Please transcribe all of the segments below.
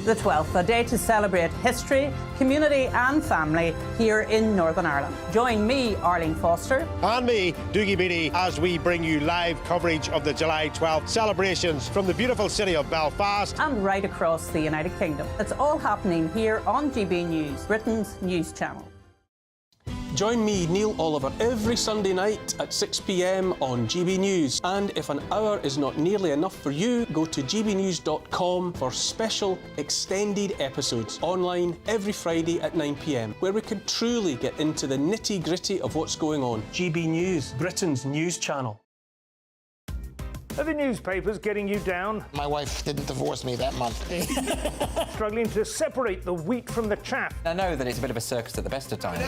the 12th, a day to celebrate history, community and family here in Northern Ireland. Join me, Arlene Foster. And me, Dougie Beattie, as we bring you live coverage of the July 12th celebrations from the beautiful city of Belfast. And right across the United Kingdom. It's all happening here on GB News, Britain's news channel. Join me, Neil Oliver, every Sunday night at 6 p.m. on GB News. And if an hour is not nearly enough for you, go to gbnews.com for special extended episodes online every Friday at 9 p.m, where we can truly get into the nitty-gritty of what's going on. GB News, Britain's news channel. Are the newspapers getting you down? My wife didn't divorce me that month. Struggling to separate the wheat from the chaff? I know that it's a bit of a circus at the best of times.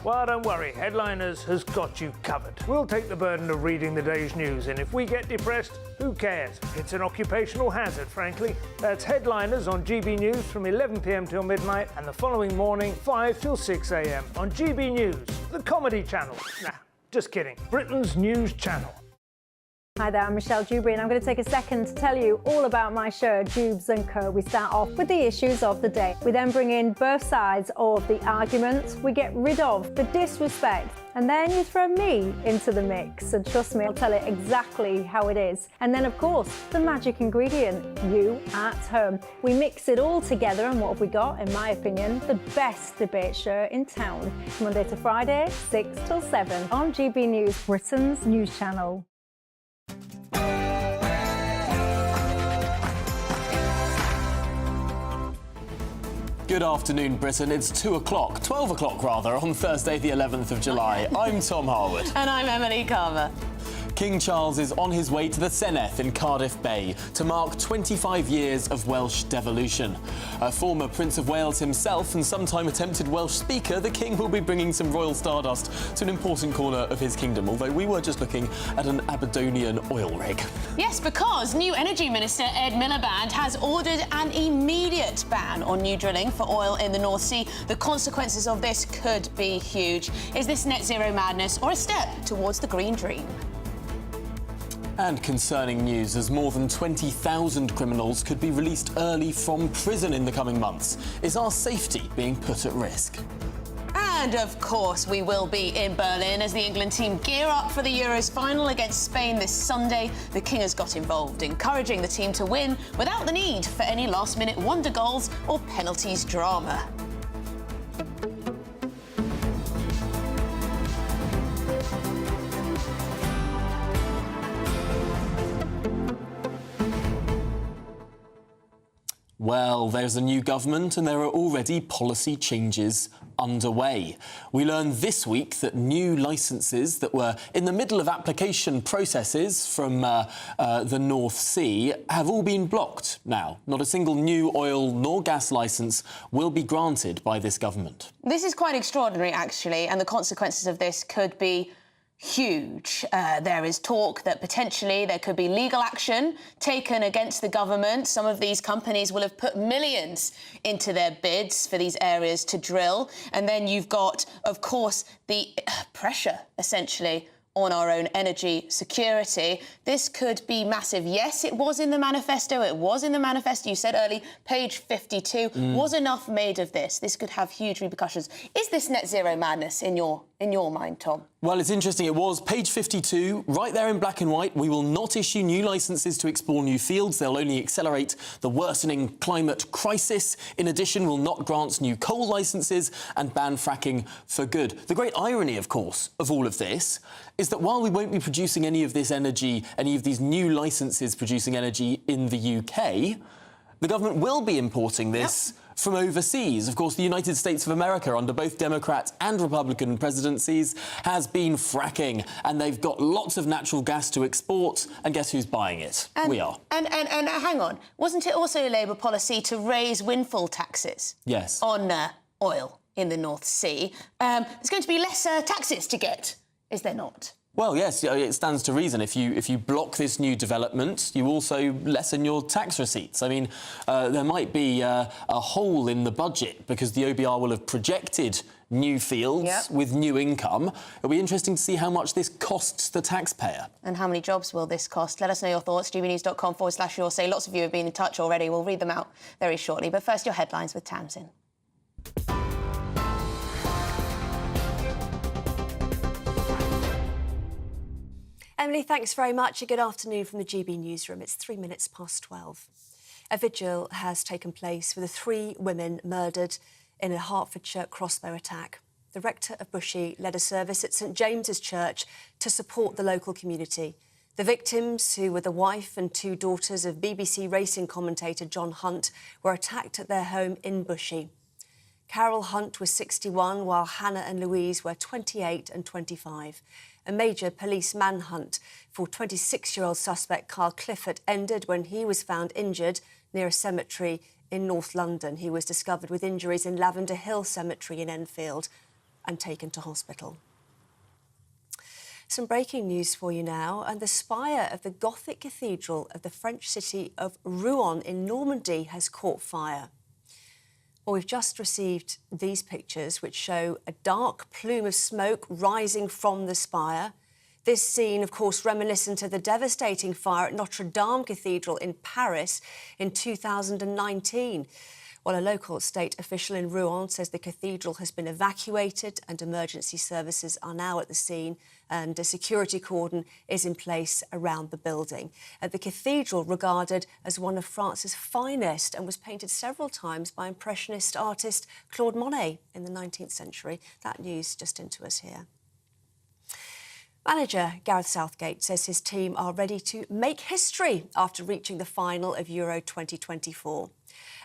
Well, don't worry, Headliners has got you covered. We'll take the burden of reading the day's news, and if we get depressed, who cares? It's an occupational hazard, frankly. That's Headliners on GB News from 11 p.m. till midnight, and the following morning, 5 till 6 a.m. on GB News, the comedy channel. Nah, just kidding. Britain's news channel. Hi there, I'm Michelle Dewberry, and I'm going to take a second to tell you all about my show, Dubes & Co. We start off with the issues of the day. We then bring in both sides of the argument. We get rid of the disrespect. And then you throw me into the mix. And trust me, I'll tell it exactly how it is. And then, of course, the magic ingredient, you at home. We mix it all together, and what have we got? In my opinion, the best debate show in town. Monday to Friday, 6 till 7 on GB News, Britain's news channel. Good afternoon, Britain. It's 2 o'clock, 12 o'clock rather, on Thursday the 11th of July. I'm Tom Harwood. And I'm Emily Carver. King Charles is on his way to the Senedd in Cardiff Bay to mark 25 years of Welsh devolution. A former Prince of Wales himself and sometime attempted Welsh speaker, the King will be bringing some royal stardust to an important corner of his kingdom, although we were just looking at an Aberdonian oil rig. Yes, because new Energy Minister Ed Miliband has ordered an immediate ban on new drilling for oil in the North Sea. The consequences of this could be huge. Is this net zero madness or a step towards the green dream? And concerning news, as more than 20,000 criminals could be released early from prison in the coming months. Is our safety being put at risk? And of course, we will be in Berlin as the England team gear up for the Euros final against Spain this Sunday. The King has got involved, encouraging the team to win without the need for any last-minute wonder goals or penalties drama. Well, there's a new government and there are already policy changes underway. We learned this week that new licences that were in the middle of application processes from the North Sea have all been blocked now. Not a single new oil nor gas licence will be granted by this government. This is quite extraordinary, actually, and the consequences of this could be huge. There is talk that potentially there could be legal action taken against the government. Some of these companies will have put millions into their bids for these areas to drill. And then you've got, of course, the pressure, essentially, on our own energy security. This could be massive. Yes, it was in the manifesto. It was in the manifesto. You said early, page 52. Was enough made of this? This could have huge repercussions. Is this net zero madness in your mind, Tom? Well, it's interesting. It was page 52, right there in black and white. We will not issue new licences to explore new fields. They'll only accelerate the worsening climate crisis. In addition, will not grant new coal licences and ban fracking for good. The great irony, of course, of all of this is that while we won't be producing any of this energy, any of these new licences producing energy in the UK, the government will be importing this from overseas. Of course, the United States of America, under both Democrat and Republican presidencies, has been fracking, and they've got lots of natural gas to export, and guess who's buying it? We are. And hang on, wasn't it also a Labour policy to raise windfall taxes? Yes. On oil in the North Sea? There's going to be less taxes to get, is there not? Well, yes, it stands to reason. If you block this new development, you also lessen your tax receipts. I mean, there might be a hole in the budget because the OBR will have projected new fields with new income. It'll be interesting to see how much this costs the taxpayer. And how many jobs will this cost? Let us know your thoughts. GBNews.com/your say. Lots of you have been in touch already. We'll read them out very shortly. But first, your headlines with Tamsin. Emily, thanks very much. A good afternoon from the GB newsroom. It's 3 minutes past 12. A vigil has taken place with the 3 women murdered in a Hertfordshire crossbow attack. The rector of Bushey led a service at St James's Church to support the local community. The victims, who were the wife and 2 daughters of BBC racing commentator John Hunt, were attacked at their home in Bushey. Carol Hunt was 61, while Hannah and Louise were 28 and 25. A major police manhunt for 26-year-old suspect Carl Clifford ended when he was found injured near a cemetery in North London. He was discovered with injuries in Lavender Hill Cemetery in Enfield and taken to hospital. Some breaking news for you now, and the spire of the Gothic cathedral of the French city of Rouen in Normandy has caught fire. Well, we've just received these pictures which show a dark plume of smoke rising from the spire. This scene, of course, reminiscent of the devastating fire at Notre Dame Cathedral in Paris in 2019. Well, a local state official in Rouen says the cathedral has been evacuated and emergency services are now at the scene, and a security cordon is in place around the building. The cathedral, regarded as one of France's finest, and was painted several times by Impressionist artist Claude Monet in the 19th century. That news just into us here. Manager Gareth Southgate says his team are ready to make history after reaching the final of Euro 2024.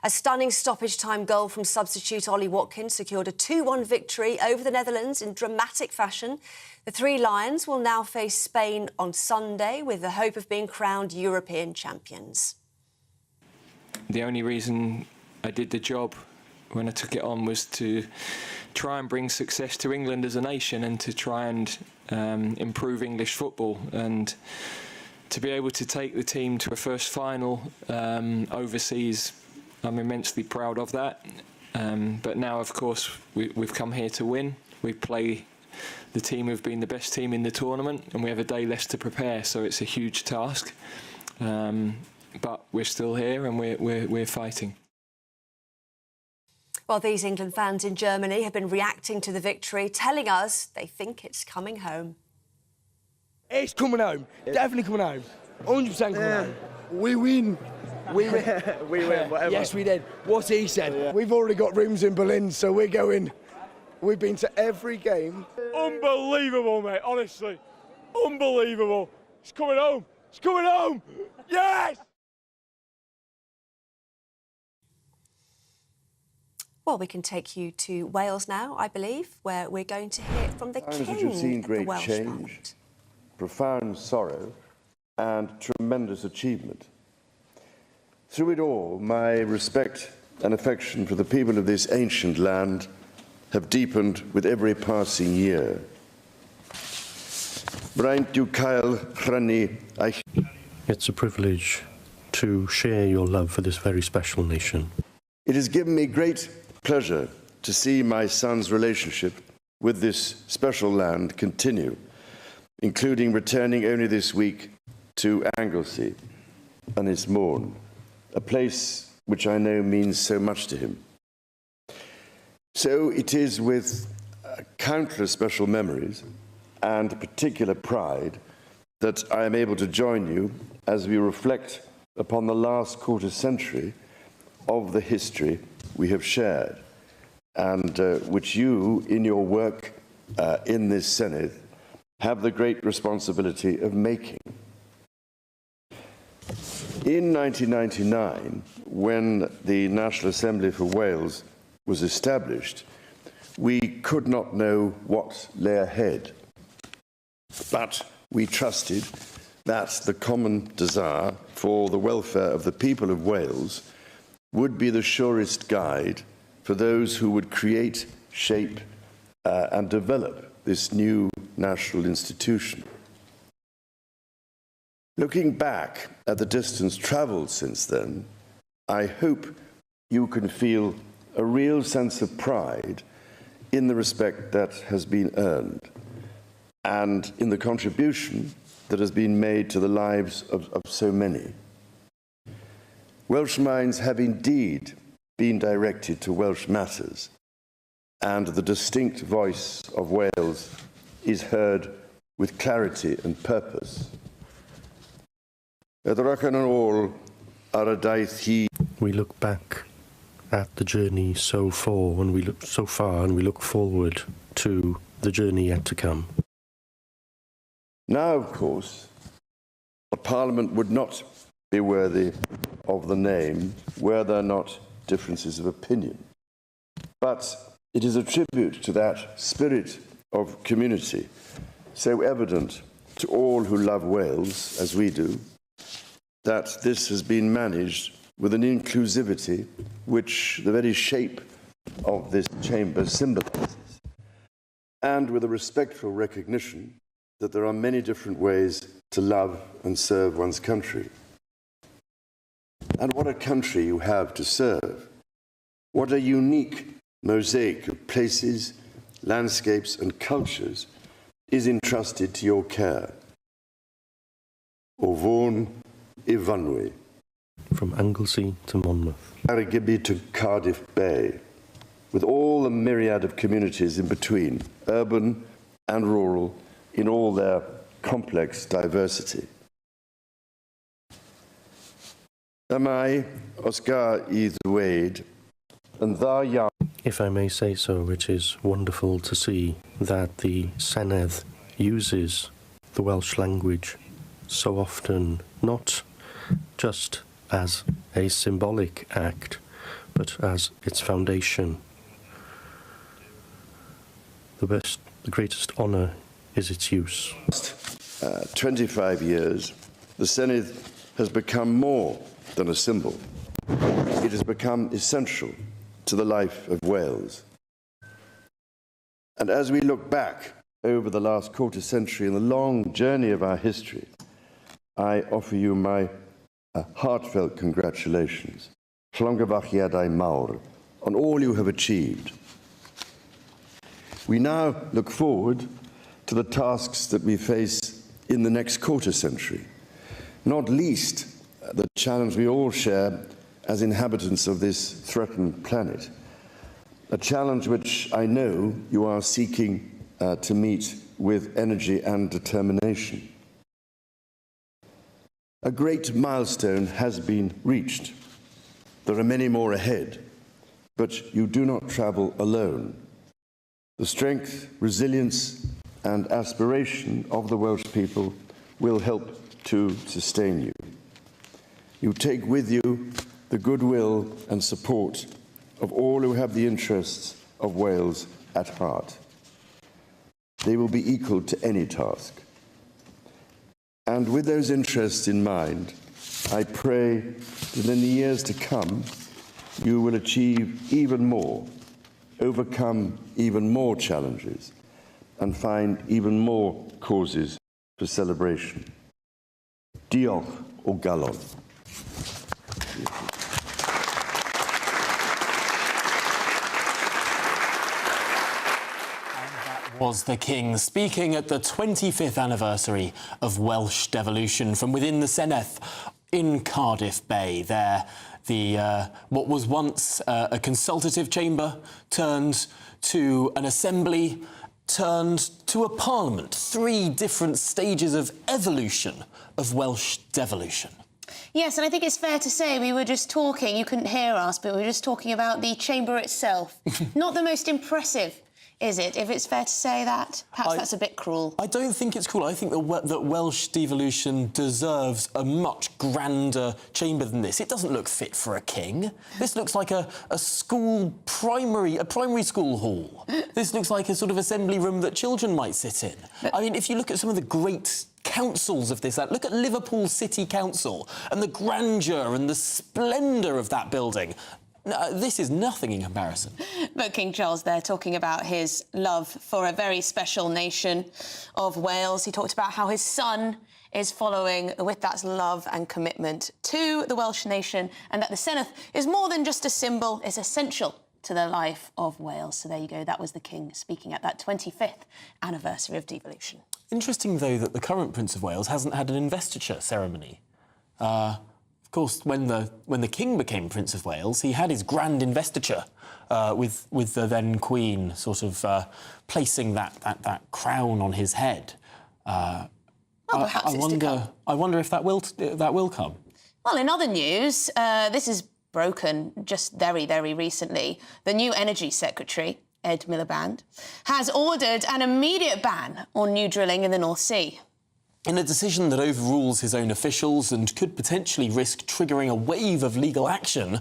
A stunning stoppage-time goal from substitute Ollie Watkins secured a 2-1 victory over the Netherlands in dramatic fashion. The 3 Lions will now face Spain on Sunday with the hope of being crowned European champions. The only reason I did the job when I took it on was to try and bring success to England as a nation and to try and improve English football, and to be able to take the team to a first final overseas. I'm immensely proud of that. But now, of course, we've come here to win. We play the team who've been the best team in the tournament, and we have a day less to prepare, so it's a huge task. But we're still here and we're fighting. Well, these England fans in Germany have been reacting to the victory, telling us they think it's coming home. It's coming home. Definitely coming home. 100% coming home. We win. We win. We win, whatever. Yes, we did. What he said. Yeah. We've already got rooms in Berlin, so we're going. We've been to every game. Unbelievable, mate, honestly. Unbelievable. It's coming home. It's coming home. Yes! Well, we can take you to Wales now, I believe, where we're going to hear from the King that you've seen of great the Welsh change, Parliament. Profound sorrow and tremendous achievement. Through it all, my respect and affection for the people of this ancient land have deepened with every passing year. It's a privilege to share your love for this very special nation. It has given me great pleasure to see my son's relationship with this special land continue, including returning only this week to Anglesey and its Mourne, a place which I know means so much to him. So it is with countless special memories and particular pride that I am able to join you as we reflect upon the last quarter century of the history we have shared, and which you, in your work in this Senedd, have the great responsibility of making. In 1999, when the National Assembly for Wales was established, we could not know what lay ahead, but we trusted that the common desire for the welfare of the people of Wales would be the surest guide for those who would create, shape, and develop this new national institution. Looking back at the distance travelled since then, I hope you can feel a real sense of pride in the respect that has been earned and in the contribution that has been made to the lives of so many. Welsh minds have indeed been directed to Welsh matters, and the distinct voice of Wales is heard with clarity and purpose. We look back at the journey so far, and we look forward to the journey yet to come. Now, of course, a Parliament would not be worthy of the name were there not differences of opinion. But it is a tribute to that spirit of community, so evident to all who love Wales, as we do, that this has been managed with an inclusivity which the very shape of this chamber symbolises, and with a respectful recognition that there are many different ways to love and serve one's country. And what a country you have to serve. What a unique mosaic of places, landscapes and cultures is entrusted to your care. O Vaughan i Vanwy. From Anglesey to Monmouth. Argyby to Cardiff Bay, with all the myriad of communities in between, urban and rural, in all their complex diversity. If I may say so, it is wonderful to see that the Senedd uses the Welsh language so often, not just as a symbolic act, but as its foundation. The greatest honour is its use. 25 years, the Senedd has become more than a symbol. It has become essential to the life of Wales. And as we look back over the last quarter century and the long journey of our history, I offer you my heartfelt congratulations, llongyfarchiadau mawr, on all you have achieved. We now look forward to the tasks that we face in the next quarter century, not least the challenge we all share as inhabitants of this threatened planet, a challenge which I know you are seeking to meet with energy and determination. A great milestone has been reached. There are many more ahead, but you do not travel alone. The strength, resilience, and aspiration of the Welsh people will help to sustain you. You take with you the goodwill and support of all who have the interests of Wales at heart. They will be equal to any task. And with those interests in mind, I pray that in the years to come, you will achieve even more, overcome even more challenges, and find even more causes for celebration. Diolch o galon. Was the King speaking at the 25th anniversary of Welsh devolution from within the Senedd in Cardiff Bay. There, what was once a consultative chamber turned to an assembly, turned to a parliament. 3 different stages of evolution of Welsh devolution. Yes, and I think it's fair to say we were just talking, you couldn't hear us, but we were just talking about the chamber itself. Not the most impressive, is it, if it's fair to say that? Perhaps that's a bit cruel. I don't think it's cruel. I think that Welsh devolution deserves a much grander chamber than this. It doesn't look fit for a king. This looks like a primary school hall. This looks like a sort of assembly room that children might sit in. I mean, if you look at some of the great councils of this land, look at Liverpool City Council and the grandeur and the splendour of that building. This is nothing in comparison. But King Charles there talking about his love for a very special nation of Wales. He talked about how his son is following with that love and commitment to the Welsh nation, and that the Senedd is more than just a symbol, it's essential to the life of Wales. So there you go, that was the King speaking at that 25th anniversary of devolution. Interesting, though, that the current Prince of Wales hasn't had an investiture ceremony. Of course, when the King became Prince of Wales, he had his grand investiture with the then Queen sort of placing that crown on his head. Perhaps it's to come. I wonder if that will come. Well, in other news, this is broken just very, very recently. The new Energy Secretary, Ed Miliband, has ordered an immediate ban on new drilling in the North Sea. In a decision that overrules his own officials and could potentially risk triggering a wave of legal action,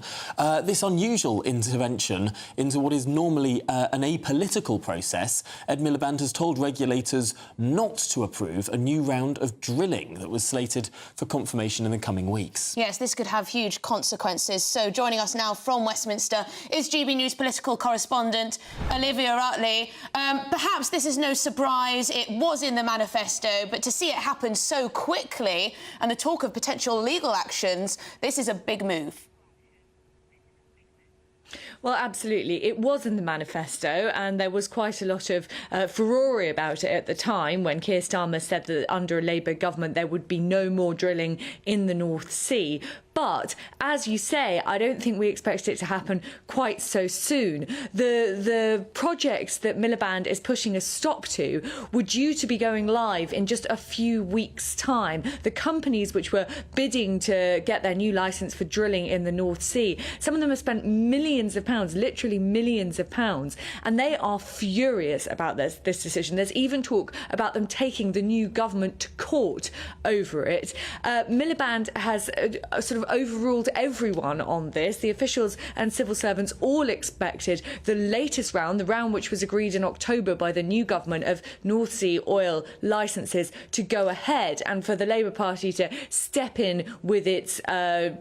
this unusual intervention into what is normally an apolitical process, Ed Miliband has told regulators not to approve a new round of drilling that was slated for confirmation in the coming weeks. Yes, this could have huge consequences. So joining us now from Westminster is GB News political correspondent Olivia Utley. Perhaps this is no surprise, it was in the manifesto, but to see it happen so quickly and the talk of potential legal actions, this is a big move. Well, absolutely. It was in the manifesto, and there was quite a lot of furore about it at the time when Keir Starmer said that under a Labour government there would be no more drilling in the North Sea. But, as you say, I don't think we expected it to happen quite so soon. The projects that Miliband is pushing a stop to were due to be going live in just a few weeks' time. The companies which were bidding to get their new licence for drilling in the North Sea, some of them have spent millions of pounds, literally millions of pounds, and they are furious about this decision. There's even talk about them taking the new government to court over it. Miliband has sort of overruled everyone on this. The officials and civil servants all expected the latest round, the round which was agreed in October by the new government of North Sea oil licences, to go ahead and for the Labour Party to step in with its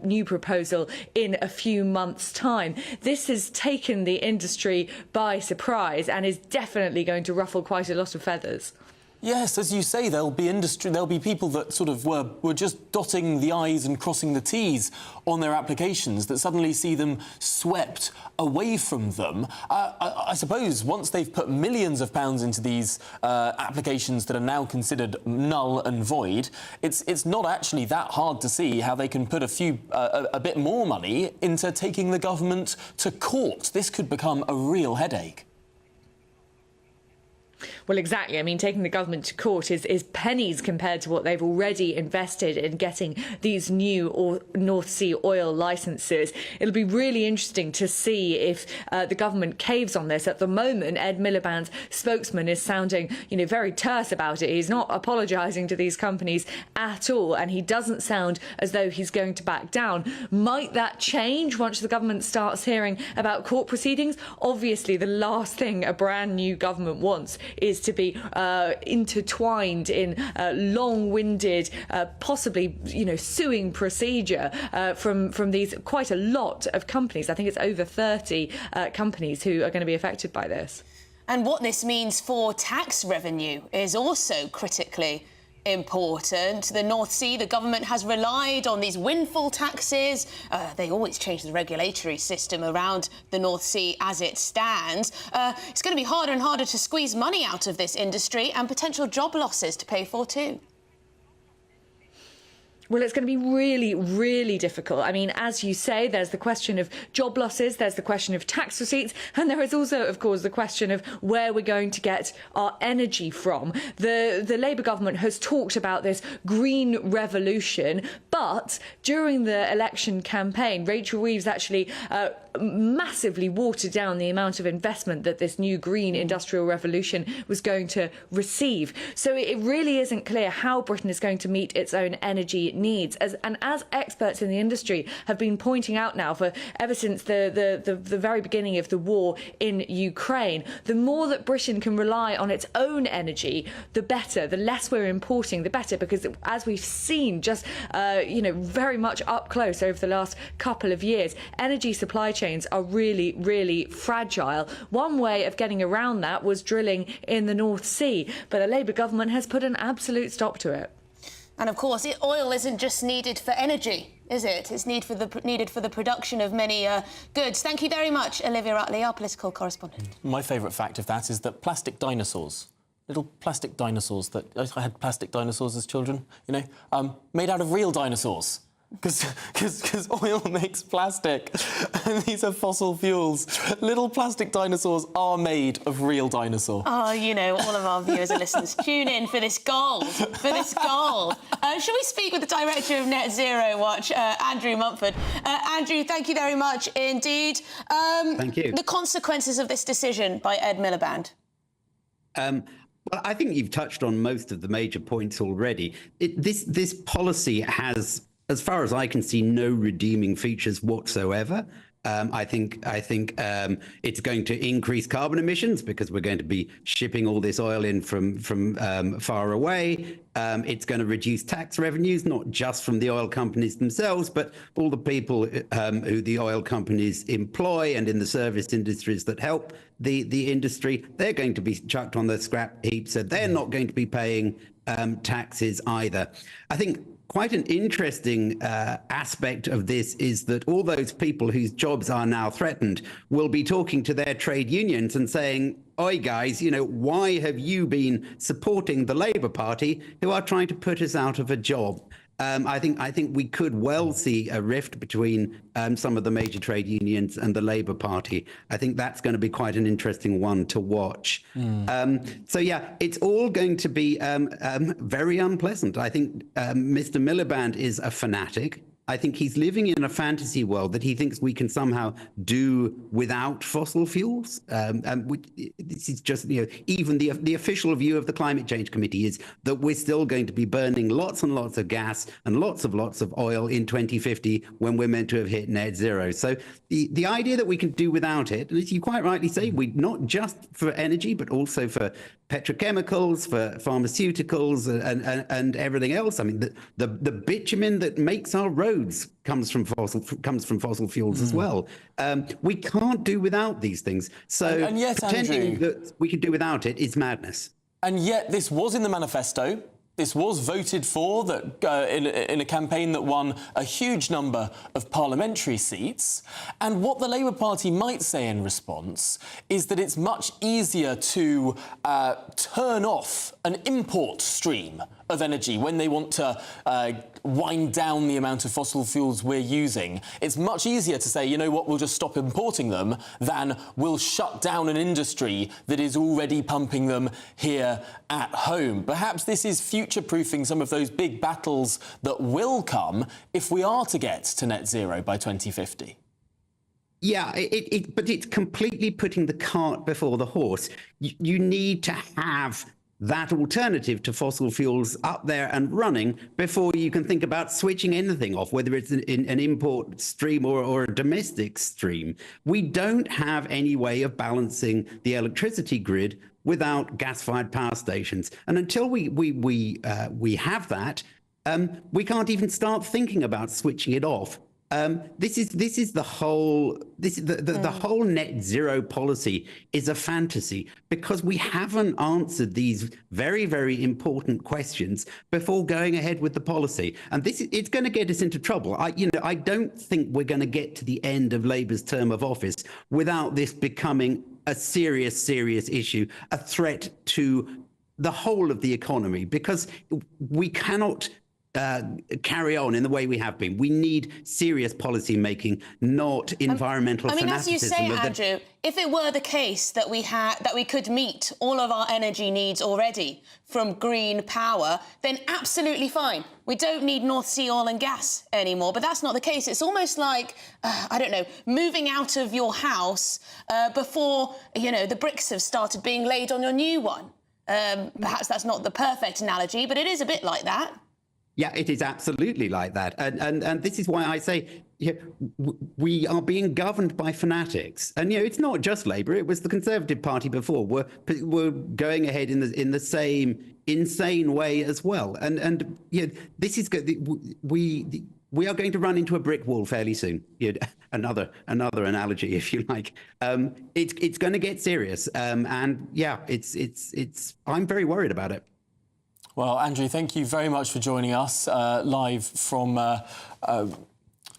new proposal in a few months' time. This has taken the industry by surprise and is definitely going to ruffle quite a lot of feathers. Yes, as you say, there'll be people that sort of were just dotting the I's and crossing the T's on their applications that suddenly see them swept away from them. I suppose once they've put millions of pounds into these applications that are now considered null and void, it's not actually that hard to see how they can put a bit more money into taking the government to court. This could become a real headache. Well, exactly. I mean, taking the government to court is pennies compared to what they've already invested in getting these new North Sea oil licences. It'll be really interesting to see if the government caves on this. At the moment, Ed Miliband's spokesman is sounding, very terse about it. He's not apologising to these companies at all, and he doesn't sound as though he's going to back down. Might that change once the government starts hearing about court proceedings? Obviously, the last thing a brand new government wants is to be intertwined in long-winded, possibly, suing procedure from these quite a lot of companies. I think it's over 30 companies who are going to be affected by this. And what this means for tax revenue is also critically important. The North Sea, the government has relied on these windfall taxes. They always change the regulatory system around the North Sea as it stands. It's going to be harder and harder to squeeze money out of this industry and potential job losses to pay for too. Well, it's going to be really, really difficult. I mean, as you say, there's the question of job losses, there's the question of tax receipts, and there is also, of course, the question of where we're going to get our energy from. The Labour government has talked about this green revolution, but during the election campaign, Rachel Reeves actually massively watered down the amount of investment that this new green industrial revolution was going to receive. So it really isn't clear how Britain is going to meet its own energy needs. As experts in the industry have been pointing out now for ever since the very beginning of the war in Ukraine, the more that Britain can rely on its own energy, the better. The less we're importing, the better, because as we've seen just very much up close over the last couple of years, energy supply chains are really, really fragile. One way of getting around that was drilling in the North Sea, but the Labour government has put an absolute stop to it. And of course, oil isn't just needed for energy, is it? It's needed for the production of many goods. Thank you very much, Olivia Rutley, our political correspondent. My favourite fact of that is that plastic dinosaurs, little plastic dinosaurs that... I had plastic dinosaurs as children, you know, made out of real dinosaurs. Because oil makes plastic, and these are fossil fuels. Little plastic dinosaurs are made of real dinosaur. Oh, you know, all of our viewers and listeners, tune in for this gold, shall we speak with the director of Net Zero Watch, Andrew Mumford? Andrew, thank you very much indeed. Thank you. The consequences of this decision by Ed Miliband. Well, I think you've touched on most of the major points already. This policy has, as far as I can see, no redeeming features whatsoever. I think it's going to increase carbon emissions because we're going to be shipping all this oil in from far away. It's going to reduce tax revenues, not just from the oil companies themselves, but all the people who the oil companies employ and in the service industries that help the industry. They're going to be chucked on the scrap heap, so they're not going to be paying taxes either. I think quite an interesting aspect of this is that all those people whose jobs are now threatened will be talking to their trade unions and saying, "Oi, guys, you know, why have you been supporting the Labour Party who are trying to put us out of a job?" I think we could well see a rift between some of the major trade unions and the Labour Party. I think that's going to be quite an interesting one to watch. So, yeah, it's all going to be very unpleasant. I think Mr. Miliband is a fanatic. I think he's living in a fantasy world that he thinks we can somehow do without fossil fuels. This is just, you know, even the official view of the Climate Change Committee is that we're still going to be burning lots and lots of gas and lots of oil in 2050 when we're meant to have hit net zero. So the idea that we can do without it, as you quite rightly say, we not just for energy, but also for petrochemicals, for pharmaceuticals and everything else. I mean, the bitumen that makes our roads comes from fossil fuels as well. We can't do without these things. So and yet, pretending Andrew, that we can do without it is madness. And yet this was in the manifesto. This was voted for that in a campaign that won a huge number of parliamentary seats. And what the Labour Party might say in response is that it's much easier to turn off an import stream of energy when they want to wind down the amount of fossil fuels we're using. It's much easier to say, you know what, we'll just stop importing them than we'll shut down an industry that is already pumping them here at home. Perhaps this is future-proofing some of those big battles that will come if we are to get to net zero by 2050. Yeah, but it's completely putting the cart before the horse. You need to have that alternative to fossil fuels up there and running before you can think about switching anything off, whether it's an import stream or a domestic stream. We don't have any way of balancing the electricity grid without gas-fired power stations. And until we have that, we can't even start thinking about switching it off. The whole net zero policy is a fantasy because we haven't answered these very, very important questions before going ahead with the policy. And it's going to get us into trouble. I don't think we're going to get to the end of Labour's term of office without this becoming a serious issue, a threat to the whole of the economy, because we cannot carry on in the way we have been. We need serious policy making, not environmental fanaticism. As you say, Andrew, if it were the case that we could meet all of our energy needs already from green power, then absolutely fine. We don't need North Sea oil and gas anymore. But that's not the case. It's almost like, I don't know, moving out of your house before, you know, the bricks have started being laid on your new one. Perhaps that's not the perfect analogy, but it is a bit like that. Yeah, it is absolutely like that. And this is why I say we are being governed by fanatics. And, you know, it's not just Labour. It was the Conservative Party before. We're going ahead in the same insane way as well. And you know, this is good. We are going to run into a brick wall fairly soon. You know, another analogy, if you like. It's going to get serious. And yeah, I'm very worried about it. Well, Andrew, thank you very much for joining us live from... I don't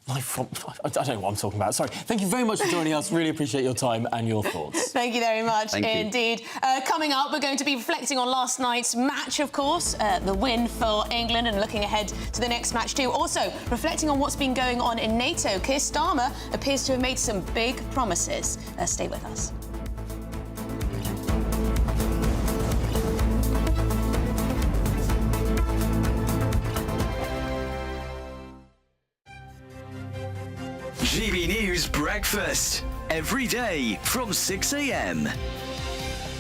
know what I'm talking about. Sorry. Thank you very much for joining us. Really appreciate your time and your thoughts. Thank you very much indeed. Coming up, we're going to be reflecting on last night's match, of course, the win for England, and looking ahead to the next match too. Also, reflecting on what's been going on in NATO. Keir Starmer appears to have made some big promises. Stay with us. GB News Breakfast, every day from 6 a.m.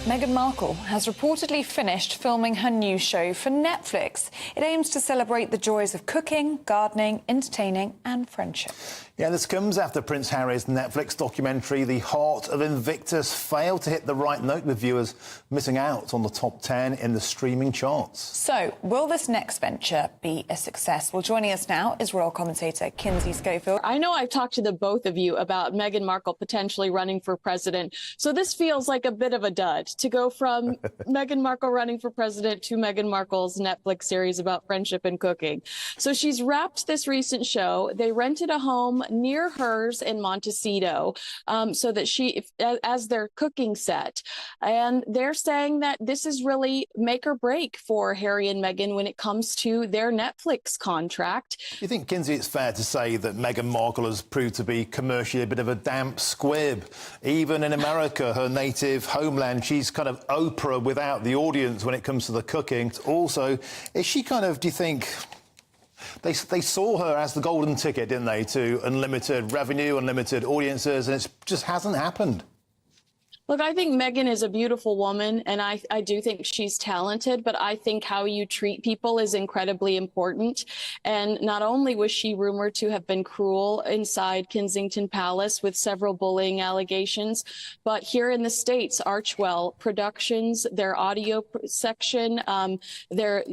Meghan Markle has reportedly finished filming her new show for Netflix. It aims to celebrate the joys of cooking, gardening, entertaining and friendship. Yeah, this comes after Prince Harry's Netflix documentary, The Heart of Invictus, failed to hit the right note with viewers missing out on the top 10 in the streaming charts. So, will this next venture be a success? Well, joining us now is royal commentator Kinsey Schofield. I know I've talked to the both of you about Meghan Markle potentially running for president, so this feels like a bit of a dud to go from Meghan Markle running for president to Meghan Markle's Netflix series about friendship and cooking. So she's wrapped this recent show. They rented a home near hers in Montecito, so that as their cooking set. And they're saying that this is really make or break for Harry and Meghan when it comes to their Netflix contract. You think, Kinsey, it's fair to say that Meghan Markle has proved to be commercially a bit of a damp squib? Even in America, her native homeland, she's kind of Oprah without the audience when it comes to the cooking. Also, is she kind of, do you think... They saw her as the golden ticket, didn't they, to unlimited revenue, unlimited audiences, and it just hasn't happened. Look, I think Meghan is a beautiful woman, and I do think she's talented, but I think how you treat people is incredibly important. And not only was she rumored to have been cruel inside Kensington Palace with several bullying allegations, but here in the States, Archwell Productions, their audio section, their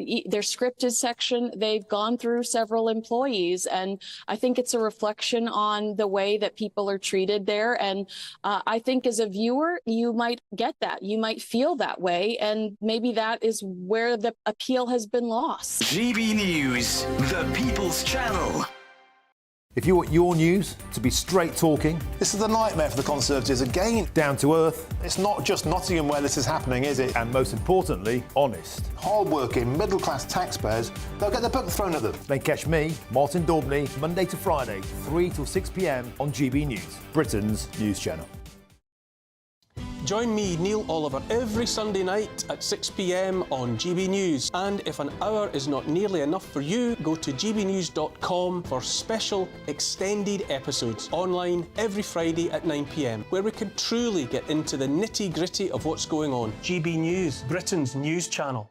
scripted section, they've gone through several employees. And I think it's a reflection on the way that people are treated there. And I think as a viewer, you might get that. You might feel that way, and maybe that is where the appeal has been lost. GB News, the People's Channel. If you want your news to be straight talking, this is a nightmare for the Conservatives. Again, down to earth. It's not just Nottingham where this is happening, is it? And most importantly, honest. Hard-working, middle-class taxpayers, they'll get the book thrown at them. Then catch me, Martin Daubney, Monday to Friday, 3 till 6 p.m. on GB News, Britain's news channel. Join me, Neil Oliver, every Sunday night at 6 p.m. on GB News. And if an hour is not nearly enough for you, go to gbnews.com for special extended episodes online every Friday at 9 p.m, where we can truly get into the nitty-gritty of what's going on. GB News, Britain's news channel.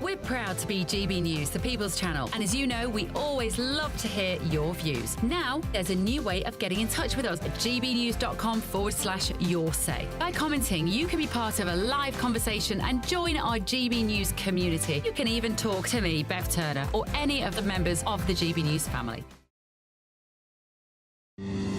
We're proud to be GB News, the People's Channel. And as you know, we always love to hear your views. Now, there's a new way of getting in touch with us at gbnews.com/yoursay. By commenting, you can be part of a live conversation and join our GB News community. You can even talk to me, Bev Turner, or any of the members of the GB News family.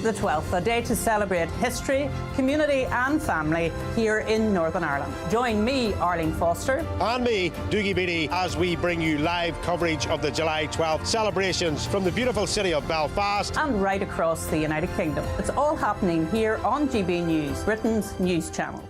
The 12th, a day to celebrate history, community and family here in Northern Ireland. Join me, Arlene Foster. And me, Dougie Beattie, as we bring you live coverage of the July 12th celebrations from the beautiful city of Belfast. And right across the United Kingdom. It's all happening here on GB News, Britain's news channel.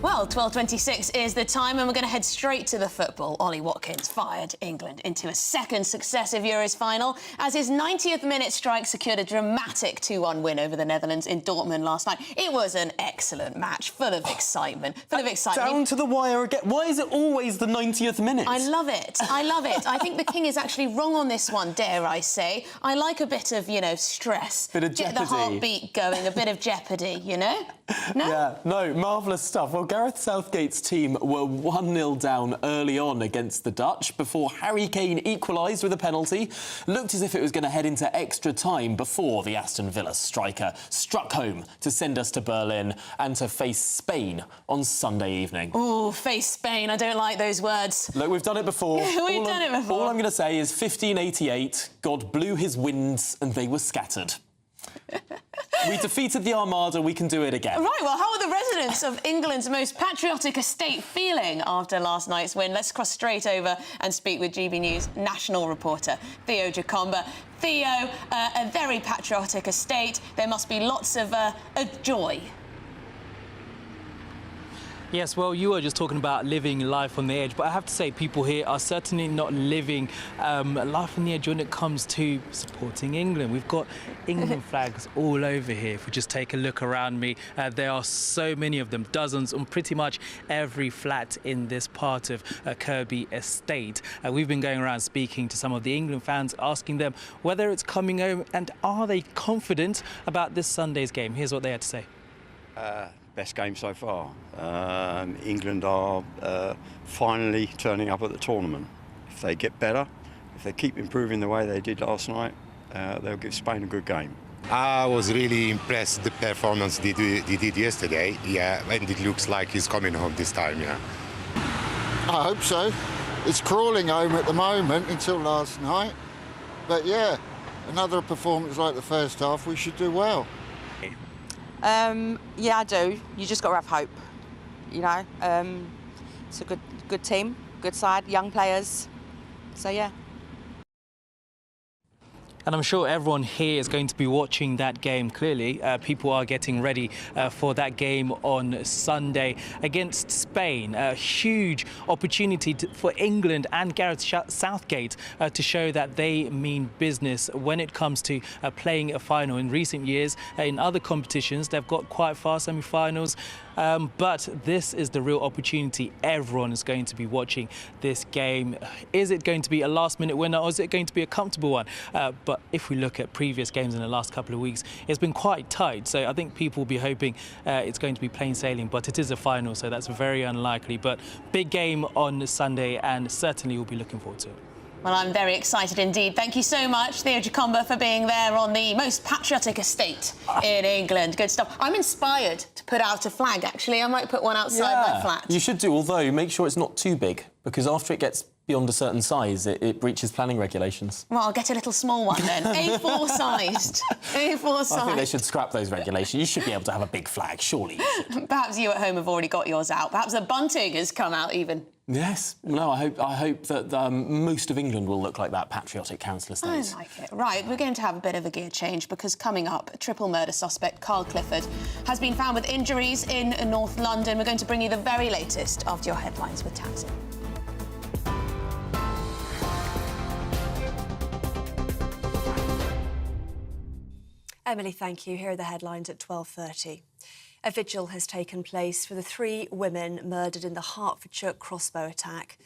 Well, 12:26 is the time, and we're going to head straight to the football. Ollie Watkins fired England into a second successive Euros final as his 90th minute strike secured a dramatic 2-1 win over the Netherlands in Dortmund last night. It was an excellent match, full of excitement. Down to the wire again. Why is it always the 90th minute? I love it. I love it. I think the King is actually wrong on this one, dare I say. I like a bit of, stress. Bit of jeopardy. Get the heartbeat going, a bit of jeopardy, No? Yeah, no, marvellous stuff. Well, Gareth Southgate's team were 1-0 down early on against the Dutch before Harry Kane equalised with a penalty. Looked as if it was going to head into extra time before the Aston Villa striker struck home to send us to Berlin and to face Spain on Sunday evening. Ooh, face Spain. I don't like those words. Look, we've done it before. We've done it before. All I'm going to say is 1588, God blew his winds and they were scattered. We defeated the Armada, we can do it again. Right, well, how are the residents of England's most patriotic estate feeling after last night's win? Let's cross straight over and speak with GB News national reporter Theo Jacomba. Theo, a very patriotic estate. There must be lots of joy. Yes, well, you were just talking about living life on the edge, but I have to say people here are certainly not living life on the edge when it comes to supporting England. We've got England flags all over here. If we just take a look around me, there are so many of them, dozens on pretty much every flat in this part of Kirby Estate. We've been going around speaking to some of the England fans, asking them whether it's coming home and are they confident about this Sunday's game. Here's what they had to say. Best game so far. England are finally turning up at the tournament. If they get better, if they keep improving the way they did last night, they'll give Spain a good game. I was really impressed with the performance they did yesterday. Yeah, and it looks like he's coming home this time, yeah. I hope so. It's crawling home at the moment until last night. But yeah, another performance like the first half, we should do well. Yeah, I do. You just got to have hope, you know. It's a good team, good side, young players. So, yeah. And I'm sure everyone here is going to be watching that game, clearly. People are getting ready for that game on Sunday against Spain. A huge opportunity for England and Gareth Southgate to show that they mean business when it comes to playing a final. In recent years, in other competitions, they've got quite far semi-finals. But this is the real opportunity. Everyone is going to be watching this game. Is it going to be a last-minute winner or is it going to be a comfortable one? But if we look at previous games in the last couple of weeks, it's been quite tight. So I think people will be hoping it's going to be plain sailing, but it is a final, so that's very unlikely. But big game on Sunday, and certainly we'll be looking forward to it. Well, I'm very excited indeed. Thank you so much, Theo Jacomba, for being there on the most patriotic estate in England. Good stuff. I'm inspired to put out a flag, actually. I might put one outside my flat. You should do, although make sure it's not too big, because after it gets beyond a certain size, it breaches planning regulations. Well, I'll get a little small one then. A4 sized. A4 sized. I think they should scrap those regulations. You should be able to have a big flag, surely. Perhaps you at home have already got yours out. Perhaps the bunting has come out even. Yes. No, I hope that most of England will look like that patriotic council estate. I like it. Right, we're going to have a bit of a gear change because coming up, triple murder suspect Carl Clifford has been found with injuries in North London. We're going to bring you the very latest after your headlines with Tamsin. Emily, thank you. Here are the headlines at 12:30. A vigil has taken place for the 3 women murdered in the Hertfordshire crossbow attack.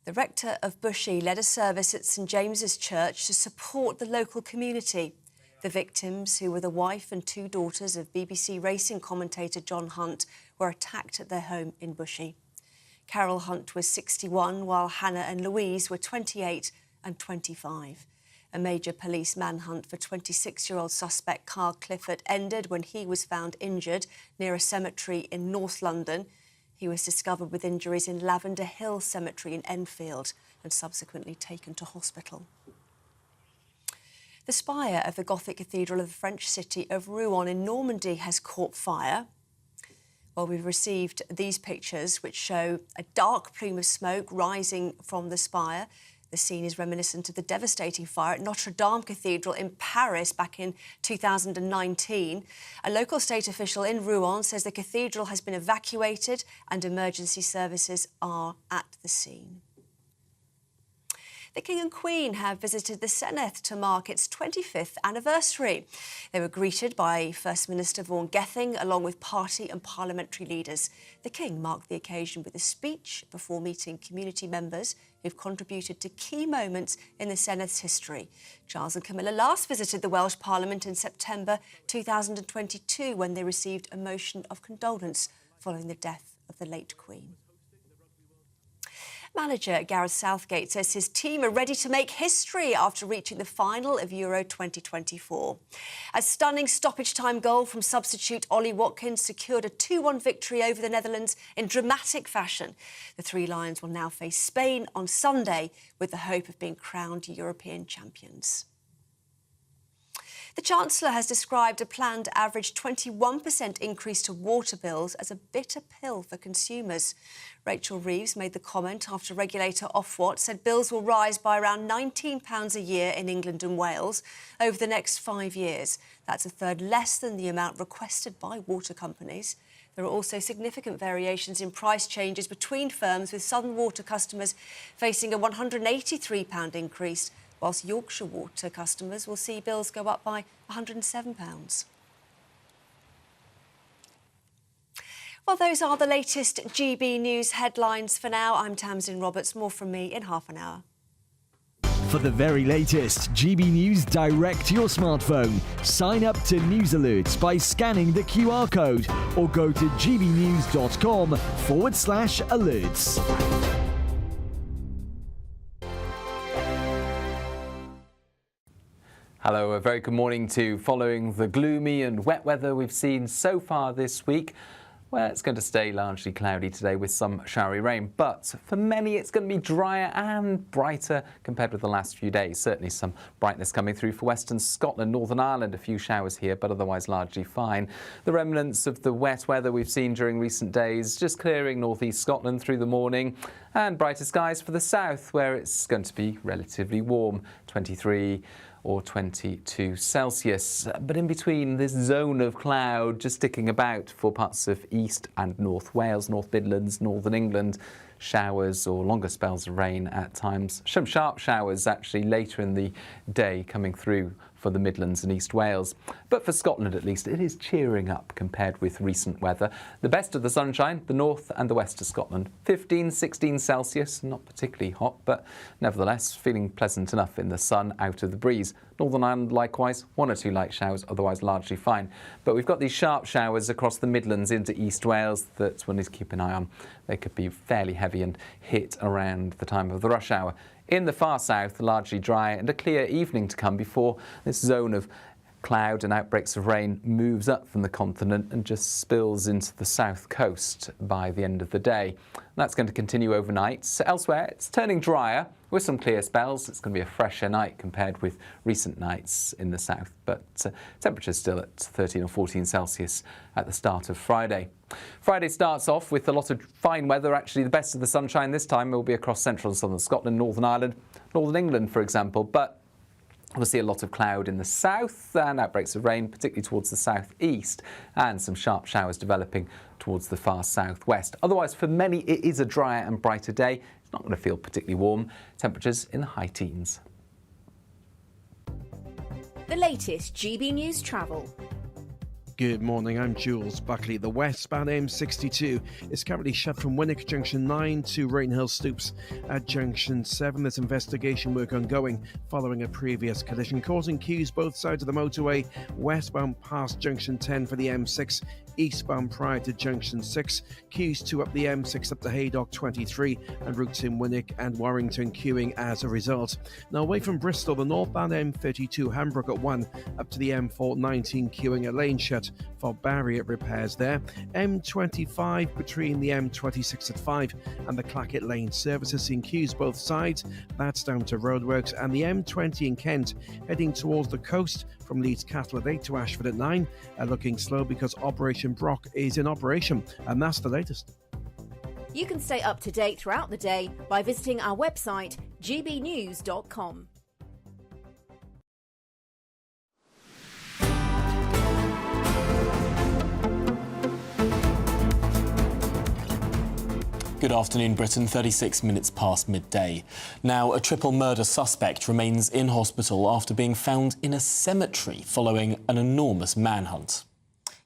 The rector of Bushey led a service at St James's Church to support the local community. The victims, who were the wife and 2 daughters of BBC racing commentator John Hunt, were attacked at their home in Bushey. Carol Hunt was 61, while Hannah and Louise were 28 and 25. A major police manhunt for 26-year-old suspect Carl Clifford ended when he was found injured near a cemetery in North London. He was discovered with injuries in Lavender Hill Cemetery in Enfield and subsequently taken to hospital. The spire of the Gothic Cathedral of the French city of Rouen in Normandy has caught fire. Well, we've received these pictures which show a dark plume of smoke rising from the spire. The scene is reminiscent of the devastating fire at Notre Dame Cathedral in Paris back in 2019. A local state official in Rouen says the cathedral has been evacuated and emergency services are at the scene. The King and Queen have visited the Senedd to mark its 25th anniversary. They were greeted by First Minister Vaughan Gething along with party and parliamentary leaders. The King marked the occasion with a speech before meeting community members who've contributed to key moments in the Senedd's history. Charles and Camilla last visited the Welsh Parliament in September 2022 when they received a motion of condolence following the death of the late Queen. Manager Gareth Southgate says his team are ready to make history after reaching the final of Euro 2024. A stunning stoppage-time goal from substitute Ollie Watkins secured a 2-1 victory over the Netherlands in dramatic fashion. The 3 Lions will now face Spain on Sunday with the hope of being crowned European champions. The Chancellor has described a planned average 21% increase to water bills as a bitter pill for consumers. Rachel Reeves made the comment after regulator Ofwat said bills will rise by around £19 a year in England and Wales over the next 5 years. That's a third less than the amount requested by water companies. There are also significant variations in price changes between firms, with Southern Water customers facing a £183 increase, whilst Yorkshire Water customers will see bills go up by £107. Well, those are the latest GB News headlines for now. I'm Tamsin Roberts. More from me in half an hour. For the very latest GB News direct to your smartphone, sign up to News Alerts by scanning the QR code or go to gbnews.com/alerts. Hello, a very good morning to you. Following the gloomy and wet weather we've seen so far this week, well, it's going to stay largely cloudy today with some showery rain, but for many it's going to be drier and brighter compared with the last few days. Certainly some brightness coming through for Western Scotland, Northern Ireland, a few showers here, but otherwise largely fine. The remnants of the wet weather we've seen during recent days just clearing northeast Scotland through the morning, and brighter skies for the south, where it's going to be relatively warm, 23 or 22 Celsius. But in between this zone of cloud just sticking about for parts of East and North Wales, North Midlands, Northern England, showers or longer spells of rain at times. Some sharp showers actually later in the day coming through for the Midlands and East Wales. But for Scotland at least, it is cheering up compared with recent weather. The best of the sunshine, the north and the west of Scotland. 15, 16 Celsius, not particularly hot, but nevertheless feeling pleasant enough in the sun out of the breeze. Northern Ireland likewise, 1 or 2 light showers, otherwise largely fine. But we've got these sharp showers across the Midlands into East Wales that one needs to keep an eye on. They could be fairly heavy and hit around the time of the rush hour. In the far south, largely dry and a clear evening to come before this zone of cloud and outbreaks of rain moves up from the continent and just spills into the south coast by the end of the day. That's going to continue overnight. So elsewhere, it's turning drier with some clear spells. It's going to be a fresher night compared with recent nights in the south, but temperatures still at 13 or 14 Celsius at the start of Friday. Friday starts off with a lot of fine weather. Actually, the best of the sunshine this time will be across central and southern Scotland, Northern Ireland, Northern England, for example, but we'll see a lot of cloud in the south and outbreaks of rain, particularly towards the southeast, and some sharp showers developing towards the far southwest. Otherwise, for many, it is a drier and brighter day. It's not going to feel particularly warm. Temperatures in the high teens. The latest GB News travel. Good morning, I'm Jules Buckley. The westbound M62 is currently shut from Winnick Junction 9 to Rainhill Stoops. At Junction 7, there's investigation work ongoing following a previous collision, causing queues both sides of the motorway, westbound past Junction 10 for the M6, eastbound prior to Junction 6, queues 2 up the M6 up to Haydock 23, and routes in Winnick and Warrington queuing as a result. Now away from Bristol, the northbound M32 Hambrook at 1 up to the M419 queuing, a lane shut for barrier repairs there. M25 between the M26 at 5 and the Clackett Lane services in queues both sides. That's down to roadworks. And the M20 in Kent heading towards the coast from Leeds Castle at 8 to Ashford at 9 looking slow because Operation Brock is in operation. And that's the latest. You can stay up to date throughout the day by visiting our website gbnews.com. Good afternoon, Britain. 36 minutes past midday. Now, a triple murder suspect remains in hospital after being found in a cemetery following an enormous manhunt.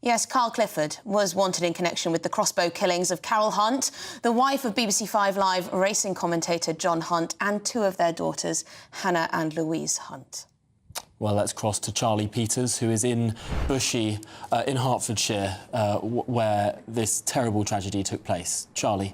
Yes, Carl Clifford was wanted in connection with the crossbow killings of Carol Hunt, the wife of BBC 5 Live racing commentator John Hunt, and 2 of their daughters, Hannah and Louise Hunt. Well, let's cross to Charlie Peters, who is in Bushey in Hertfordshire, where this terrible tragedy took place. Charlie.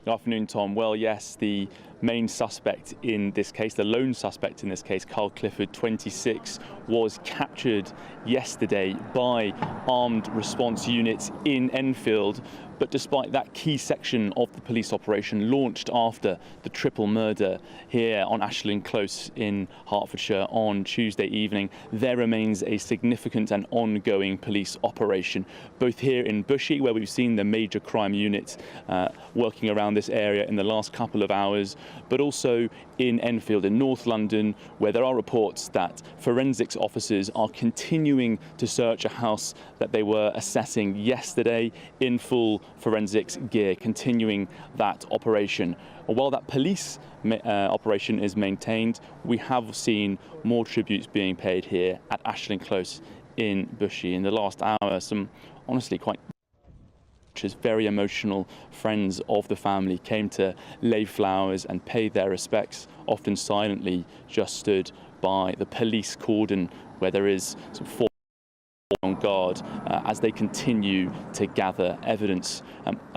Good afternoon, Tom. Well, yes, the main suspect in this case, the lone suspect in this case, Carl Clifford, 26, was captured yesterday by armed response units in Enfield. But despite that key section of the police operation launched after the triple murder here on Ashling Close in Hertfordshire on Tuesday evening, there remains a significant and ongoing police operation, both here in Bushey, where we've seen the major crime unit working around this area in the last couple of hours, but also in Enfield in North London, where there are reports that forensics officers are continuing to search a house that they were assessing yesterday in full forensics gear, continuing that operation. While that police operation is maintained, we have seen more tributes being paid here at Ashling Close in Bushey. In the last hour, some honestly quite very emotional friends of the family came to lay flowers and pay their respects, often silently just stood by the police cordon where there is some force on guard as they continue to gather evidence.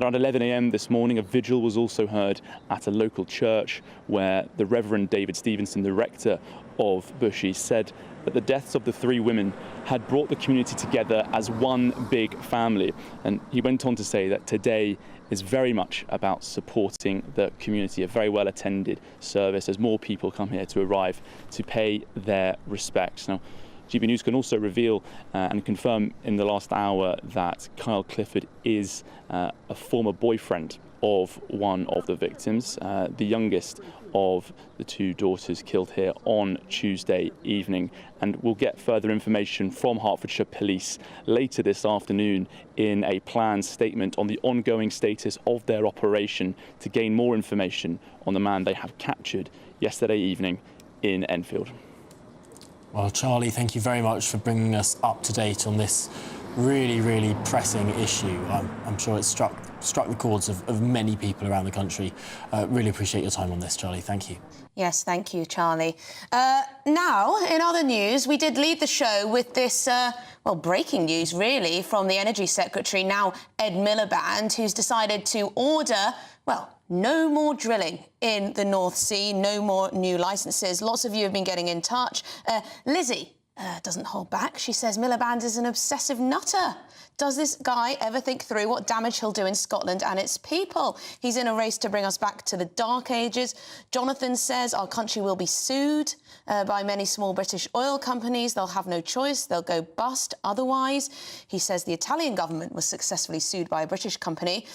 Around 11 a.m. this morning, a vigil was also heard at a local church where the Reverend David Stevenson, the rector of Bushey, said that the deaths of the three women had brought the community together as one big family. And he went on to say that today is very much about supporting the community, a very well attended service as more people come here to arrive to pay their respects. Now, GB News can also reveal and confirm in the last hour that Kyle Clifford is a former boyfriend of one of the victims, the youngest of the two daughters killed here on Tuesday evening. And we'll get further information from Hertfordshire Police later this afternoon in a planned statement on the ongoing status of their operation to gain more information on the man they have captured yesterday evening in Enfield. Well, Charlie, thank you very much for bringing us up to date on this really, really pressing issue. I'm sure it's struck the chords of many people around the country. Really appreciate your time on this, Charlie. Thank you. Yes, thank you, Charlie. Now, in other news, we did lead the show with this, well, breaking news, really, from the Energy Secretary, now Ed Miliband, who's decided to order, well, no more drilling in the North Sea, no more new licences. Lots of you have been getting in touch. Lizzie doesn't hold back. She says Miliband is an obsessive nutter. Does this guy ever think through what damage he'll do in Scotland and its people? He's in a race to bring us back to the dark ages. Jonathan says our country will be sued by many small British oil companies. They'll have no choice. They'll go bust otherwise. He says the Italian government was successfully sued by a British company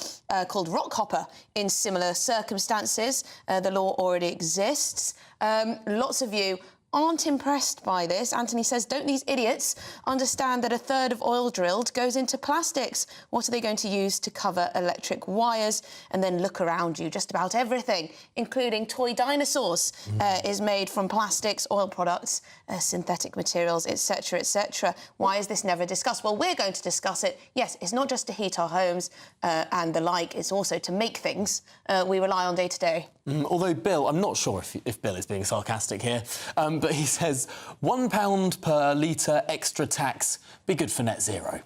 called Rockhopper in similar circumstances. The law already exists. Lots of you aren't impressed by this. Anthony says, don't these idiots understand that a third of oil drilled goes into plastics? What are they going to use to cover electric wires? And then look around you. Just about everything, including toy dinosaurs, is made from plastics, oil products, synthetic materials, etc., etc. Why is this never discussed? Well, we're going to discuss it. Yes, it's not just to heat our homes and the like. It's also to make things we rely on day to day. Although Bill, I'm not sure if Bill is being sarcastic here, but he says £1 per litre extra tax be good for net zero.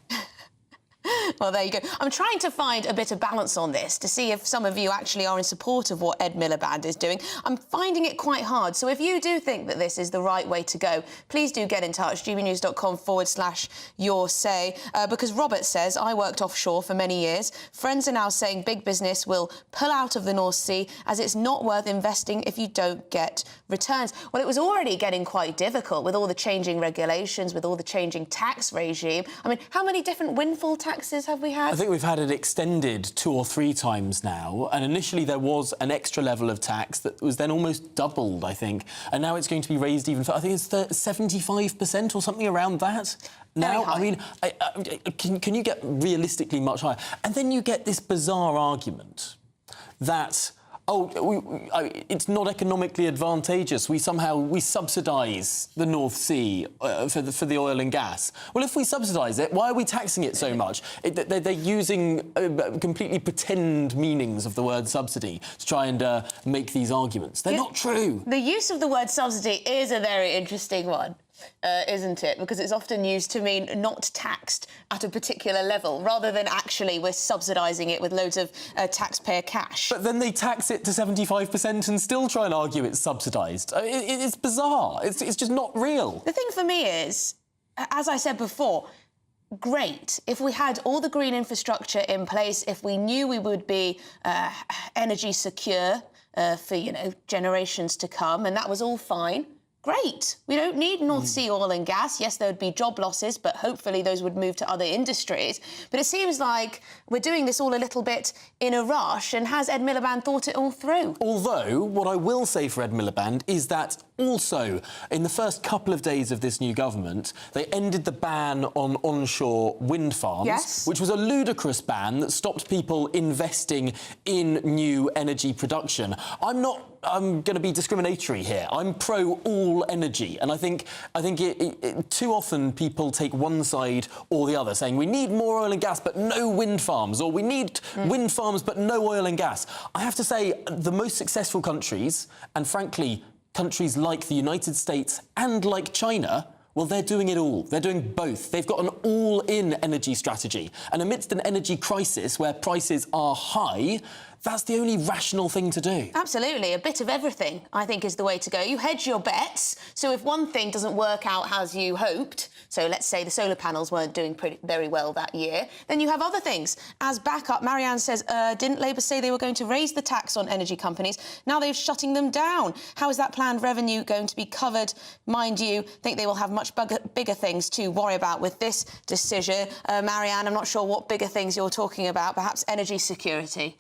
Well, there you go. I'm trying to find a bit of balance on this to see if some of you actually are in support of what Ed Miliband is doing. I'm finding it quite hard. So if you do think that this is the right way to go, please do get in touch, gbnews.com/your say, because Robert says, I worked offshore for many years. Friends are now saying big business will pull out of the North Sea as it's not worth investing if you don't get returns. Well, it was already getting quite difficult with all the changing regulations, with all the changing tax regime. I mean, how many different windfall taxes have we had? I think we've had it extended 2 or 3 times now, and initially there was an extra level of tax that was then almost doubled, I think, and now it's going to be raised even further. I think it's 75% or something around that. Now, I mean, can you get realistically much higher? And then you get this bizarre argument that it's not economically advantageous. We subsidise the North Sea for the oil and gas. Well, if we subsidise it, why are we taxing it so much? They're using completely pretend meanings of the word subsidy to try and make these arguments. They're not true. The use of the word subsidy is a very interesting one. isn't it? Because it's often used to mean not taxed at a particular level, rather than actually we're subsidising it with loads of taxpayer cash. But then they tax it to 75% and still try and argue it's subsidised. It's bizarre. It's just not real. The thing for me is, as I said before, great if we had all the green infrastructure in place, if we knew we would be energy secure for, generations to come, and that was all fine. Great. We don't need North Sea oil and gas. Yes, there would be job losses, but hopefully those would move to other industries. But it seems like we're doing this all a little bit in a rush. And has Ed Miliband thought it all through? Although, what I will say for Ed Miliband is that also, in the first couple of days of this new government, they ended the ban on onshore wind farms, which was a ludicrous ban that stopped people investing in new energy production. I'm going to be discriminatory here. I'm pro all energy, and I think too often people take one side or the other, saying we need more oil and gas but no wind farms, or we need wind farms but no oil and gas. I have to say the most successful countries, and frankly countries like the United States and like China, well, they're doing it all. They're doing both. They've got an all-in energy strategy. And amidst an energy crisis where prices are high, that's the only rational thing to do. Absolutely. A bit of everything, I think, is the way to go. You hedge your bets. So if one thing doesn't work out as you hoped, so let's say the solar panels weren't doing very well that year, then you have other things. As backup, Marianne says, didn't Labour say they were going to raise the tax on energy companies? Now they're shutting them down. How is that planned revenue going to be covered? Mind you, think they will have much bigger things to worry about with this decision. Marianne, I'm not sure what bigger things you're talking about. Perhaps energy security,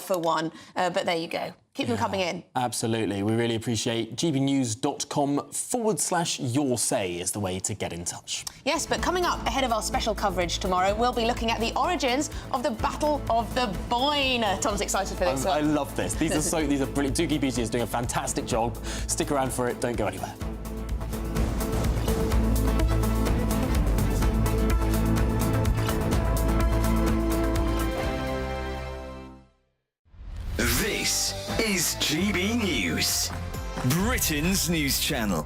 for one. But there you go. Keep them coming in. Absolutely. We really appreciate gbnews.com/your say is the way to get in touch. Yes, but coming up ahead of our special coverage tomorrow, we'll be looking at the origins of the Battle of the Boyne. Tom's excited for this. I love this. These are brilliant. Doogie Beattie is doing a fantastic job. Stick around for it. Don't go anywhere. This is GB News, Britain's news channel.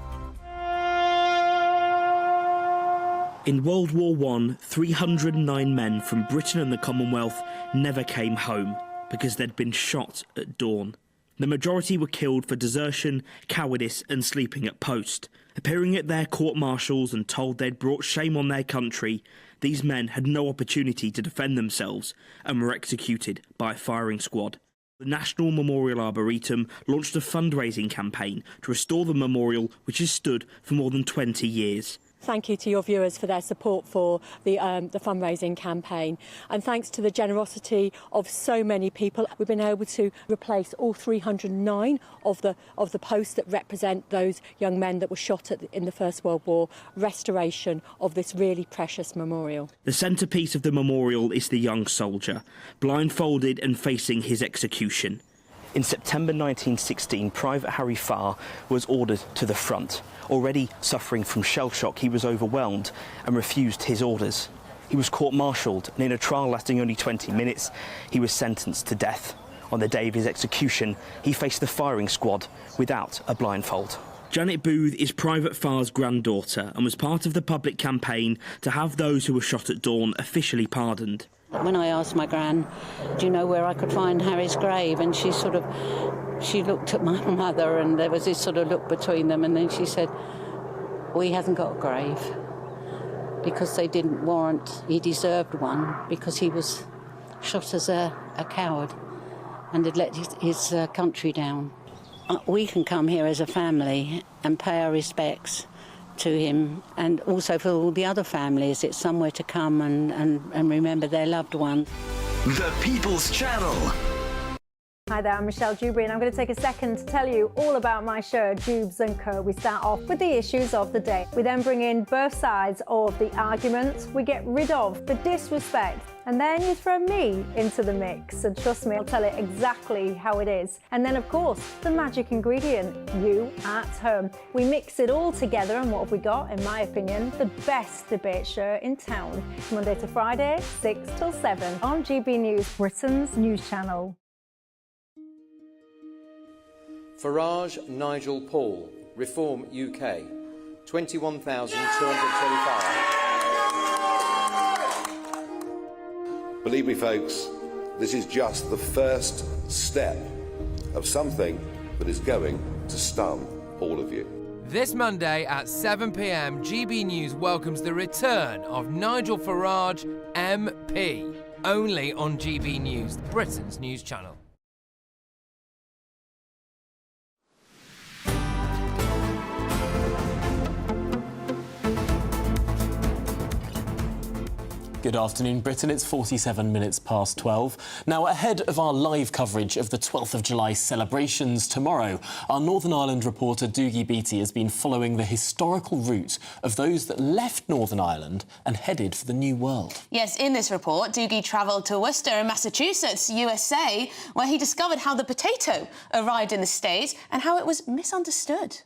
In World War I, 309 men from Britain and the Commonwealth never came home because they'd been shot at dawn. The majority were killed for desertion, cowardice and sleeping at post. Appearing at their court-martials and told they'd brought shame on their country, these men had no opportunity to defend themselves and were executed by a firing squad. The National Memorial Arboretum launched a fundraising campaign to restore the memorial, which has stood for more than 20 years. Thank you to your viewers for their support for the fundraising campaign, and thanks to the generosity of so many people, we've been able to replace all 309 of the posts that represent those young men that were shot in the First World War. Restoration of this really precious memorial. The centrepiece of the memorial is the young soldier, blindfolded and facing his execution. In September 1916, Private Harry Farr was ordered to the front. Already suffering from shell shock, he was overwhelmed and refused his orders. He was court-martialed, and in a trial lasting only 20 minutes, he was sentenced to death. On the day of his execution, he faced the firing squad without a blindfold. Janet Booth is Private Farr's granddaughter and was part of the public campaign to have those who were shot at dawn officially pardoned. When I asked my gran, do you know where I could find Harry's grave? And she looked at my mother, and there was this sort of look between them, and then she said, well, he hasn't got a grave because they didn't warrant, he deserved one because he was shot as a coward and had let his country down. We can come here as a family and pay our respects to him, and also for all the other families, it's somewhere to come and remember their loved ones. The People's Channel. Hi there, I'm Michelle Dewberry, and I'm going to take a second to tell you all about my show, Dubes & Co. We start off with the issues of the day. We then bring in both sides of the argument. We get rid of the disrespect, and then you throw me into the mix. And trust me, I'll tell it exactly how it is. And then, of course, the magic ingredient, you at home. We mix it all together, and what have we got? In my opinion, the best debate show in town. Monday to Friday, 6 till 7 on GB News, Britain's news channel. Farage Nigel Paul, Reform UK. 21,225. Believe me, folks, this is just the first step of something that is going to stun all of you. This Monday at 7 p.m, GB News welcomes the return of Nigel Farage, MP, only on GB News, Britain's news channel. Good afternoon, Britain. It's 47 minutes past 12. Now, ahead of our live coverage of the 12th of July celebrations tomorrow, our Northern Ireland reporter Doogie Beattie has been following the historical route of those that left Northern Ireland and headed for the New World. Yes, in this report, Doogie travelled to Worcester in Massachusetts, USA, where he discovered how the potato arrived in the States and how it was misunderstood.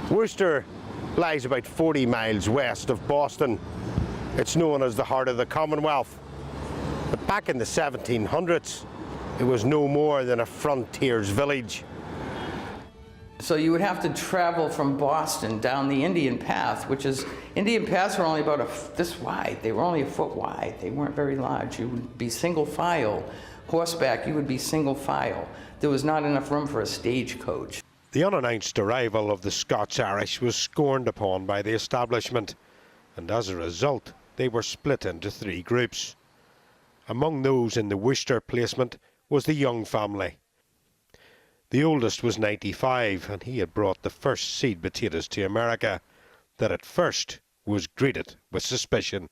Worcester lies about 40 miles west of Boston. It's known as the heart of the Commonwealth. But back in the 1700s, it was no more than a frontier's village. So you would have to travel from Boston down the Indian Path, which is, Indian Paths were only about this wide. They were only a foot wide. They weren't very large. You would be single file. Horseback, you would be single file. There was not enough room for a stagecoach. The unannounced arrival of the Scots-Irish was scorned upon by the establishment, and as a result, they were split into 3 groups. Among those in the Worcester placement was the Young family. The oldest was 95, and he had brought the first seed potatoes to America, that at first was greeted with suspicion.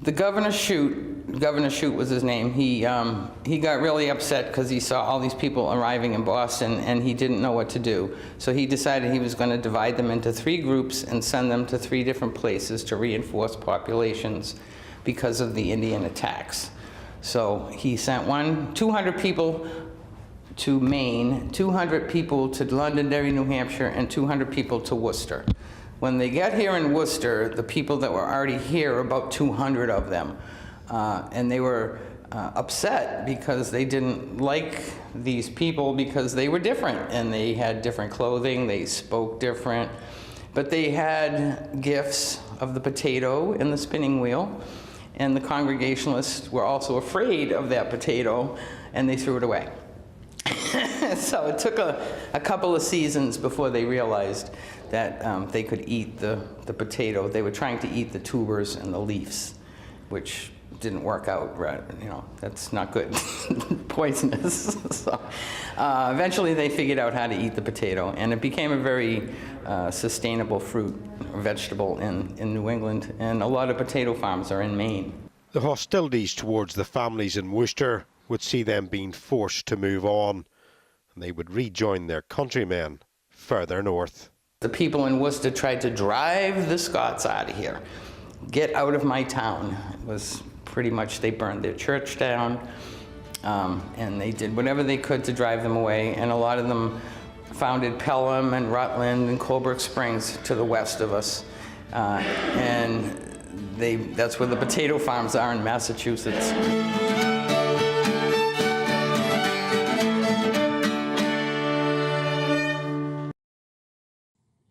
The Governor Shute was his name. He got really upset because he saw all these people arriving in Boston and he didn't know what to do. So he decided he was going to divide them into 3 groups and send them to 3 different places to reinforce populations because of the Indian attacks. So he sent 200 people to Maine, 200 people to Londonderry, New Hampshire, and 200 people to Worcester. When they get here in Worcester, the people that were already here, about 200 of them, and they were upset because they didn't like these people because they were different and they had different clothing, they spoke different, but they had gifts of the potato and the spinning wheel, and the Congregationalists were also afraid of that potato and they threw it away. So it took a couple of seasons before they realized that they could eat the potato. They were trying to eat the tubers and the leaves, which didn't work out right. You know, that's not good. Poisonous. So eventually they figured out how to eat the potato, and it became a very sustainable fruit or vegetable in New England, and a lot of potato farms are in Maine. The hostilities towards the families in Worcester would see them being forced to move on, and they would rejoin their countrymen further north. The people in Worcester tried to drive the Scots out of here. Get out of my town. It was pretty much, they burned their church down, and they did whatever they could to drive them away, and a lot of them founded Pelham and Rutland and Colebrook Springs to the west of us, and that's where the potato farms are in Massachusetts.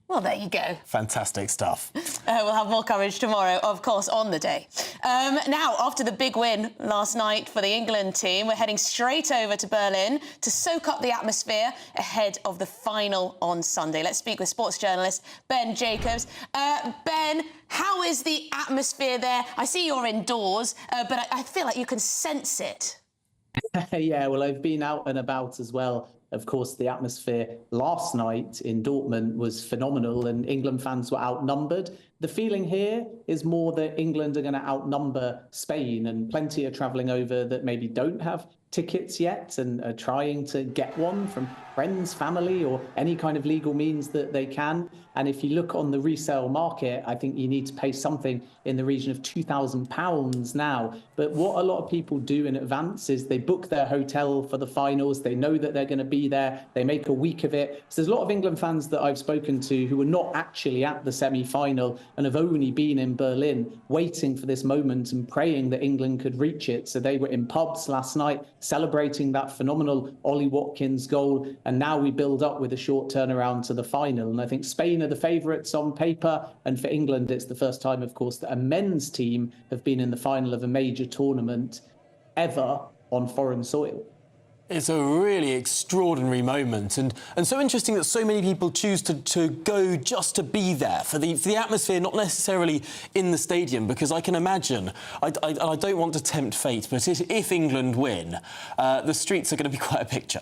Well, there you go. Fantastic stuff. We'll have more coverage tomorrow, of course, on the day. Now, after the big win last night for the England team, we're heading straight over to Berlin to soak up the atmosphere ahead of the final on Sunday. Let's speak with sports journalist Ben Jacobs. Ben, how is the atmosphere there? I see you're indoors, but I feel like you can sense it. Yeah, well, I've been out and about as well. Of course, the atmosphere last night in Dortmund was phenomenal, and England fans were outnumbered. The feeling here is more that England are going to outnumber Spain, and plenty are travelling over that maybe don't have tickets yet and are trying to get one from friends, family, or any kind of legal means that they can. And if you look on the resale market, I think you need to pay something in the region of £2,000 now. But what a lot of people do in advance is they book their hotel for the finals. They know that they're going to be there. They make a week of it. So there's a lot of England fans that I've spoken to who were not actually at the semi-final and have only been in Berlin waiting for this moment and praying that England could reach it. So they were in pubs last night celebrating that phenomenal Ollie Watkins goal. And now we build up with a short turnaround to the final. And I think Spain are the favourites on paper. And for England, it's the first time, of course, that a men's team have been in the final of a major tournament ever on foreign soil. It's a really extraordinary moment, and so interesting that so many people choose to go just to be there for the atmosphere, not necessarily in the stadium, because I can imagine, I don't want to tempt fate, but if England win, the streets are going to be quite a picture.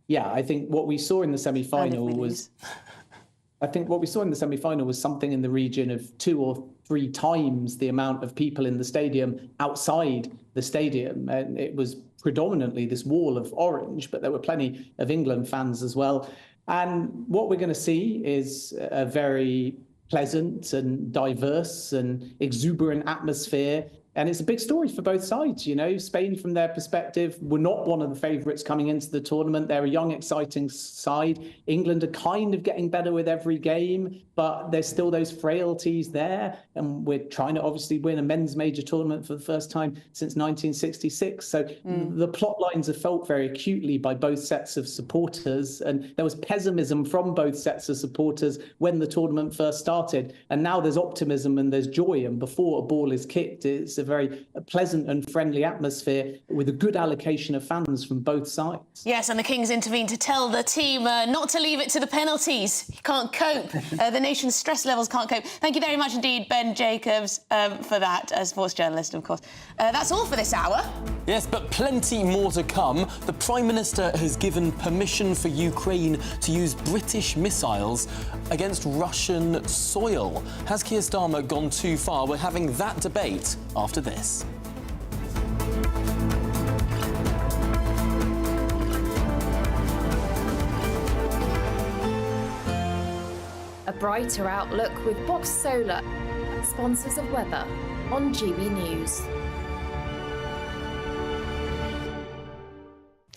Yeah, I think what we saw in the semi-final was... I think what we saw in the semi-final was something in the region of 2 or 3 times the amount of people in the stadium outside the stadium. And it was predominantly this wall of orange, but there were plenty of England fans as well. And what we're going to see is a very pleasant and diverse and exuberant atmosphere. And it's a big story for both sides. You know, Spain, from their perspective, were not one of the favourites coming into the tournament. They're a young, exciting side. England are kind of getting better with every game, but there's still those frailties there. And we're trying to obviously win a men's major tournament for the first time since 1966. So the plot lines are felt very acutely by both sets of supporters. And there was pessimism from both sets of supporters when the tournament first started. And now there's optimism and there's joy. And before a ball is kicked, it's a very pleasant and friendly atmosphere with a good allocation of fans from both sides. Yes, and the Kings intervened to tell the team not to leave it to the penalties. You can't cope. The nation's stress levels can't cope. Thank you very much indeed, Ben Jacobs, for that, as sports journalist, of course. That's all for this hour. Yes, but plenty more to come. The Prime Minister has given permission for Ukraine to use British missiles against Russian soil. Has Keir Starmer gone too far? We're having that debate after this. A brighter outlook with Box Solar, sponsors of weather on GB News.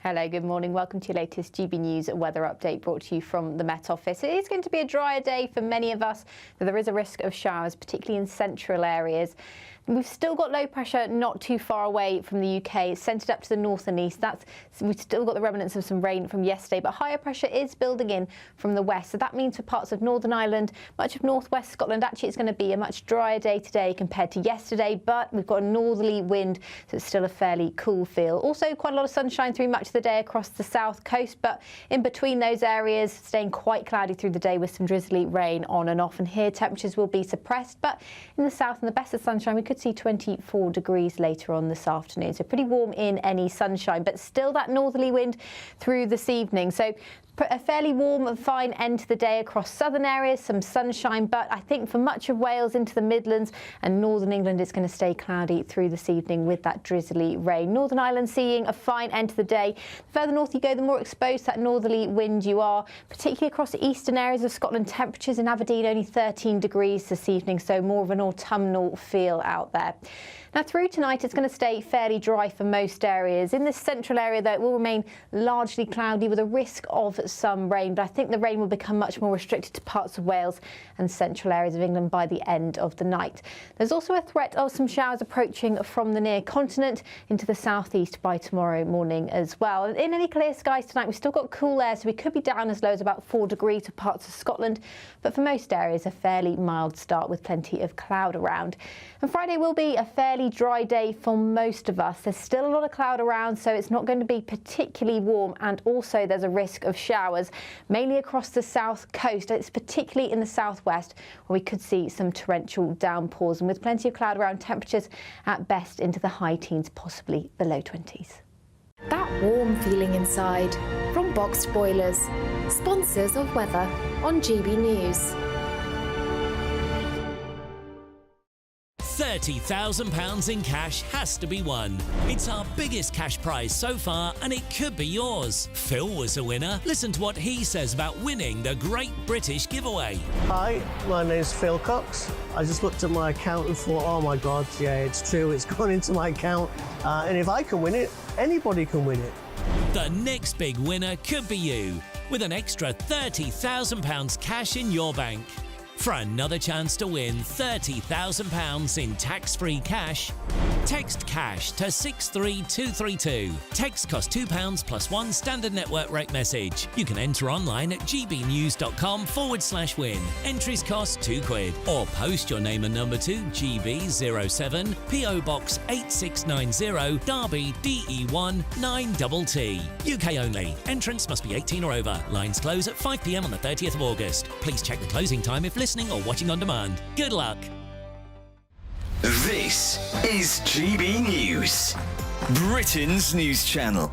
Hello, good morning. Welcome to your latest GB News weather update brought to you from the Met Office. It is going to be a drier day for many of us, but there is a risk of showers, particularly in central areas. We've still got low pressure not too far away from the UK, centred up to the north and east. We've still got the remnants of some rain from yesterday, but higher pressure is building in from the west. So that means for parts of Northern Ireland, much of northwest Scotland, actually it's going to be a much drier day today compared to yesterday, but we've got a northerly wind, so it's still a fairly cool feel. Also quite a lot of sunshine through much of the day across the south coast, but in between those areas, staying quite cloudy through the day with some drizzly rain on and off. And here temperatures will be suppressed, but in the south and the best of sunshine, we could see 24 degrees later on this afternoon. So pretty warm in any sunshine, but still that northerly wind through this evening. So a fairly warm and fine end to the day across southern areas, some sunshine, but I think for much of Wales into the Midlands and northern England, it's going to stay cloudy through this evening with that drizzly rain. Northern Ireland seeing a fine end to the day. The further north you go, the more exposed to that northerly wind you are, particularly across the eastern areas of Scotland. Temperatures in Aberdeen only 13 degrees this evening, so more of an autumnal feel out there. Now through tonight, it's going to stay fairly dry for most areas. In this central area, though, it will remain largely cloudy with a risk of some rain, but I think the rain will become much more restricted to parts of Wales and central areas of England by the end of the night. There's also a threat of some showers approaching from the near continent into the southeast by tomorrow morning as well. And in any clear skies tonight, we've still got cool air, so we could be down as low as about 4 degrees for parts of Scotland, but for most areas, a fairly mild start with plenty of cloud around. And Friday will be a fairly dry day for most of us. There's still a lot of cloud around, so it's not going to be particularly warm, and also there's a risk of showers, mainly across the south coast. It's particularly in the southwest where we could see some torrential downpours, and with plenty of cloud around, temperatures at best into the high teens, possibly the low 20s. That warm feeling inside from Boxed Boilers, sponsors of weather on GB News. £30,000 in cash has to be won. It's our biggest cash prize so far, and it could be yours. Phil was a winner. Listen to what he says about winning the Great British Giveaway. Hi, my name's Phil Cox. I just looked at my account and thought, oh my God, yeah, it's true, it's gone into my account. And if I can win it, anybody can win it. The next big winner could be you, with an extra £30,000 cash in your bank. For another chance to win £30,000 in tax-free cash, text CASH to 63232. Text costs £2 plus one standard network rate message. You can enter online at gbnews.com/win. Entries cost £2. Or post your name and number to GB07 PO Box 8690 Derby DE1 9TT. UK only. Entrants must be 18 or over. Lines close at 5 p.m. on the 30th of August. Please check the closing time if listening or watching on demand. Good luck. This is GB News, Britain's news channel.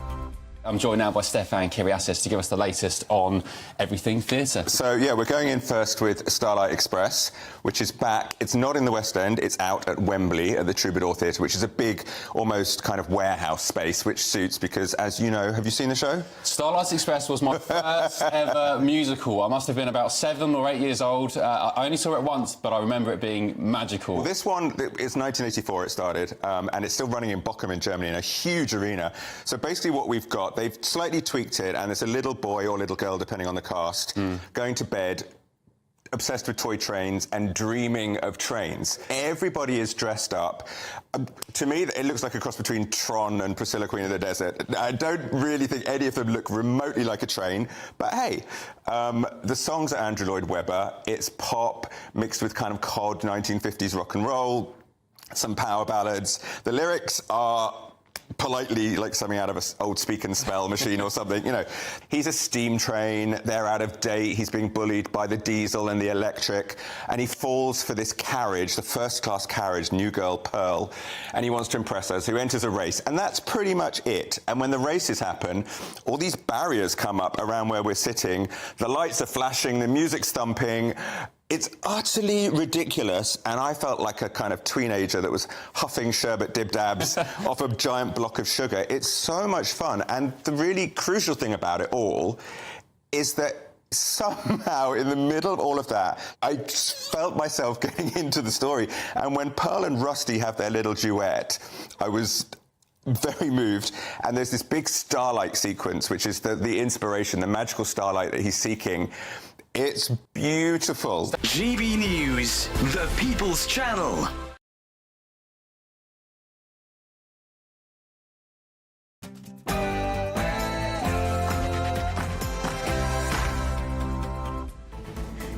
I'm joined now by Stefan Kyriasis to give us the latest on everything theatre. So, yeah, we're going in first with Starlight Express, which is back. It's not in the West End. It's out at Wembley at the Troubadour Theatre, which is a big, almost kind of warehouse space, which suits because, as you know, have you seen the show? Starlight Express was my first ever musical. I must have been about 7 or 8 years old. I only saw it once, but I remember it being magical. Well, this one, it's 1984 it started, and it's still running in Bochum in Germany in a huge arena. So basically what we've got, they've slightly tweaked it, and there's a little boy or little girl, depending on the cast, going to bed, obsessed with toy trains and dreaming of trains. Everybody is dressed up. To me, it looks like a cross between Tron and Priscilla, Queen of the Desert. I don't really think any of them look remotely like a train, but hey, the songs are Andrew Lloyd Webber. It's pop mixed with kind of cod 1950s rock and roll, some power ballads. The lyrics are politely like something out of an old speak and spell machine or something, you know. He's a steam train, they're out of date, he's being bullied by the diesel and the electric, and he falls for this carriage, the first-class carriage, new girl Pearl, and he wants to impress her, so he enters a race, and that's pretty much it. And when the races happen, all these barriers come up around where we're sitting, the lights are flashing, the music's thumping. It's utterly ridiculous, and I felt like a kind of teenager that was huffing sherbet dib-dabs off a giant block of sugar. It's so much fun, and the really crucial thing about it all is that somehow, in the middle of all of that, I just felt myself getting into the story. And when Pearl and Rusty have their little duet, I was very moved, and there's this big starlight sequence, which is the inspiration, the magical starlight that he's seeking. It's beautiful. GB News, the People's Channel.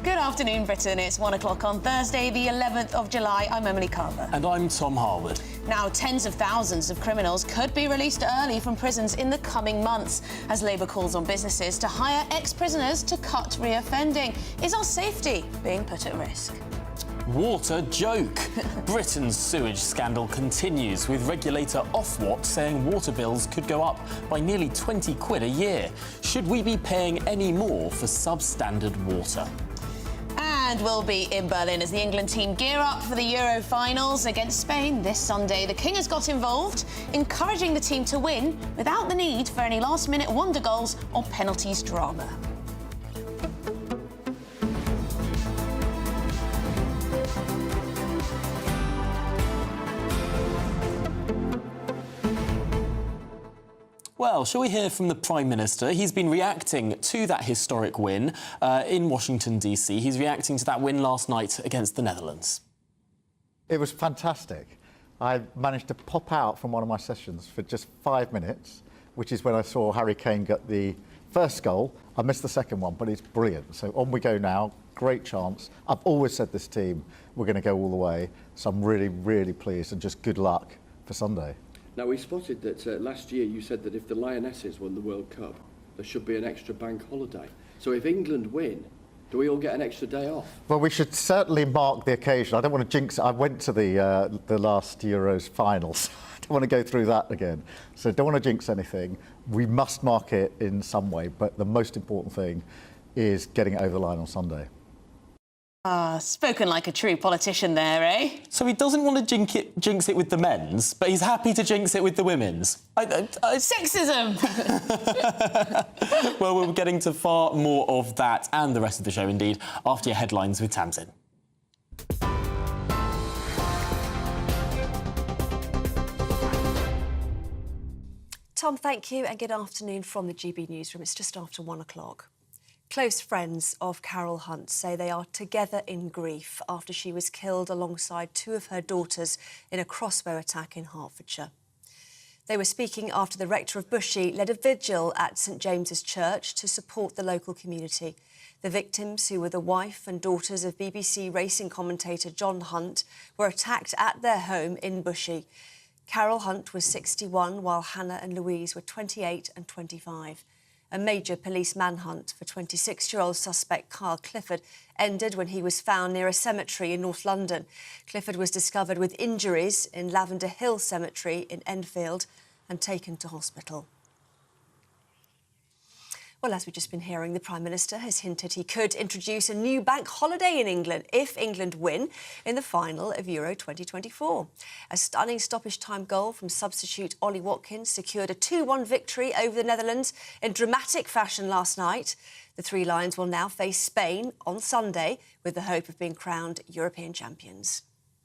Good afternoon, Britain. It's 1 o'clock on Thursday, the 11th of July. I'm Emily Carver. And I'm Tom Harwood. Now, tens of thousands of criminals could be released early from prisons in the coming months as Labour calls on businesses to hire ex-prisoners to cut reoffending. Is our safety being put at risk? Water joke. Britain's sewage scandal continues, with regulator Ofwat saying water bills could go up by nearly 20 quid a year. Should we be paying any more for substandard water? And we'll be in Berlin as the England team gear up for the Euro finals against Spain this Sunday. The King has got involved, encouraging the team to win without the need for any last-minute wonder goals or penalties drama. Well, shall we hear from the Prime Minister? He's been reacting to that historic win in Washington, D.C. He's reacting to that win last night against the Netherlands. It was fantastic. I managed to pop out from one of my sessions for just 5 minutes, which is when I saw Harry Kane get the first goal. I missed the second one, but it's brilliant. So on we go now. Great chance. I've always said this team, we're going to go all the way. So I'm really, really pleased, and just good luck for Sunday. Now, we spotted that last year you said that if the Lionesses won the World Cup, there should be an extra bank holiday. So if England win, do we all get an extra day off? Well, we should certainly mark the occasion. I don't want to jinx it. I went to the last Euros finals. I don't want to go through that again. So don't want to jinx anything. We must mark it in some way, but the most important thing is getting it over the line on Sunday. Spoken like a true politician there, eh? So he doesn't want to jinx it with the men's, but he's happy to jinx it with the women's. Sexism! Well, we're getting to far more of that and the rest of the show, indeed, after your headlines with Tamsin. Tom, thank you, and good afternoon from the GB newsroom. It's just after 1 o'clock. Close friends of Carol Hunt say they are together in grief after she was killed alongside two of her daughters in a crossbow attack in Hertfordshire. They were speaking after the rector of Bushey led a vigil at St James's Church to support the local community. The victims, who were the wife and daughters of BBC racing commentator John Hunt, were attacked at their home in Bushey. Carol Hunt was 61, while Hannah and Louise were 28 and 25. A major police manhunt for 26-year-old suspect Carl Clifford ended when he was found near a cemetery in North London. Clifford was discovered with injuries in Lavender Hill Cemetery in Enfield and taken to hospital. Well, as we've just been hearing, the Prime Minister has hinted he could introduce a new bank holiday in England if England win in the final of Euro 2024. A stunning stoppage-time goal from substitute Ollie Watkins secured a 2-1 victory over the Netherlands in dramatic fashion last night. The Three Lions will now face Spain on Sunday with the hope of being crowned European champions.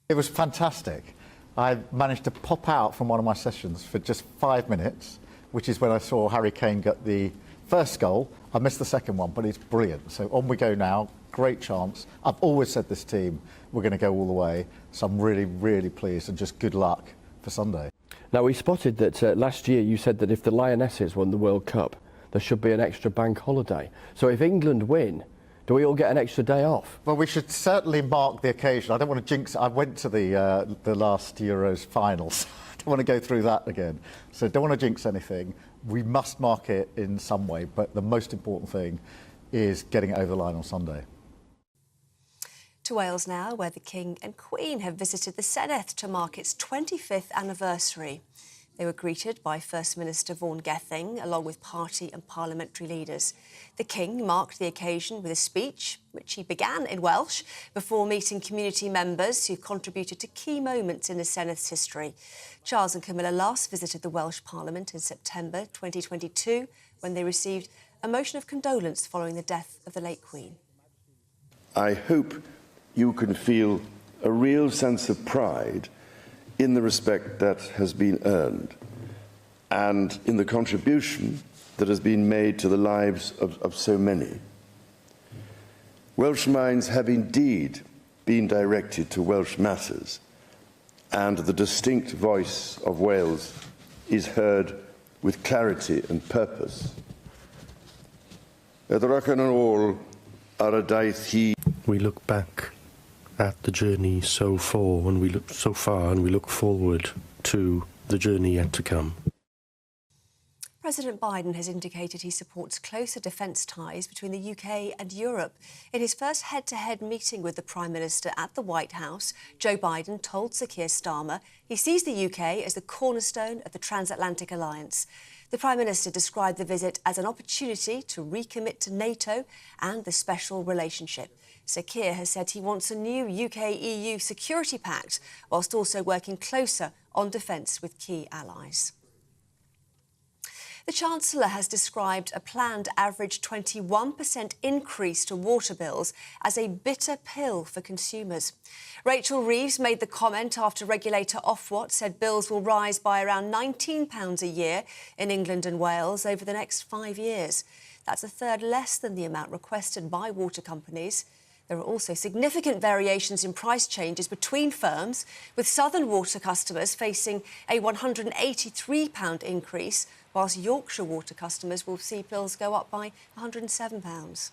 It was fantastic. I managed to pop out from one of my sessions for just 5 minutes, which is when I saw Harry Kane get the first goal. I missed the second one, but it's brilliant. So on we go now. Great chance. I've always said this team, we're going to go all the way. So I'm really, really pleased, and just good luck for Sunday. Now, we spotted that last year you said that if the Lionesses won the World Cup, there should be an extra bank holiday. So if England win, do we all get an extra day off? Well, we should certainly mark the occasion. I don't want to jinx it. I went to the last Euros finals. I don't want to go through that again. So don't want to jinx anything. We must mark it in some way, but the most important thing is getting it over the line on Sunday. To Wales now, where the King and Queen have visited the Senedd to mark its 25th anniversary. They were greeted by First Minister Vaughan Gething, along with party and parliamentary leaders. The King marked the occasion with a speech, which he began in Welsh, before meeting community members who contributed to key moments in the Senedd history. Charles and Camilla last visited the Welsh Parliament in September 2022, when they received a motion of condolence following the death of the late Queen. I hope you can feel a real sense of pride in the respect that has been earned and in the contribution that has been made to the lives of so many. Welsh minds have indeed been directed to Welsh matters, and the distinct voice of Wales is heard with clarity and purpose. Edrych yn ôl ar y daith hi. We look back at the journey so far, and we look forward to the journey yet to come. President Biden has indicated he supports closer defence ties between the UK and Europe. In his first head-to-head meeting with the Prime Minister at the White House, Joe Biden told Sir Keir Starmer he sees the UK as the cornerstone of the transatlantic alliance. The Prime Minister described the visit as an opportunity to recommit to NATO and the special relationship. Sir Keir has said he wants a new UK-EU security pact, whilst also working closer on defence with key allies. The Chancellor has described a planned average 21% increase to water bills as a bitter pill for consumers. Rachel Reeves made the comment after regulator Ofwat said bills will rise by around £19 a year in England and Wales over the next 5 years. That's a third less than the amount requested by water companies. There are also significant variations in price changes between firms, with Southern Water customers facing a £183 increase, whilst Yorkshire Water customers will see bills go up by £107.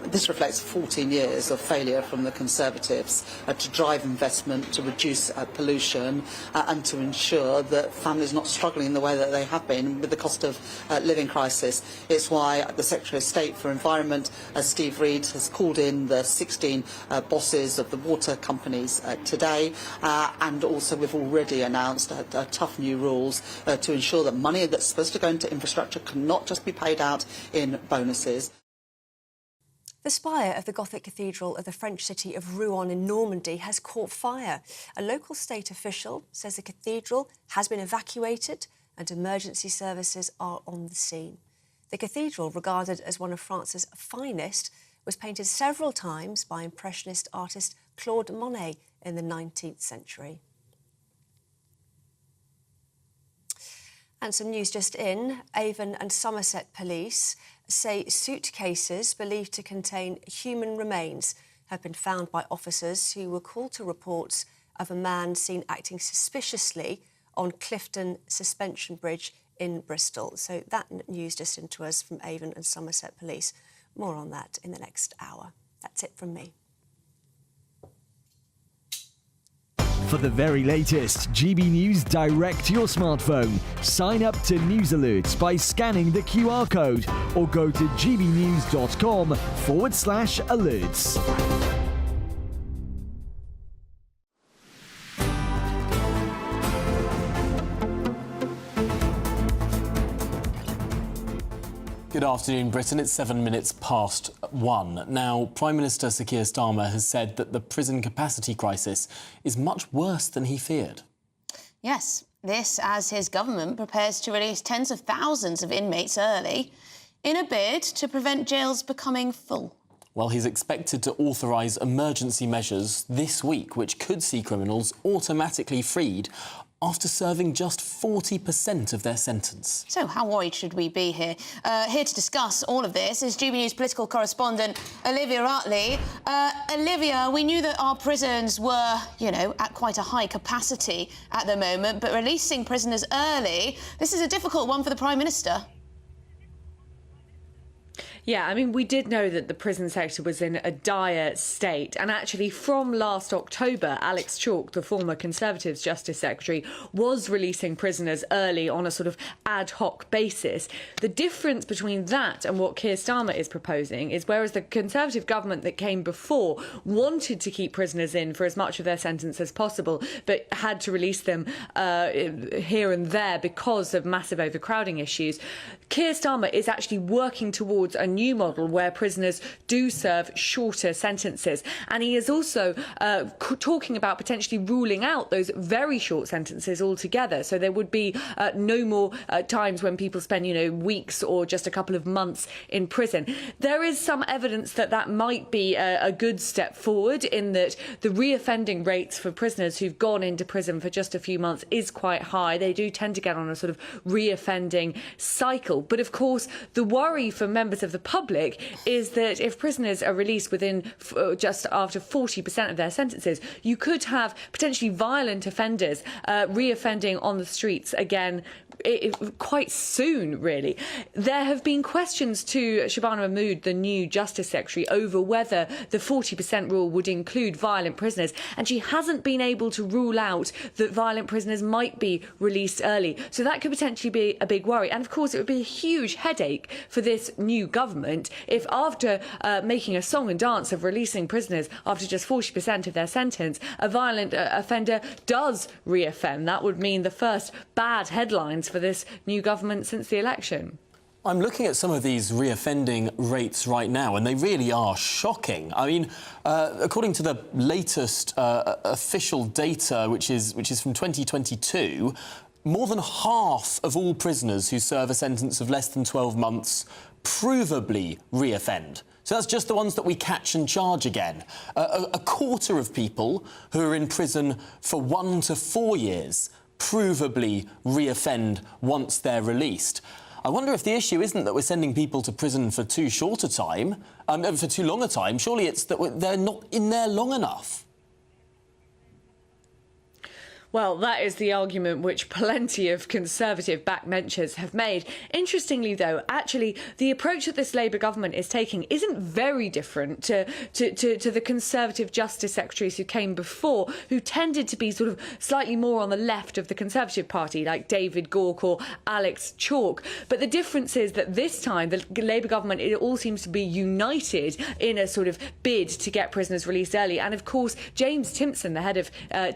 This reflects 14 years of failure from the Conservatives to drive investment, to reduce pollution and to ensure that families are not struggling in the way that they have been with the cost of living crisis. It's why the Secretary of State for Environment, Steve Reid, has called in the 16 bosses of the water companies today, and also we've already announced tough new rules to ensure that money that's supposed to go into infrastructure cannot just be paid out in bonuses. The spire of the Gothic cathedral of the French city of Rouen in Normandy has caught fire. A local state official says the cathedral has been evacuated and emergency services are on the scene. The cathedral, regarded as one of France's finest, was painted several times by Impressionist artist Claude Monet in the 19th century. And some news just in. Avon and Somerset police say suitcases believed to contain human remains have been found by officers who were called to reports of a man seen acting suspiciously on Clifton Suspension Bridge in Bristol. So that news just into us from Avon and Somerset police. More on that in the next hour. That's it from me. For the very latest GB News direct to your smartphone, sign up to News Alerts by scanning the QR code or go to gbnews.com/alerts. Good afternoon, Britain. It's 7 minutes past 1. Now, Prime Minister Sir Keir Starmer has said that the prison capacity crisis is much worse than he feared. Yes, this as his government prepares to release tens of thousands of inmates early in a bid to prevent jails becoming full. Well, he's expected to authorise emergency measures this week, which could see criminals automatically freed after serving just 40% of their sentence. So how worried should we be here? Here to discuss all of this is GB News political correspondent Olivia Hartley. Olivia, we knew that our prisons were, at quite a high capacity at the moment, but releasing prisoners early, this is a difficult one for the Prime Minister. Yeah, I mean, we did know that the prison sector was in a dire state. And actually, from last October, Alex Chalk, the former Conservatives Justice Secretary, was releasing prisoners early on a sort of ad hoc basis. The difference between that and what Keir Starmer is proposing is whereas the Conservative government that came before wanted to keep prisoners in for as much of their sentence as possible, but had to release them here and there because of massive overcrowding issues, Keir Starmer is actually working towards a new model where prisoners do serve shorter sentences. And he is also talking about potentially ruling out those very short sentences altogether. So there would be no more times when people spend, weeks or just a couple of months in prison. There is some evidence that that might be a good step forward in that the reoffending rates for prisoners who've gone into prison for just a few months is quite high. They do tend to get on a sort of reoffending cycle. But of course, the worry for members of the public is that if prisoners are released within just after 40% of their sentences, you could have potentially violent offenders reoffending on the streets again quite soon, really. There have been questions to Shabana Mahmood, the new Justice Secretary, over whether the 40% rule would include violent prisoners, and she hasn't been able to rule out that violent prisoners might be released early. So that could potentially be a big worry. And of course, it would be a huge headache for this new government if after making a song and dance of releasing prisoners after just 40% of their sentence, a violent offender does reoffend. That would mean the first bad headlines for this new government since the election. I'm looking at some of these reoffending rates right now, and they really are shocking. I mean, according to the latest official data, which is from 2022, more than half of all prisoners who serve a sentence of less than 12 months provably reoffend. So that's just the ones that we catch and charge again. A quarter of people who are in prison for 1 to 4 years provably reoffend once they're released. I wonder if the issue isn't that we're sending people to prison for too short a time, for too long a time. Surely it's that they're not in there long enough. Well, that is the argument which plenty of Conservative backbenchers have made. Interestingly, though, actually, the approach that this Labour government is taking isn't very different to the Conservative Justice Secretaries who came before, who tended to be sort of slightly more on the left of the Conservative Party, like David Gauke or Alex Chalk. But the difference is that this time, the Labour government, it all seems to be united in a sort of bid to get prisoners released early. And, of course, James Timpson, the head of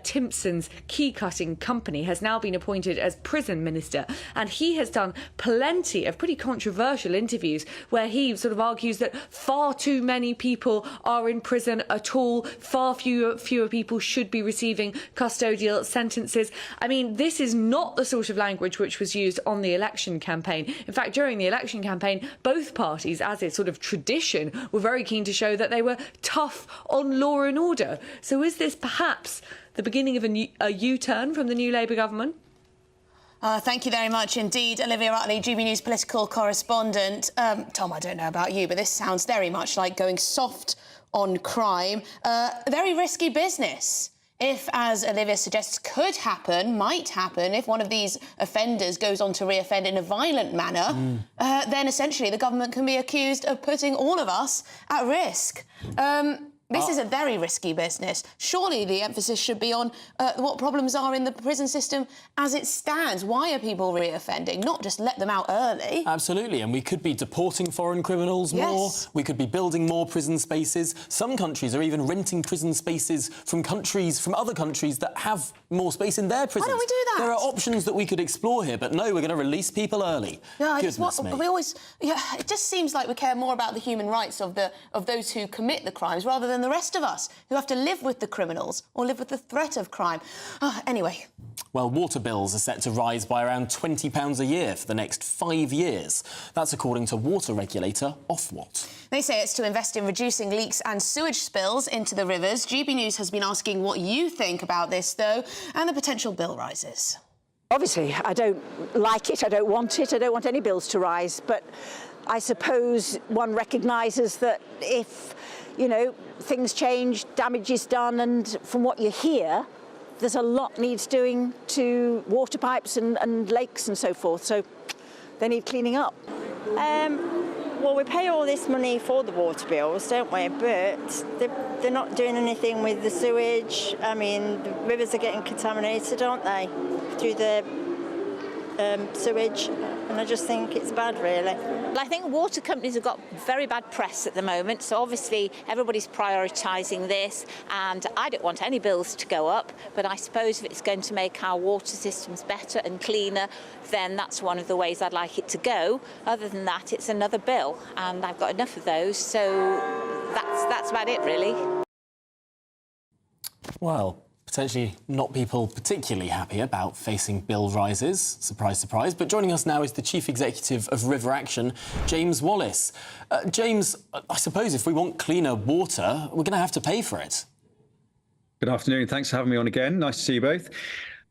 Timpson's Key tree-cutting company has now been appointed as prison minister, and he has done plenty of pretty controversial interviews where he sort of argues that far too many people are in prison at all, far fewer people should be receiving custodial sentences. I mean, this is not the sort of language which was used on the election campaign. In fact, during the election campaign, both parties, as is sort of tradition, were very keen to show that they were tough on law and order. So is this perhaps the beginning of a U-turn from the new Labour government? Thank you very much indeed, Olivia Utley, GBNews political correspondent. Tom, I don't know about you, but this sounds very much like going soft on crime. Very risky business. If, as Olivia suggests, could happen, might happen, if one of these offenders goes on to reoffend in a violent manner, then essentially the government can be accused of putting all of us at risk. This is a very risky business. Surely the emphasis should be on what problems are in the prison system as it stands. Why are people reoffending? Not just let them out early. Absolutely, and we could be deporting foreign criminals more. We could be building more prison spaces. Some countries are even renting prison spaces from other countries that have more space in their prisons. Why don't we do that? There are options that we could explore here, but no, we're going to release people early. No, it just seems like we care more about the human rights of those who commit the crimes rather than the rest of us who have to live with the criminals or live with the threat of crime. Anyway. Well, water bills are set to rise by around £20 a year for the next 5 years. That's according to water regulator Ofwat. They say it's to invest in reducing leaks and sewage spills into the rivers. GB News has been asking what you think about this, though, and the potential bill rises. Obviously, I don't like it, I don't want it, I don't want any bills to rise, but I suppose one recognises that if, you know, things change, damage is done, and from what you hear, there's a lot needs doing to water pipes and lakes and so forth, so they need cleaning up. Well, we pay all this money for the water bills, don't we? But they're not doing anything with the sewage. I mean, the rivers are getting contaminated, aren't they, through the sewage, and I just think it's bad, really. Well, I think water companies have got very bad press at the moment, so obviously everybody's prioritising this, and I don't want any bills to go up, but I suppose if it's going to make our water systems better and cleaner, then that's one of the ways I'd like it to go. Other than that, it's another bill, and I've got enough of those, so that's about it, really. Well, potentially not people particularly happy about facing bill rises. Surprise, surprise. But joining us now is the Chief Executive of River Action, James Wallace. James, I suppose if we want cleaner water, we're going to have to pay for it. Good afternoon. Thanks for having me on again. Nice to see you both.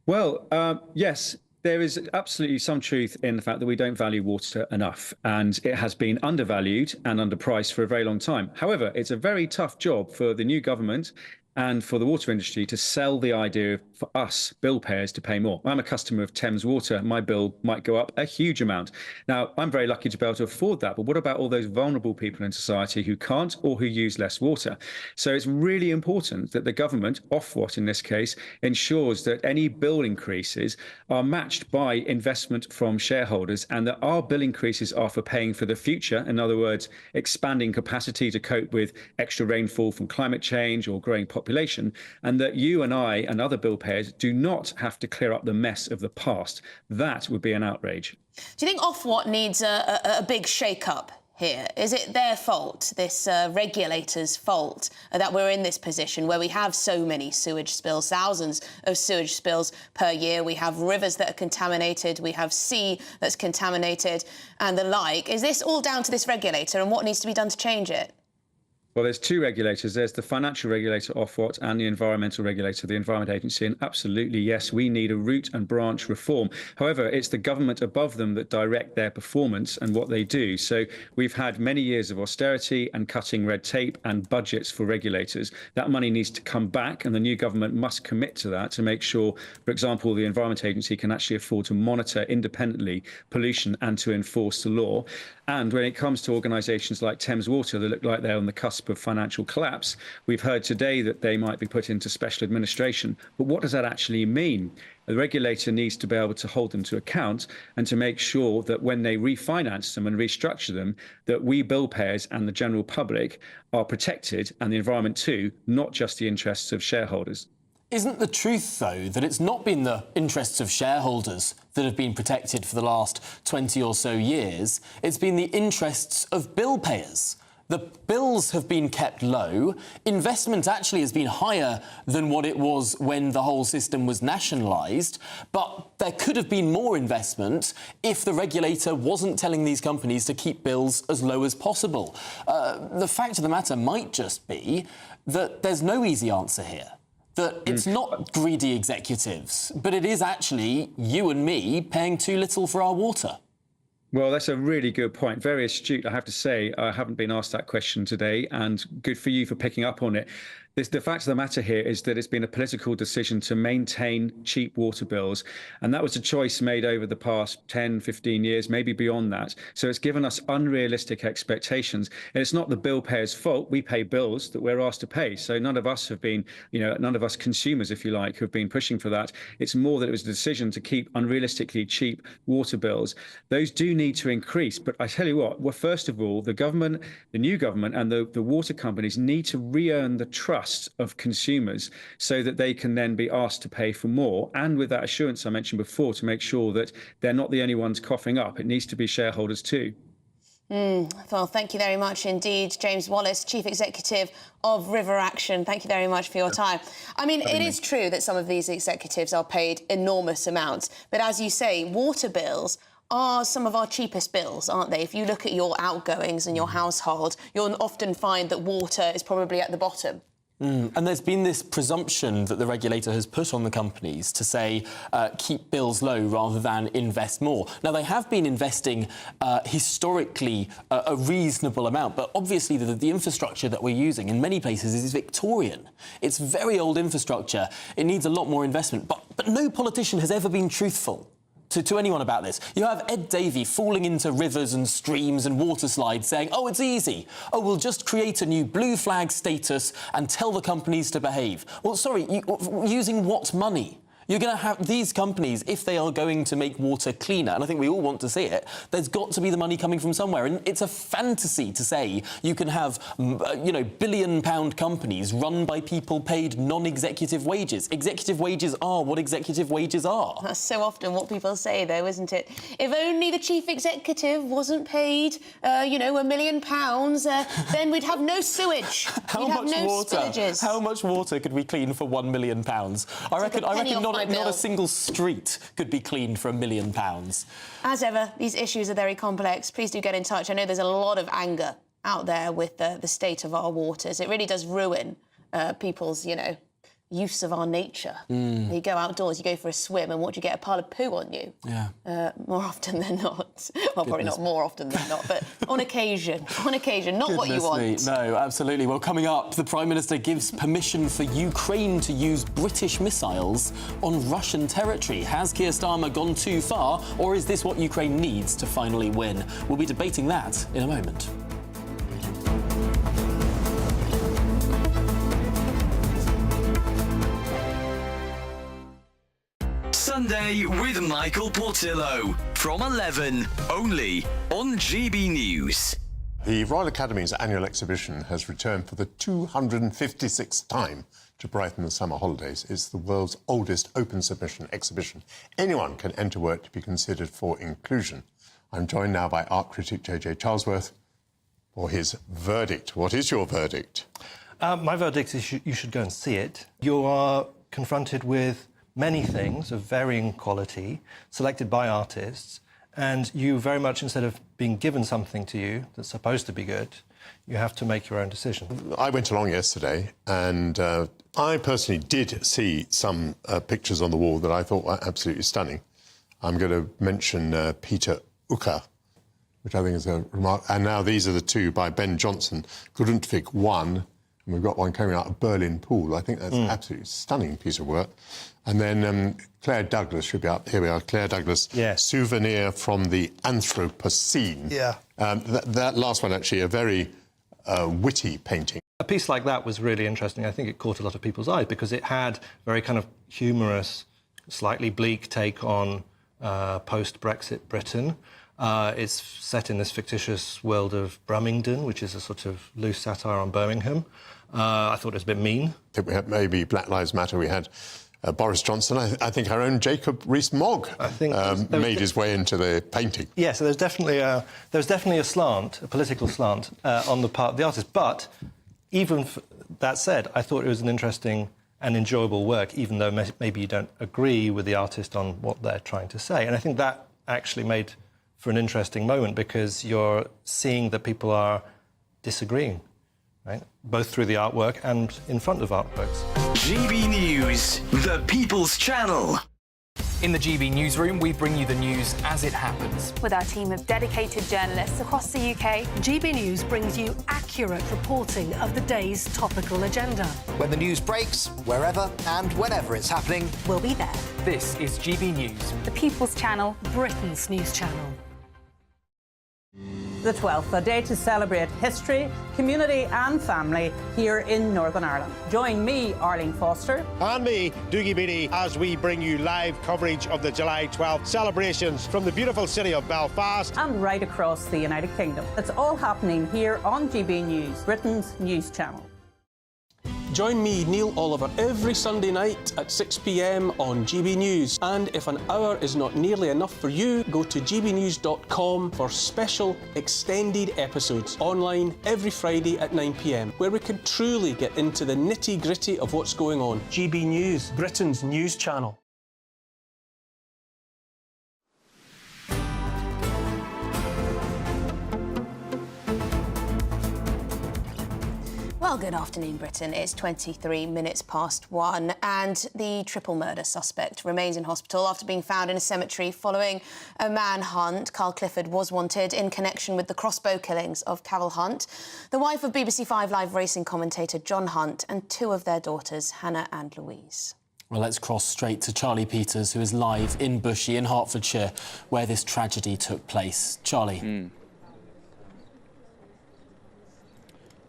Well, yes, there is absolutely some truth in the fact that we don't value water enough, and it has been undervalued and underpriced for a very long time. However, it's a very tough job for the new government and for the water industry to sell the idea of, for us, bill payers to pay more. I'm a customer of Thames Water. My bill might go up a huge amount. Now, I'm very lucky to be able to afford that, but what about all those vulnerable people in society who can't or who use less water? So it's really important that the government, Ofwat in this case, ensures that any bill increases are matched by investment from shareholders, and that our bill increases are for paying for the future. In other words, expanding capacity to cope with extra rainfall from climate change or growing population, and that you and I and other bill payers do not have to clear up the mess of the past. That would be an outrage. Do you think Ofwat needs a big shake-up here? Is it their fault, this regulator's fault, that we're in this position where we have so many sewage spills, thousands of sewage spills per year? We have rivers that are contaminated, we have sea that's contaminated and the like. Is this all down to this regulator, and what needs to be done to change it? Well, there's two regulators. There's the financial regulator, Ofwat, and the environmental regulator, the Environment Agency. And absolutely, yes, we need a root and branch reform. However, it's the government above them that direct their performance and what they do. So we've had many years of austerity and cutting red tape and budgets for regulators. That money needs to come back, and the new government must commit to that to make sure, for example, the Environment Agency can actually afford to monitor independently pollution and to enforce the law. And when it comes to organisations like Thames Water that look like they're on the cusp of financial collapse, we've heard today that they might be put into special administration. But what does that actually mean? The regulator needs to be able to hold them to account and to make sure that when they refinance them and restructure them, that we bill payers and the general public are protected, and the environment too, not just the interests of shareholders. Isn't the truth, though, that it's not been the interests of shareholders that have been protected for the last 20 or so years? It's been the interests of bill payers. The bills have been kept low. Investment actually has been higher than what it was when the whole system was nationalised. But there could have been more investment if the regulator wasn't telling these companies to keep bills as low as possible. The fact of the matter might just be that there's no easy answer here. That it's not greedy executives, but it is actually you and me paying too little for our water. Well, that's a really good point. Very astute, I have to say. I haven't been asked that question today, and good for you for picking up on it. The fact of the matter here is that it's been a political decision to maintain cheap water bills, and that was a choice made over the past 10, 15 years, maybe beyond that. So it's given us unrealistic expectations, and it's not the bill payer's fault. We pay bills that we're asked to pay, so none of us have been, none of us consumers, if you like, have been pushing for that. It's more that it was a decision to keep unrealistically cheap water bills. Those do need to increase, but I tell you what, well, first of all, the government, the new government and the water companies need to re-earn the trust of consumers so that they can then be asked to pay for more, and with that assurance I mentioned before, to make sure that they're not the only ones coughing up. It needs to be shareholders too. Well, thank you very much indeed, James Wallace, Chief Executive of River Action. Thank you very much for your time. I mean, it is true that some of these executives are paid enormous amounts, but as you say, water bills are some of our cheapest bills, aren't they? If you look at your outgoings in your household, you'll often find that water is probably at the bottom. And there's been this presumption that the regulator has put on the companies to say, keep bills low rather than invest more. Now, they have been investing historically a reasonable amount, but obviously the infrastructure that we're using in many places is Victorian. It's very old infrastructure. It needs a lot more investment, but no politician has ever been truthful to anyone about this. You have Ed Davey falling into rivers and streams and water slides saying, oh, it's easy. Oh, we'll just create a new blue flag status and tell the companies to behave. Well, sorry, using what money? You're going to have these companies, if they are going to make water cleaner, and I think we all want to see it, there's got to be the money coming from somewhere. And it's a fantasy to say you can have, billion-pound companies run by people paid non-executive wages. Executive wages are what executive wages are. That's so often what people say, though, isn't it? If only the chief executive wasn't paid, £1 million, then we'd have no sewage. We'd have no spillages. How much water could we clean for £1 million? I reckon not a single street could be cleaned for £1 million. As ever, these issues are very complex. Please do get in touch. I know there's a lot of anger out there with the state of our waters. It really does ruin people's, use of our nature. You go outdoors, you go for a swim, and what do you get? A pile of poo on you. Yeah. More often than not. Well, probably not more often than not, but on occasion, not what you want. Me. No, absolutely. Well, coming up, the Prime Minister gives permission for Ukraine to use British missiles on Russian territory. Has Keir Starmer gone too far, or is this what Ukraine needs to finally win? We'll be debating that in a moment. Sunday with Michael Portillo from 11, only on GB News. The Royal Academy's annual exhibition has returned for the 256th time to brighten the summer holidays. It's the world's oldest open submission exhibition. Anyone can enter work to be considered for inclusion. I'm joined now by art critic J.J. Charlesworth for his verdict. What is your verdict? My verdict is you should go and see it. You are confronted with many things of varying quality, selected by artists, and you very much, instead of being given something to you that's supposed to be good, you have to make your own decision. I went along yesterday, and I personally did see some pictures on the wall that I thought were absolutely stunning. I'm going to mention Peter Ucker, which I think is a remark. And now these are the two by Ben Jonson, Grundtvig 1, and we've got one coming out of Berlin Pool. I think that's an absolutely stunning piece of work. And then Claire Douglas should be up. Here we are, Claire Douglas. Yes. Souvenir from the Anthropocene. Yeah. That last one, actually, a very witty painting. A piece like that was really interesting. I think it caught a lot of people's eyes because it had very kind of humorous, slightly bleak take on post-Brexit Britain. It's set in this fictitious world of Brummington, which is a sort of loose satire on Birmingham. I thought it was a bit mean. I think we had maybe Black Lives Matter. We had Boris Johnson. I think our own Jacob Rees-Mogg made his way into the painting. Yeah, so there's definitely a slant, a political slant, on the part of the artist. But even that said, I thought it was an interesting and enjoyable work, even though maybe you don't agree with the artist on what they're trying to say. And I think that actually made for an interesting moment, because you're seeing that people are disagreeing, right? Both through the artwork and in front of artworks. GB News, the People's Channel. In the GB Newsroom, we bring you the news as it happens. With our team of dedicated journalists across the UK, GB News brings you accurate reporting of the day's topical agenda. When the news breaks, wherever and whenever it's happening, we'll be there. This is GB News, the People's Channel, Britain's news channel. The 12th, a day to celebrate history, community and family here in Northern Ireland. Join me, Arlene Foster. And me, Dougie Beattie, as we bring you live coverage of the July 12th celebrations from the beautiful city of Belfast. And right across the United Kingdom. It's all happening here on GB News, Britain's news channel. Join me, Neil Oliver, every Sunday night at 6 p.m. on GB News. And if an hour is not nearly enough for you, go to gbnews.com for special extended episodes online every Friday at 9 p.m, where we can truly get into the nitty-gritty of what's going on. GB News, Britain's news channel. Well, good afternoon, Britain. It's 23 minutes past 1, and the triple murder suspect remains in hospital after being found in a cemetery following a manhunt. Carl Clifford was wanted in connection with the crossbow killings of Carol Hunt, the wife of BBC 5 Live racing commentator John Hunt, and two of their daughters, Hannah and Louise. Well, let's cross straight to Charlie Peters, who is live in Bushey in Hertfordshire, where this tragedy took place. Charlie.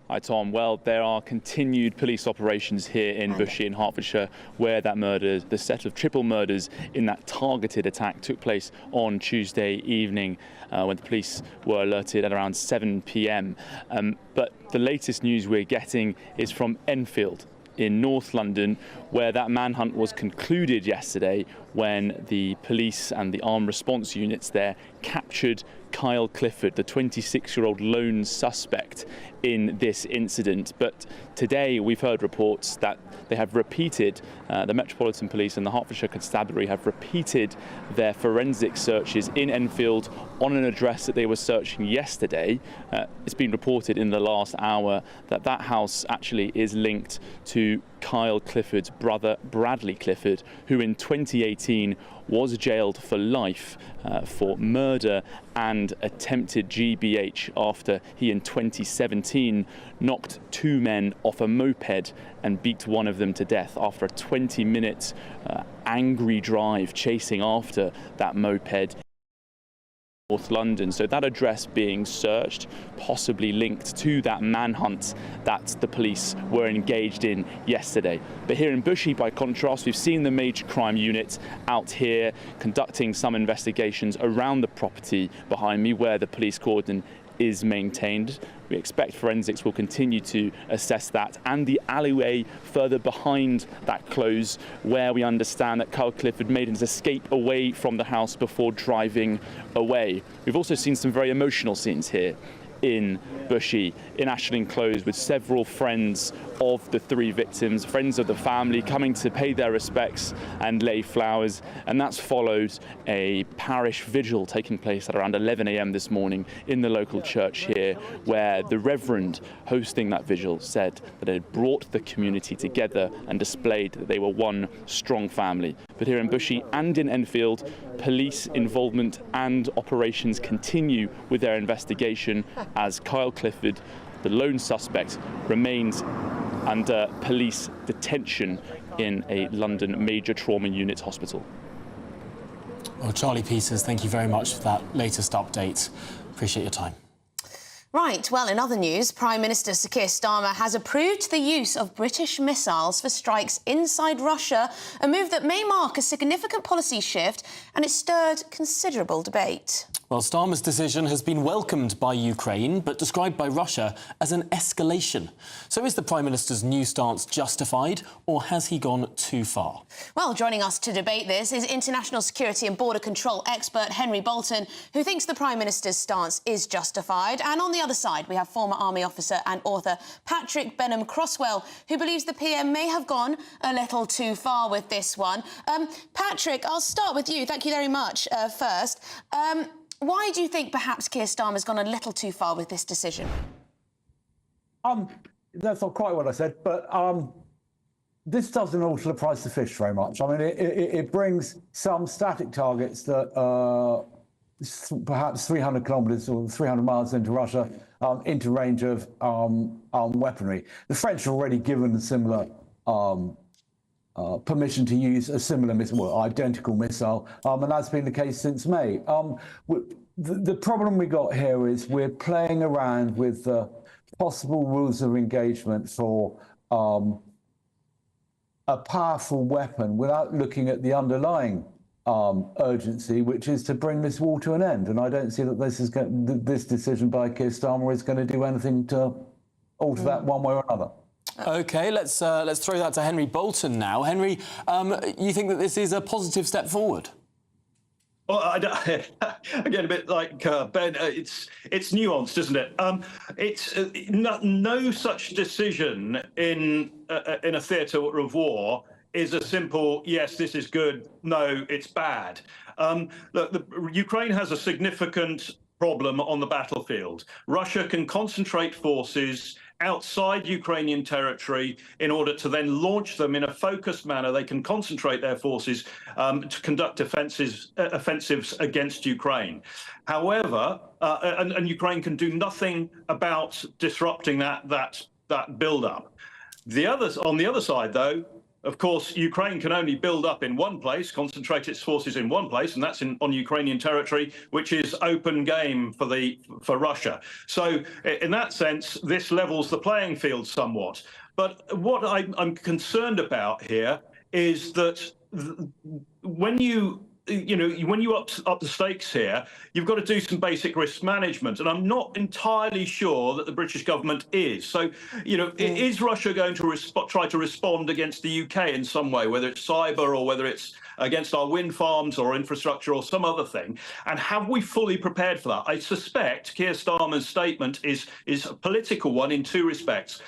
Hi, Tom. Well, there are continued police operations here in Bushey in Hertfordshire, where that murder, the set of triple murders in that targeted attack took place on Tuesday evening, when the police were alerted at around 7 p.m. But the latest news we're getting is from Enfield in North London, where that manhunt was concluded yesterday when the police and the armed response units there captured Kyle Clifford, the 26-year-old lone suspect in this incident. But today we've heard reports that they have repeated, the Metropolitan Police and the Hertfordshire Constabulary have repeated their forensic searches in Enfield on an address that they were searching yesterday. It's been reported in the last hour that that house actually is linked to Kyle Clifford's brother, Bradley Clifford, who in 2018 was jailed for life for murder and attempted GBH after he in 2017 knocked two men off a moped and beat one of them to death after a 20-minute angry drive chasing after that moped. North London. So that address being searched, possibly linked to that manhunt that the police were engaged in yesterday. But here in Bushey, by contrast, we've seen the major crime unit out here conducting some investigations around the property behind me where the police cordon is maintained. We expect forensics will continue to assess that, and the alleyway further behind that close, where we understand that Kyle Clifford made his escape away from the house before driving away. We've also seen some very emotional scenes here in Bushey, in Ashling Close, with several friends of the three victims, friends of the family, coming to pay their respects and lay flowers. And that's followed a parish vigil taking place at around 11 a.m. this morning in the local church here, where the Reverend hosting that vigil said that it had brought the community together and displayed that they were one strong family. But here in Bushey and in Enfield, police involvement and operations continue with their investigation as Kyle Clifford, the lone suspect, remains under police detention in a London major trauma unit hospital. Well, Charlie Peters, thank you very much for that latest update. Appreciate your time. Right, well, in other news, Prime Minister Sir Keir Starmer has approved the use of British missiles for strikes inside Russia, a move that may mark a significant policy shift, and it stirred considerable debate. Well, Starmer's decision has been welcomed by Ukraine, but described by Russia as an escalation. So is the Prime Minister's new stance justified, or has he gone too far? Well, joining us to debate this is international security and border control expert Henry Bolton, who thinks the Prime Minister's stance is justified. And on the other side, we have former Army officer and author Patrick Benham-Crosswell, who believes the PM may have gone a little too far with this one. Patrick, I'll start with you. Thank you very much first. Why do you think perhaps Keir Starmer's gone a little too far with this decision? That's not quite what I said, but this doesn't alter the price of fish very much. I mean, it brings some static targets that perhaps 300 kilometres or 300 miles into Russia into range of weaponry. The French have already given a similar permission to use a similar identical missile, and that's been the case since May. The problem we got here is we're playing around with the possible rules of engagement for a powerful weapon without looking at the underlying urgency, which is to bring this war to an end. And I don't see that this decision by Keir Starmer is going to do anything to alter that one way or another. OK, let's throw that to Henry Bolton now. Henry, you think that this is a positive step forward? Well, again, a bit like Ben, it's nuanced, isn't it? It's no such decision in a theatre of war is a simple yes, this is good, no, it's bad. Look, Ukraine has a significant problem on the battlefield. Russia can concentrate forces outside Ukrainian territory in order to then launch them in a focused manner. They can concentrate their forces to conduct offensives against Ukraine. However, and Ukraine can do nothing about disrupting that build-up. On the other side, though, of course, Ukraine can only build up in one place, concentrate its forces in one place, and that's on Ukrainian territory, which is open game for Russia. So in that sense, this levels the playing field somewhat. But what I'm concerned about here is that when you up the stakes here, you've got to do some basic risk management, and I'm not entirely sure that the British government is. So, is Russia going to try to respond against the UK in some way, whether it's cyber or whether it's against our wind farms or infrastructure or some other thing? And have we fully prepared for that? I suspect Keir Starmer's statement is a political one in two respects.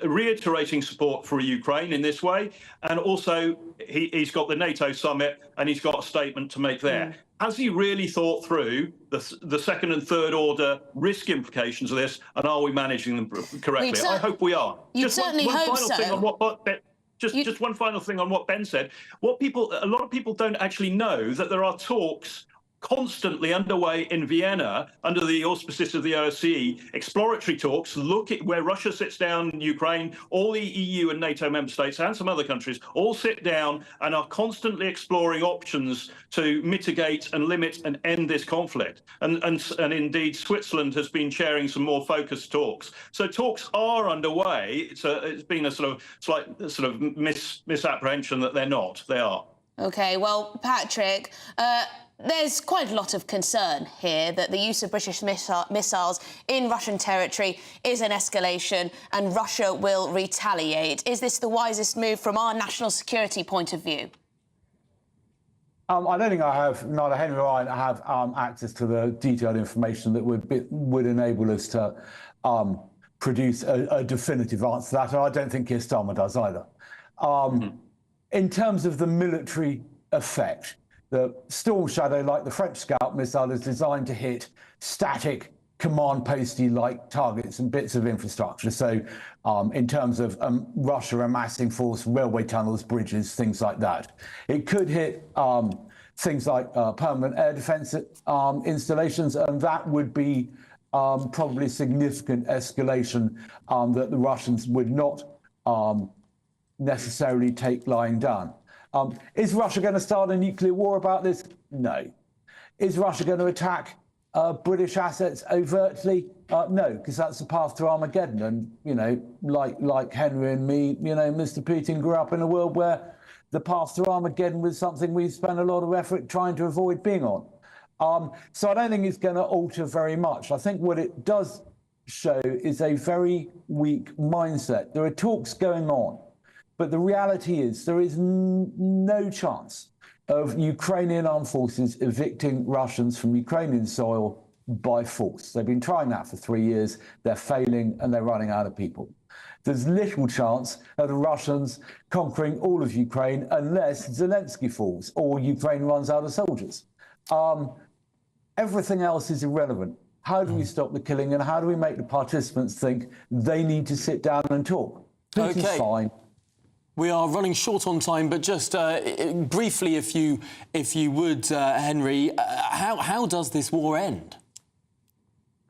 Reiterating support for Ukraine in this way, and also he's got the NATO summit and he's got a statement to make there. Has he really thought through the second and third order risk implications of this, and are we managing them correctly? I hope we are. Just one final thing on what just one final thing on what Ben said. A lot of people don't actually know that there are talks constantly underway in Vienna under the auspices of the OSCE, exploratory talks, look at where Russia sits down in Ukraine, all the EU and NATO member states and some other countries all sit down and are constantly exploring options to mitigate and limit and end this conflict. And indeed, Switzerland has been chairing some more focused talks. So talks are underway. It's been a sort of misapprehension that they're not. They are. OK, well, Patrick, there's quite a lot of concern here that the use of British missiles in Russian territory is an escalation and Russia will retaliate. Is this the wisest move from our national security point of view? I don't think neither Henry or I have access to the detailed information that would enable us to produce a definitive answer to that. And I don't think Keir Starmer does either. In terms of the military effect, the Storm Shadow, like the French Scout missile, is designed to hit static command posty-like targets and bits of infrastructure. So in terms of Russia amassing force, railway tunnels, bridges, things like that. It could hit things like permanent air defence installations, and that would be probably significant escalation that the Russians would not necessarily take lying down. Is Russia going to start a nuclear war about this? No. Is Russia going to attack British assets overtly? No, because that's the path to Armageddon. And, like Henry and me, Mr. Putin grew up in a world where the path to Armageddon was something we spent a lot of effort trying to avoid being on. So I don't think it's going to alter very much. I think what it does show is a very weak mindset. There are talks going on, but the reality is there is no chance of Ukrainian armed forces evicting Russians from Ukrainian soil by force. They've been trying that for 3 years. They're failing and they're running out of people. There's little chance of the Russians conquering all of Ukraine unless Zelensky falls or Ukraine runs out of soldiers. Everything else is irrelevant. How do we stop the killing and how do we make the participants think they need to sit down and talk? Putin's fine. We are running short on time, but just briefly, if you would, Henry, how does this war end?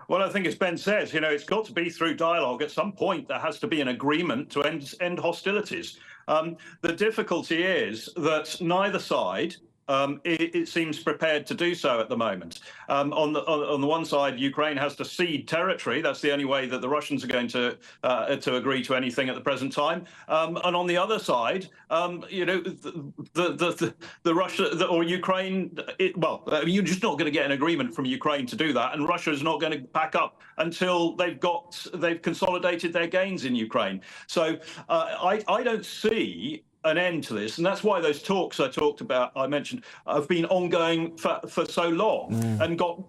Well, I think as Ben says, it's got to be through dialogue. At some point, there has to be an agreement to end hostilities. The difficulty is that neither side it seems prepared to do so at the moment. On the one side, Ukraine has to cede territory. That's the only way that the Russians are going to agree to anything at the present time. And on the other side, the Russia or Ukraine. You're just not going to get an agreement from Ukraine to do that, and Russia is not going to back up until they've consolidated their gains in Ukraine. So I don't see an end to this, and that's why those talks I mentioned have been ongoing for so long and got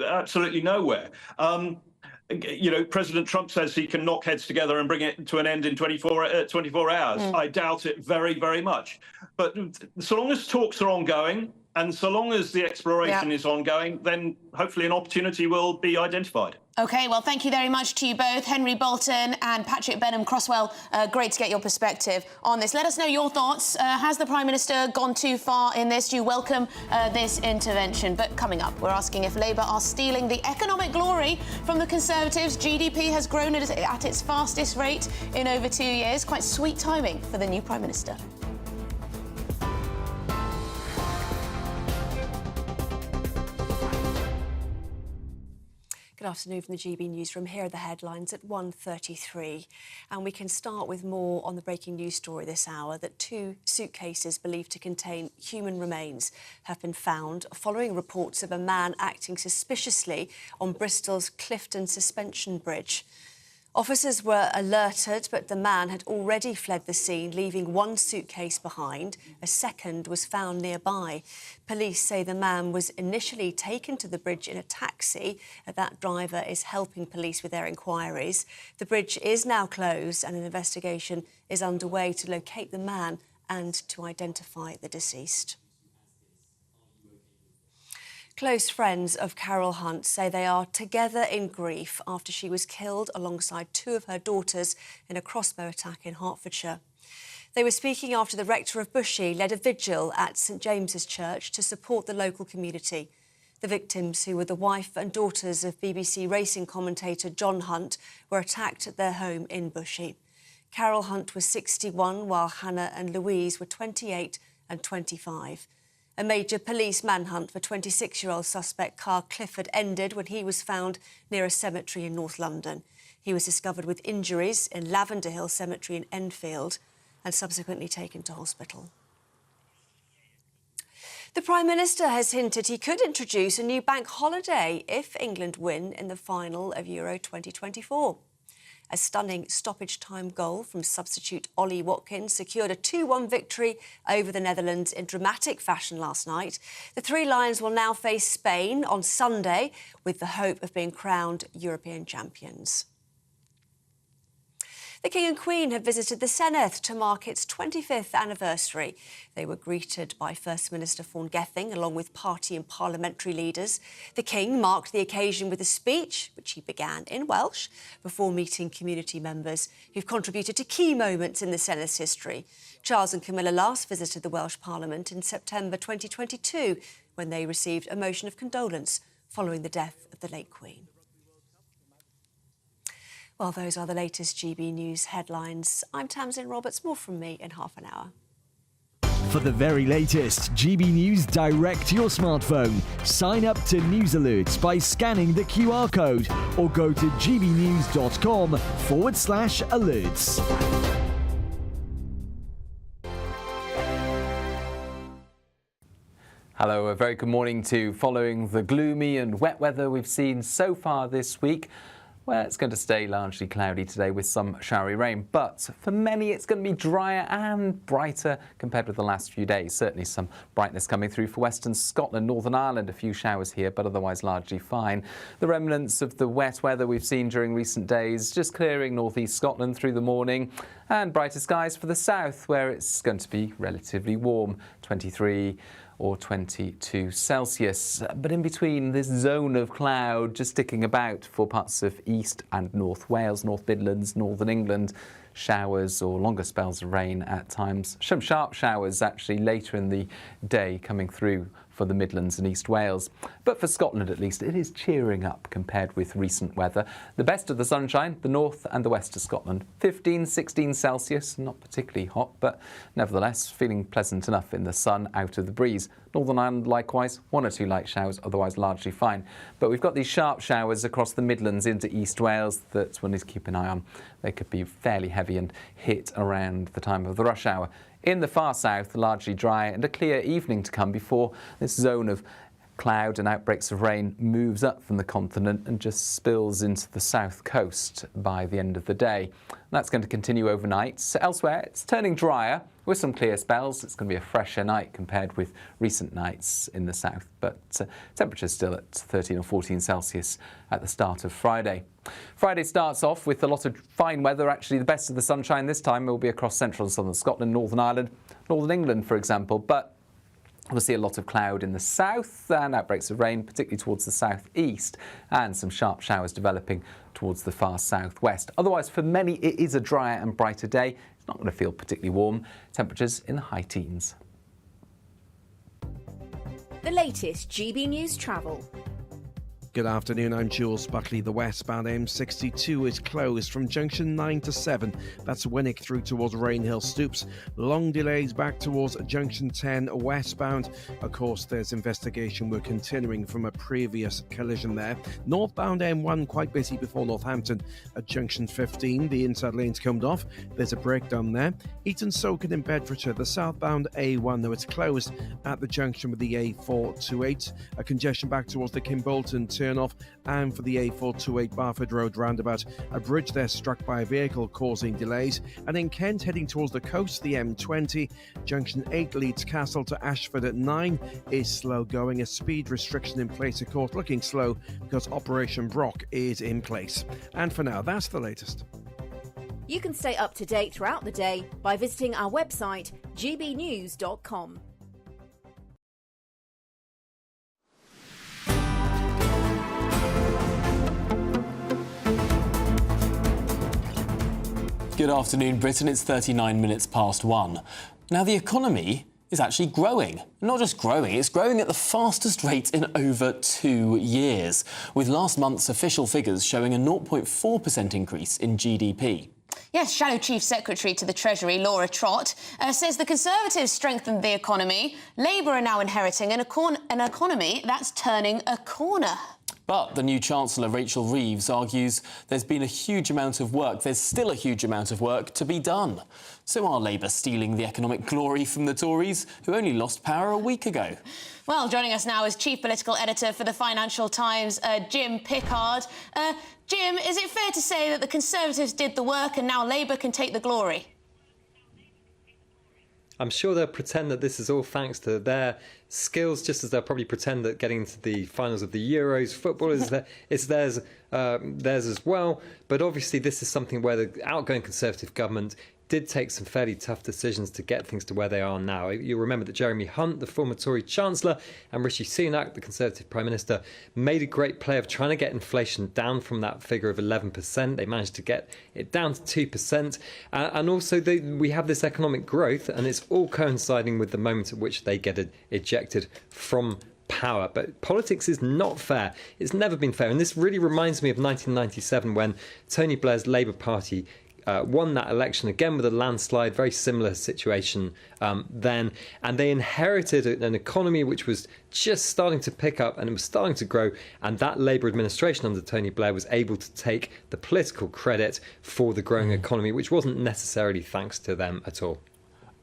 absolutely nowhere. President Trump says he can knock heads together and bring it to an end in 24 hours. I doubt it very, very much. But so long as talks are ongoing and so long as the exploration is ongoing, then hopefully an opportunity will be identified. OK, well, thank you very much to you both, Henry Bolton and Patrick Benham-Crosswell. Great to get your perspective on this. Let us know your thoughts. Has the Prime Minister gone too far in this? Do you welcome this intervention? But coming up, we're asking if Labour are stealing the economic glory from the Conservatives. GDP has grown at its fastest rate in over 2 years. Quite sweet timing for the new Prime Minister. Good afternoon from the GB Newsroom. Here are the headlines at 1:33. And we can start with more on the breaking news story this hour that 2 suitcases believed to contain human remains have been found following reports of a man acting suspiciously on Bristol's Clifton Suspension Bridge. Officers were alerted, but the man had already fled the scene, leaving 1 suitcase behind. A second was found nearby. Police say the man was initially taken to the bridge in a taxi. That driver is helping police with their inquiries. The bridge is now closed and an investigation is underway to locate the man and to identify the deceased. Close friends of Carol Hunt say they are together in grief after she was killed alongside 2 of her daughters in a crossbow attack in Hertfordshire. They were speaking after the rector of Bushey led a vigil at St James's Church to support the local community. The victims, who were the wife and daughters of BBC racing commentator John Hunt, were attacked at their home in Bushey. Carol Hunt was 61, while Hannah and Louise were 28 and 25. A major police manhunt for 26-year-old suspect Carl Clifford ended when he was found near a cemetery in North London. He was discovered with injuries in Lavender Hill Cemetery in Enfield and subsequently taken to hospital. The Prime Minister has hinted he could introduce a new bank holiday if England win in the final of Euro 2024. A stunning stoppage-time goal from substitute Ollie Watkins secured a 2-1 victory over the Netherlands in dramatic fashion last night. The 3 Lions will now face Spain on Sunday with the hope of being crowned European champions. The King and Queen have visited the Senedd to mark its 25th anniversary. They were greeted by First Minister Vaughan Gething, along with party and parliamentary leaders. The King marked the occasion with a speech, which he began in Welsh, before meeting community members who've contributed to key moments in the Sened's history. Charles and Camilla last visited the Welsh Parliament in September 2022, when they received a motion of condolence following the death of the late Queen. Well, those are the latest GB News headlines. I'm Tamsin Roberts. More from me in half an hour. For the very latest GB News direct to your smartphone, sign up to News Alerts by scanning the QR code or go to gbnews.com/alerts. Hello, a very good morning to you. Following the gloomy and wet weather we've seen so far this week, well, it's going to stay largely cloudy today with some showery rain. But for many, it's going to be drier and brighter compared with the last few days. Certainly some brightness coming through for Western Scotland, Northern Ireland. A few showers here, but otherwise largely fine. The remnants of the wet weather we've seen during recent days just clearing northeast Scotland through the morning. And brighter skies for the south, where it's going to be relatively warm, 23 or 22 Celsius. But in between, this zone of cloud just sticking about for parts of East and North Wales, North Midlands, Northern England. Showers or longer spells of rain at times. Some sharp showers actually later in the day coming through for the Midlands and East Wales. But for Scotland at least, it is cheering up compared with recent weather. The best of the sunshine, the north and the west of Scotland. 15, 16 Celsius, not particularly hot, but nevertheless feeling pleasant enough in the sun out of the breeze. Northern Ireland likewise, 1 or 2 light showers, otherwise largely fine. But we've got these sharp showers across the Midlands into East Wales that one needs to keep an eye on. They could be fairly heavy and hit around the time of the rush hour. In the far south, largely dry and a clear evening to come before this zone of cloud and outbreaks of rain moves up from the continent and just spills into the south coast by the end of the day. That's going to continue overnight. So elsewhere, it's turning drier with some clear spells. It's going to be a fresher night compared with recent nights in the south, but temperatures still at 13 or 14 Celsius at the start of Friday. Friday starts off with a lot of fine weather. Actually, the best of the sunshine this time will be across central and southern Scotland, Northern Ireland, Northern England, for example. But we'll see a lot of cloud in the south and outbreaks of rain, particularly towards the southeast, and some sharp showers developing towards the far southwest. Otherwise, for many, it is a drier and brighter day. It's not going to feel particularly warm. Temperatures in the high teens. The latest GB News travel. Good afternoon, I'm Jules Buckley. The westbound M62 is closed from junction 9 to 7. That's Winnick through towards Rainhill Stoops. Long delays back towards junction 10 westbound. Of course, there's investigation work continuing from a previous collision there. Northbound M1 quite busy before Northampton. At junction 15, the inside lane's come off. There's a breakdown there. Eton Soken in Bedfordshire. The southbound A1, though, it's closed at the junction with the A428. A congestion back towards the Kimbolton turn-off, and for the A428 Barford Road roundabout, a bridge there struck by a vehicle causing delays. And in Kent, heading towards the coast, the M20, junction 8 leads Castle to Ashford at 9 is slow going. A speed restriction in place, of course, looking slow because Operation Brock is in place. And for now, that's the latest. You can stay up to date throughout the day by visiting our website, gbnews.com. Good afternoon, Britain. It's 39 minutes past 1. Now, the economy is actually growing. Not just growing, it's growing at the fastest rate in over 2 years, with last month's official figures showing a 0.4% increase in GDP. Yes, Shadow Chief Secretary to the Treasury, Laura Trott, says the Conservatives strengthened the economy. Labour are now inheriting an economy that's turning a corner. But the new Chancellor, Rachel Reeves, argues there's been a huge amount of work. There's still a huge amount of work to be done. So are Labour stealing the economic glory from the Tories, who only lost power a week ago? Well, joining us now is Chief Political Editor for the Financial Times, Jim Pickard. Jim, is it fair to say that the Conservatives did the work and now Labour can take the glory? I'm sure they'll pretend that this is all thanks to their skills, just as they'll probably pretend that getting into the finals of the Euros football is theirs as well. But obviously this is something where the outgoing Conservative government did take some fairly tough decisions to get things to where they are now. You'll remember that Jeremy Hunt, the former Tory Chancellor, and Rishi Sunak, the Conservative Prime Minister, made a great play of trying to get inflation down from that figure of 11%. They managed to get it down to 2%. And also we have this economic growth, and it's all coinciding with the moment at which they get ejected from power. But politics is not fair. It's never been fair. And this really reminds me of 1997 when Tony Blair's Labour Party won that election again with a landslide, very similar situation then, and they inherited an economy which was just starting to pick up and it was starting to grow, and that Labour administration under Tony Blair was able to take the political credit for the growing economy, which wasn't necessarily thanks to them at all.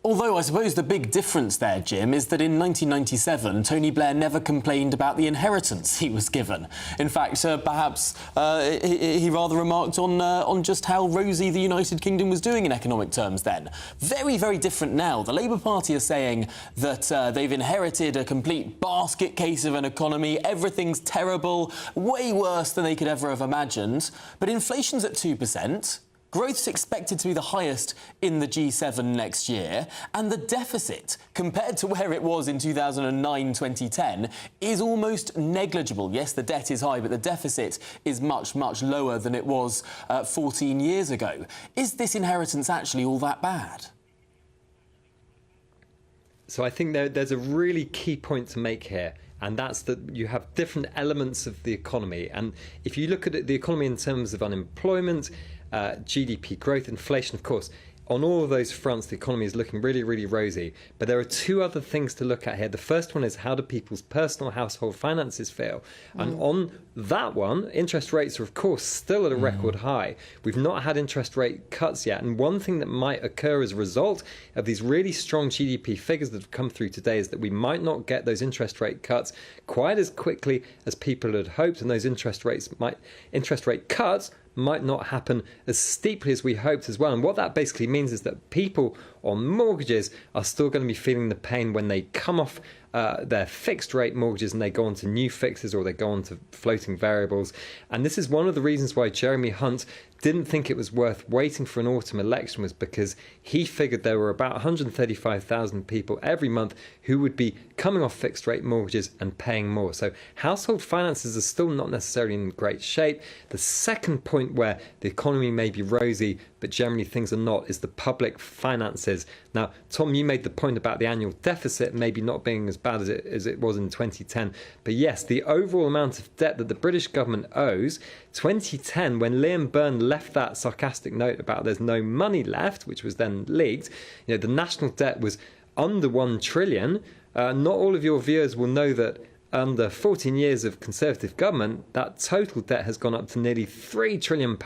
Although I suppose the big difference there, Jim, is that in 1997, Tony Blair never complained about the inheritance he was given. In fact, perhaps he rather remarked on just how rosy the United Kingdom was doing in economic terms then. Very, very different now. The Labour Party are saying that they've inherited a complete basket case of an economy. Everything's terrible, way worse than they could ever have imagined. But inflation's at 2%. Growth's expected to be the highest in the G7 next year, and the deficit, compared to where it was in 2009-2010, is almost negligible. Yes, the debt is high, but the deficit is much, much lower than it was 14 years ago. Is this inheritance actually all that bad? So I think there's a really key point to make here. And that's that you have different elements of the economy. And if you look at the economy in terms of unemployment, GDP growth, inflation, of course, on all of those fronts, the economy is looking really, really rosy. But there are two other things to look at here. The first one is how do people's personal household finances feel? And on that one, interest rates are, of course, still at a record high. We've not had interest rate cuts yet. And one thing that might occur as a result of these really strong GDP figures that have come through today is that we might not get those interest rate cuts quite as quickly as people had hoped. And those interest rate cuts might not happen as steeply as we hoped as well. And what that basically means is that people on mortgages are still going to be feeling the pain when they come off their fixed rate mortgages and they go on to new fixes or they go on to floating variables. And this is one of the reasons why Jeremy Hunt didn't think it was worth waiting for an autumn election, was because he figured there were about 135,000 people every month who would be coming off fixed rate mortgages and paying more. So household finances are still not necessarily in great shape. The second point where the economy may be rosy, but generally things are not, is the public finances. Now, Tom, you made the point about the annual deficit maybe not being as bad as it was in 2010. But yes, the overall amount of debt that the British government owes, 2010, when Liam Byrne left that sarcastic note about there's no money left, which was then leaked, the national debt was under 1 trillion. Not all of your viewers will know that under 14 years of Conservative government, that total debt has gone up to nearly £3 trillion.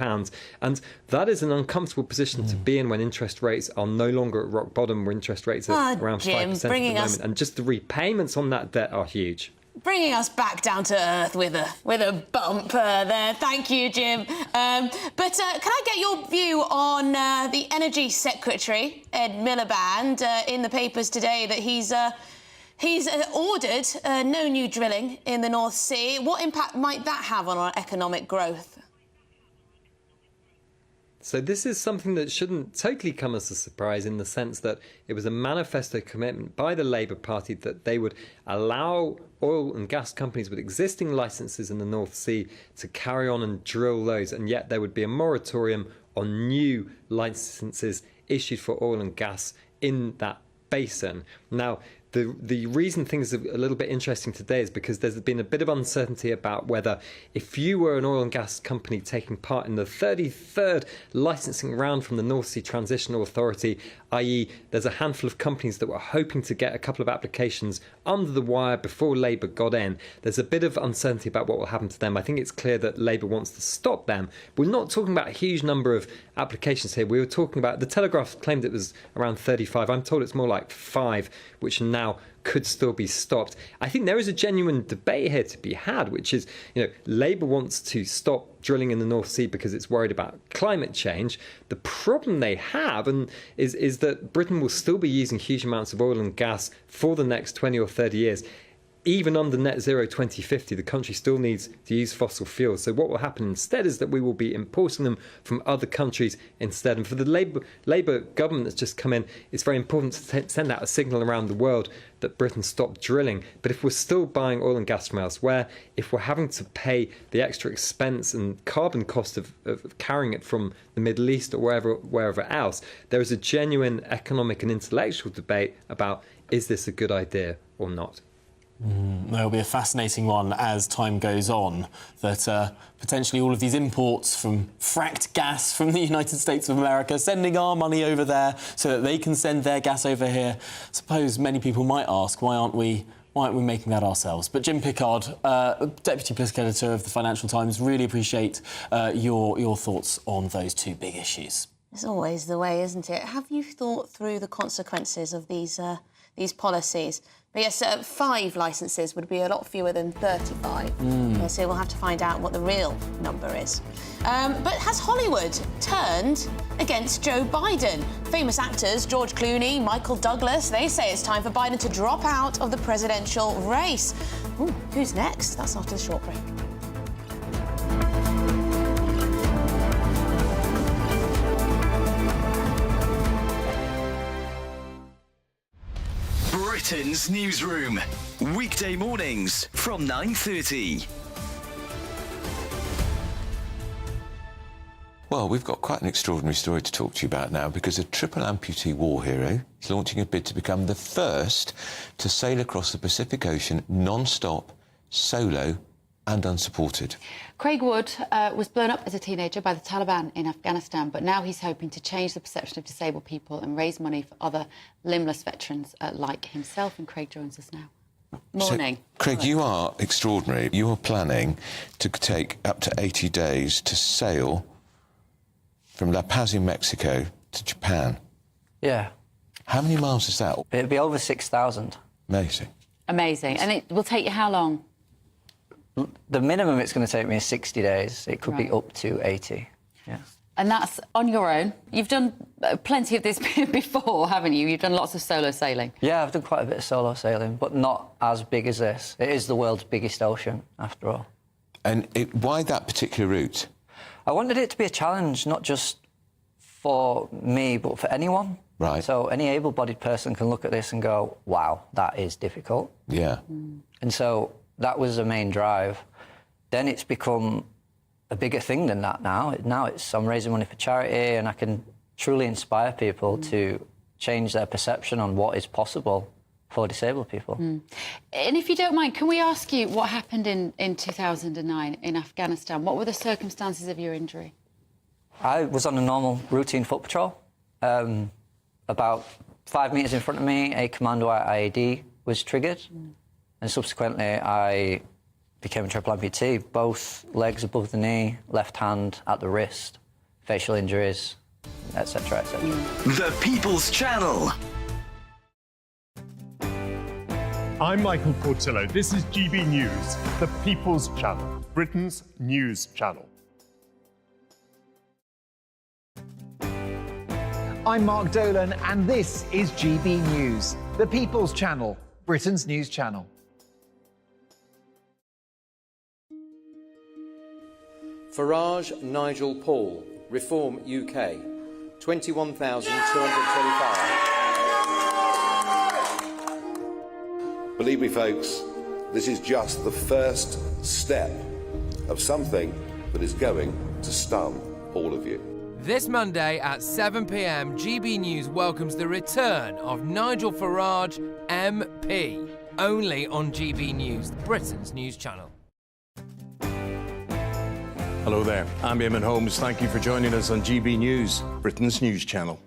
And that is an uncomfortable position to be in when interest rates are no longer at rock bottom, where interest rates are around 5% at the moment. And just the repayments on that debt are huge. Bringing us back down to earth with a bump there. Thank you, Jim. But can I get your view on the Energy Secretary, Ed Miliband, in the papers today that he's ordered no new drilling in the North Sea. What impact might that have on our economic growth? So this is something that shouldn't totally come as a surprise, in the sense that it was a manifesto commitment by the Labour Party that they would allow oil and gas companies with existing licences in the North Sea to carry on and drill those, and yet there would be a moratorium on new licences issued for oil and gas in that basin. Now, the reason things are a little bit interesting today is because there's been a bit of uncertainty about whether, if you were an oil and gas company taking part in the 33rd licensing round from the North Sea Transitional Authority, i.e. there's a handful of companies that were hoping to get a couple of applications under the wire before Labour got in. There's a bit of uncertainty about what will happen to them. I think it's clear that Labour wants to stop them. We're not talking about a huge number of applications here. We were talking about, the Telegraph claimed it was around 35. I'm told it's more like 5, which now could still be stopped. I think there is a genuine debate here to be had, which is, Labour wants to stop drilling in the North Sea because it's worried about climate change. The problem they have is that Britain will still be using huge amounts of oil and gas for the next 20 or 30 years. Even under net zero 2050, the country still needs to use fossil fuels. So what will happen instead is that we will be importing them from other countries instead. And for the Labour government that's just come in, it's very important to send out a signal around the world that Britain stopped drilling. But if we're still buying oil and gas from elsewhere, if we're having to pay the extra expense and carbon cost of carrying it from the Middle East or wherever else, there is a genuine economic and intellectual debate about, is this a good idea or not? There'll be a fascinating one as time goes on, that potentially all of these imports from fracked gas from the United States of America, sending our money over there so that they can send their gas over here. I suppose many people might ask, why aren't we making that ourselves? But Jim Pickard, Deputy Political Editor of the Financial Times, really appreciate your thoughts on those two big issues. It's always the way, isn't it? Have you thought through the consequences of these policies? But yes, 5 licences would be a lot fewer than 35. So we'll have to find out what the real number is. But has Hollywood turned against Joe Biden? Famous actors George Clooney, Michael Douglas, they say it's time for Biden to drop out of the presidential race. Ooh, who's next? That's after the short break. Britain's newsroom, weekday mornings from 9:30. Well, we've got quite an extraordinary story to talk to you about now, because a triple amputee war hero is launching a bid to become the first to sail across the Pacific Ocean non-stop, solo and unsupported. Craig Wood was blown up as a teenager by the Taliban in Afghanistan, but now he's hoping to change the perception of disabled people and raise money for other limbless veterans like himself. And Craig joins us now. Morning. So, Craig, you are extraordinary. You are planning to take up to 80 days to sail from La Paz in Mexico to Japan. Yeah. How many miles is that? It'd be over 6,000. Amazing. Amazing. And it will take you how long? The minimum it's going to take me is 60 days. It could be up to 80. Yeah. And that's on your own. You've done plenty of this before, haven't you? You've done lots of solo sailing. Yeah, I've done quite a bit of solo sailing, but not as big as this. It is the world's biggest ocean, after all. And why that particular route? I wanted it to be a challenge, not just for me, but for anyone. Right. So any able-bodied person can look at this and go, wow, that is difficult. Yeah. And so that was the main drive. Then it's become a bigger thing than that now. Now I'm raising money for charity, and I can truly inspire people to change their perception on what is possible for disabled people. And if you don't mind, can we ask you what happened in 2009 in Afghanistan? What were the circumstances of your injury? I was on a normal routine foot patrol. About 5 metres in front of me, a commando IED was triggered. And subsequently, I became a triple amputee. Both legs above the knee, left hand at the wrist, facial injuries, etc., etc. The People's Channel. I'm Michael Portillo. This is GB News, the People's Channel, Britain's news channel. I'm Mark Dolan, and this is GB News, the People's Channel, Britain's news channel. Farage Nigel Paul, Reform UK, 21,235. Believe me, folks, this is just the first step of something that is going to stun all of you. This Monday at 7 p.m, GB News welcomes the return of Nigel Farage, MP, only on GB News, Britain's news channel. Hello there, I'm Eamon Holmes. Thank you for joining us on GB News, Britain's news channel.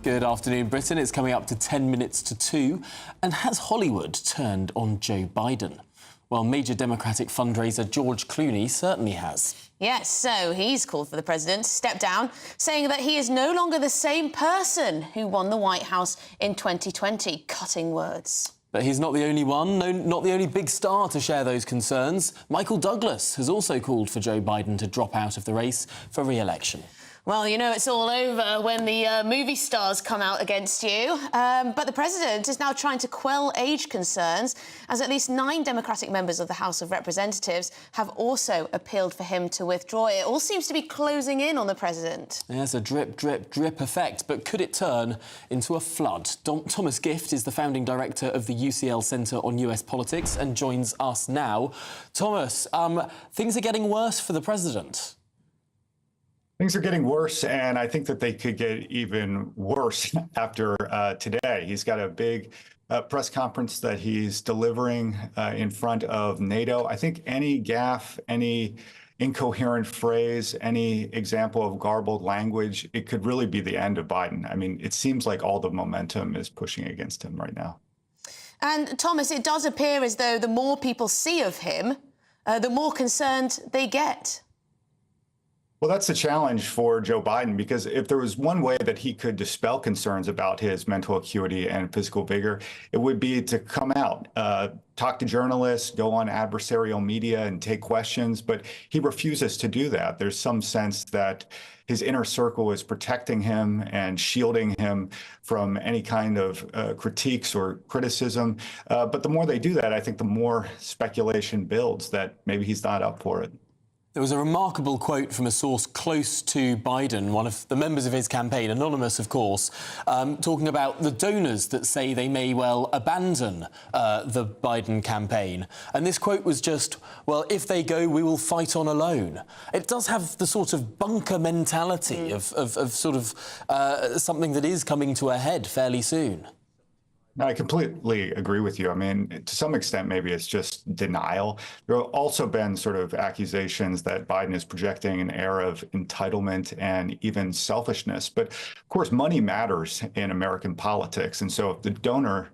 Good afternoon, Britain. It's coming up to 10 minutes to 2. And has Hollywood turned on Joe Biden? Well, major Democratic fundraiser George Clooney certainly has. Yes, so he's called for the president to step down, saying that he is no longer the same person who won the White House in 2020. Cutting words. But he's not the only one, no, not the only big star to share those concerns. Michael Douglas has also called for Joe Biden to drop out of the race for re-election. Well, you know it's all over when the movie stars come out against you. But the president is now trying to quell age concerns, as at least 9 Democratic members of the House of Representatives have also appealed for him to withdraw. It all seems to be closing in on the president. There's a drip, drip, drip effect, but could it turn into a flood? Thomas Gift is the founding director of the UCL Centre on US Politics and joins us now. Thomas, things are getting worse for the president. Things are getting worse, and I think that they could get even worse after today. He's got a big press conference that he's delivering in front of NATO. I think any gaffe, any incoherent phrase, any example of garbled language, it could really be the end of Biden. I mean, it seems like all the momentum is pushing against him right now. And Thomas, it does appear as though the more people see of him, the more concerned they get. Well, that's the challenge for Joe Biden, because if there was one way that he could dispel concerns about his mental acuity and physical vigor, it would be to come out, talk to journalists, go on adversarial media and take questions. But he refuses to do that. There's some sense that his inner circle is protecting him and shielding him from any kind of critiques or criticism. But the more they do that, I think the more speculation builds that maybe he's not up for it. There was a remarkable quote from a source close to Biden, one of the members of his campaign, anonymous, of course, talking about the donors that say they may well abandon the Biden campaign. And this quote was just, well, if they go, we will fight on alone. It does have the sort of bunker mentality of sort of something that is coming to a head fairly soon. No, I completely agree with you. I mean, to some extent, maybe it's just denial. There have also been sort of accusations that Biden is projecting an air of entitlement and even selfishness. But of course, money matters in American politics. And so if the donor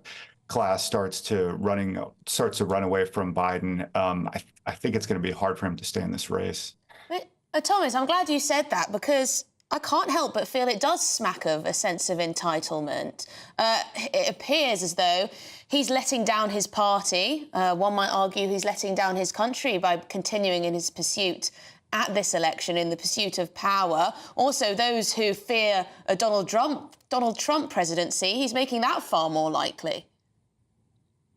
class starts to run away from Biden, I think it's going to be hard for him to stay in this race. Thomas, I'm glad you said that, because I can't help but feel it does smack of a sense of entitlement. It appears as though he's letting down his party. One might argue he's letting down his country by continuing in his pursuit at this election, in the pursuit of power. Also, those who fear a Donald Trump presidency, he's making that far more likely.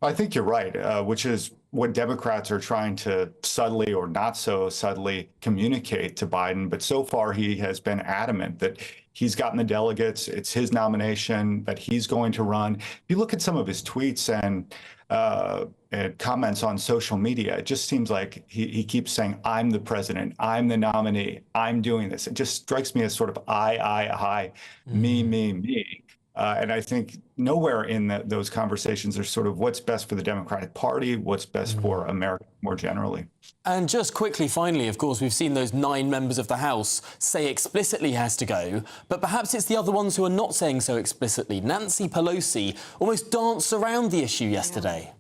I think you're right, which is what Democrats are trying to subtly or not so subtly communicate to Biden. But so far, he has been adamant that he's gotten the delegates. It's his nomination, that he's going to run. If you look at some of his tweets and comments on social media, it just seems like he keeps saying, I'm the president, I'm the nominee, I'm doing this. It just strikes me as sort of I, me. And I think nowhere in those conversations there's sort of what's best for the Democratic Party, what's best for America more generally. And just quickly, finally, of course, we've seen those 9 members of the House say explicitly he has to go, but perhaps it's the other ones who are not saying so explicitly. Nancy Pelosi almost danced around the issue yesterday.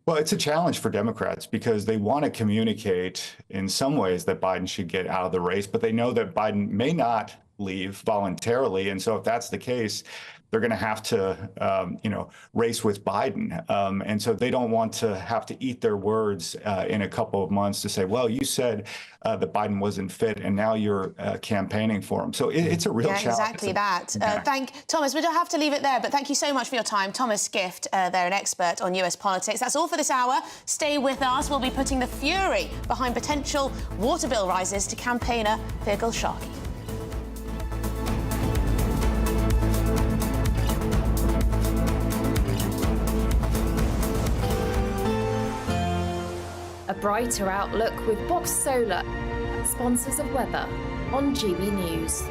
Well, it's a challenge for Democrats because they want to communicate in some ways that Biden should get out of the race, but they know that Biden may not leave voluntarily. And so if that's the case, they're going to have to, race with Biden. And so they don't want to have to eat their words in a couple of months to say, well, you said that Biden wasn't fit and now you're campaigning for him. So it's a real challenge. Exactly that. Thomas, we don't have to leave it there, but thank you so much for your time. Thomas Gift, they're an expert on US politics. That's all for this hour. Stay with us. We'll be putting the fury behind potential water bill rises to campaigner Feargal Sharkey. A brighter outlook with Box Solar, sponsors of weather on GB News.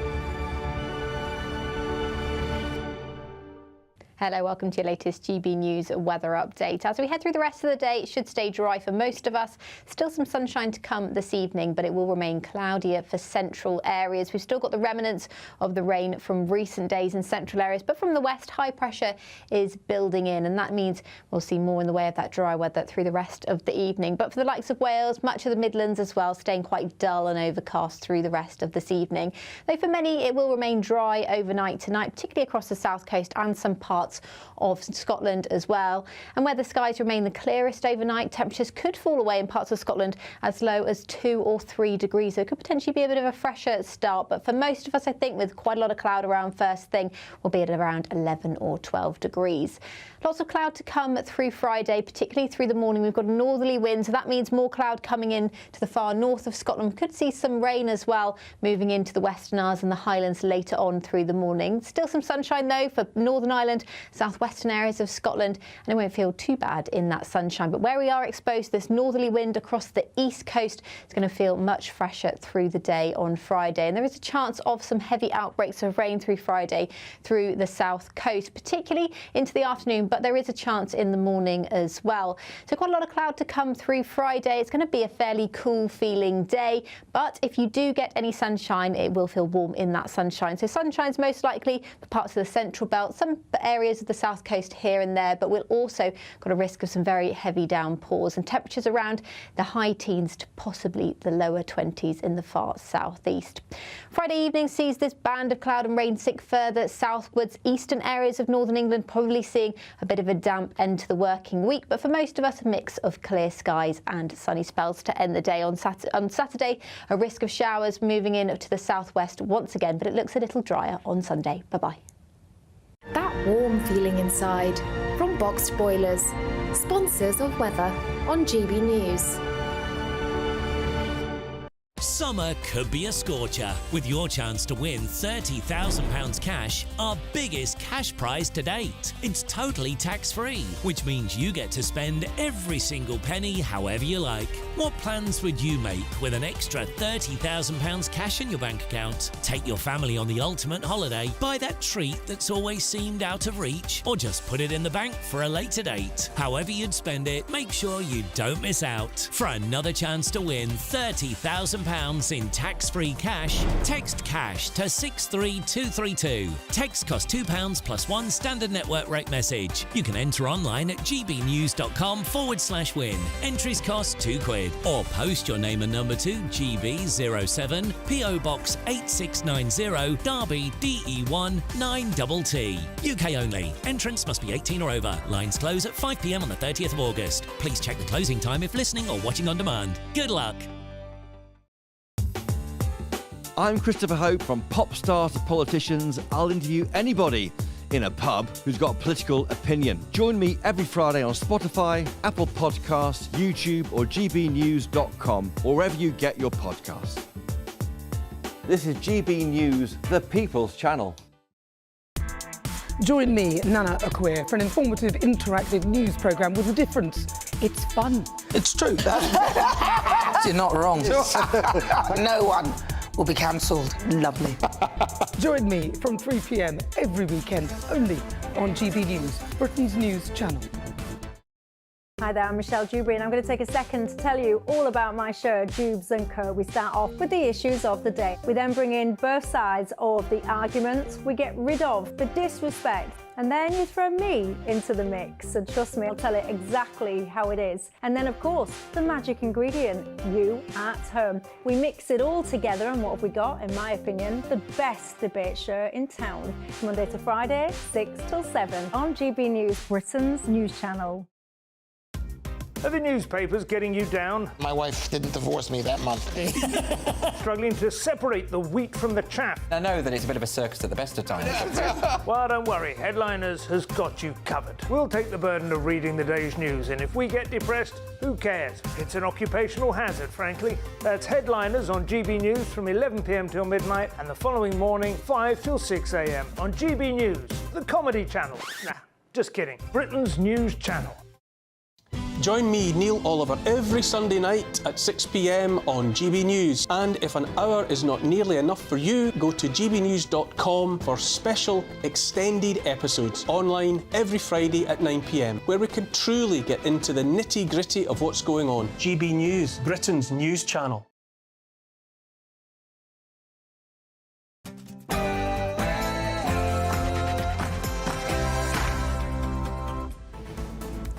Hello, welcome to your latest GB News weather update. As we head through the rest of the day, it should stay dry for most of us. Still some sunshine to come this evening, but it will remain cloudier for central areas. We've still got the remnants of the rain from recent days in central areas, but from the west, high pressure is building in, and that means we'll see more in the way of that dry weather through the rest of the evening. But for the likes of Wales, much of the Midlands as well, staying quite dull and overcast through the rest of this evening. Though for many, it will remain dry overnight tonight, particularly across the south coast and some parts of Scotland as well. And where the skies remain the clearest overnight, temperatures could fall away in parts of Scotland as low as 2 or 3 degrees. So it could potentially be a bit of a fresher start. But for most of us, I think, with quite a lot of cloud around first thing, we'll be at around 11 or 12 degrees. Lots of cloud to come through Friday, particularly through the morning. We've got a northerly wind, so that means more cloud coming in to the far north of Scotland. We could see some rain as well, moving into the Western Isles and the Highlands later on through the morning. Still some sunshine, though, for Northern Ireland southwestern areas of Scotland, and it won't feel too bad in that sunshine. But where we are exposed to this northerly wind across the east coast, it's going to feel much fresher through the day on Friday. And there is a chance of some heavy outbreaks of rain through Friday through the south coast, particularly into the afternoon, but there is a chance in the morning as well. So quite a lot of cloud to come through Friday. It's going to be a fairly cool feeling day, but if you do get any sunshine, it will feel warm in that sunshine. So sunshine's most likely for parts of the central belt, some areas of the south coast here and there, but we'll also got a risk of some very heavy downpours and temperatures around the high teens to possibly the lower 20s in the far southeast. Friday evening sees this band of cloud and rain sink further southwards. Eastern areas of northern England probably seeing a bit of a damp end to the working week, but for most of us a mix of clear skies and sunny spells to end the day. On Saturday, a risk of showers moving in to the southwest once again, but it looks a little drier on Sunday. Bye-bye. That warm feeling inside from Boxed Boilers, sponsors of weather on GB News. Summer could be a scorcher with your chance to win £30,000 cash, our biggest cash prize to date. It's totally tax-free, which means you get to spend every single penny however you like. What plans would you make with an extra £30,000 cash in your bank account? Take your family on the ultimate holiday, buy that treat that's always seemed out of reach, or just put it in the bank for a later date. However you'd spend it, make sure you don't miss out. For another chance to win £30,000 in tax-free cash, text cash to 63232. Text costs £2 plus one standard network rate message. You can enter online at gbnews.com/win. Entries cost £2, or post your name and number to GB07 PO Box 8690 Derby DE1 9TT. UK only. Entrants must be 18 or over. Lines close at 5 p.m. on the 30th of August. Please check the closing time if listening or watching on demand. Good luck. I'm Christopher Hope. From pop stars to politicians, I'll interview anybody in a pub who's got a political opinion. Join me every Friday on Spotify, Apple Podcasts, YouTube or gbnews.com, or wherever you get your podcasts. This is GB News, the People's Channel. Join me, Nana Akwe, for an informative, interactive news programme with a difference. It's fun. It's true. You're not wrong. No one will be cancelled. Lovely. Join me from 3 p.m. every weekend, only on GB News, Britain's news channel. Hi there, I'm Michelle Dewberry, and I'm going to take a second to tell you all about my show, Dubes & Co. We start off with the issues of the day. We then bring in both sides of the arguments. We get rid of the disrespect. And then you throw me into the mix. And trust me, I'll tell it exactly how it is. And then, of course, the magic ingredient, you at home. We mix it all together, and what have we got? In my opinion, the best debate show in town. Monday to Friday, 6 till 7 on GB News, Britain's news channel. Are the newspapers getting you down? My wife didn't divorce me that month. Struggling to separate the wheat from the chaff? I know that it's a bit of a circus at the best of times. Well, don't worry. Headliners has got you covered. We'll take the burden of reading the day's news, and if we get depressed, who cares? It's an occupational hazard, frankly. That's Headliners on GB News from 11 p.m. till midnight, and the following morning, 5 till 6 a.m. on GB News, the comedy channel. Nah, just kidding. Britain's news channel. Join me, Neil Oliver, every Sunday night at 6 p.m. on GB News. And if an hour is not nearly enough for you, go to gbnews.com for special extended episodes online every Friday at 9 p.m, where we can truly get into the nitty-gritty of what's going on. GB News, Britain's news channel.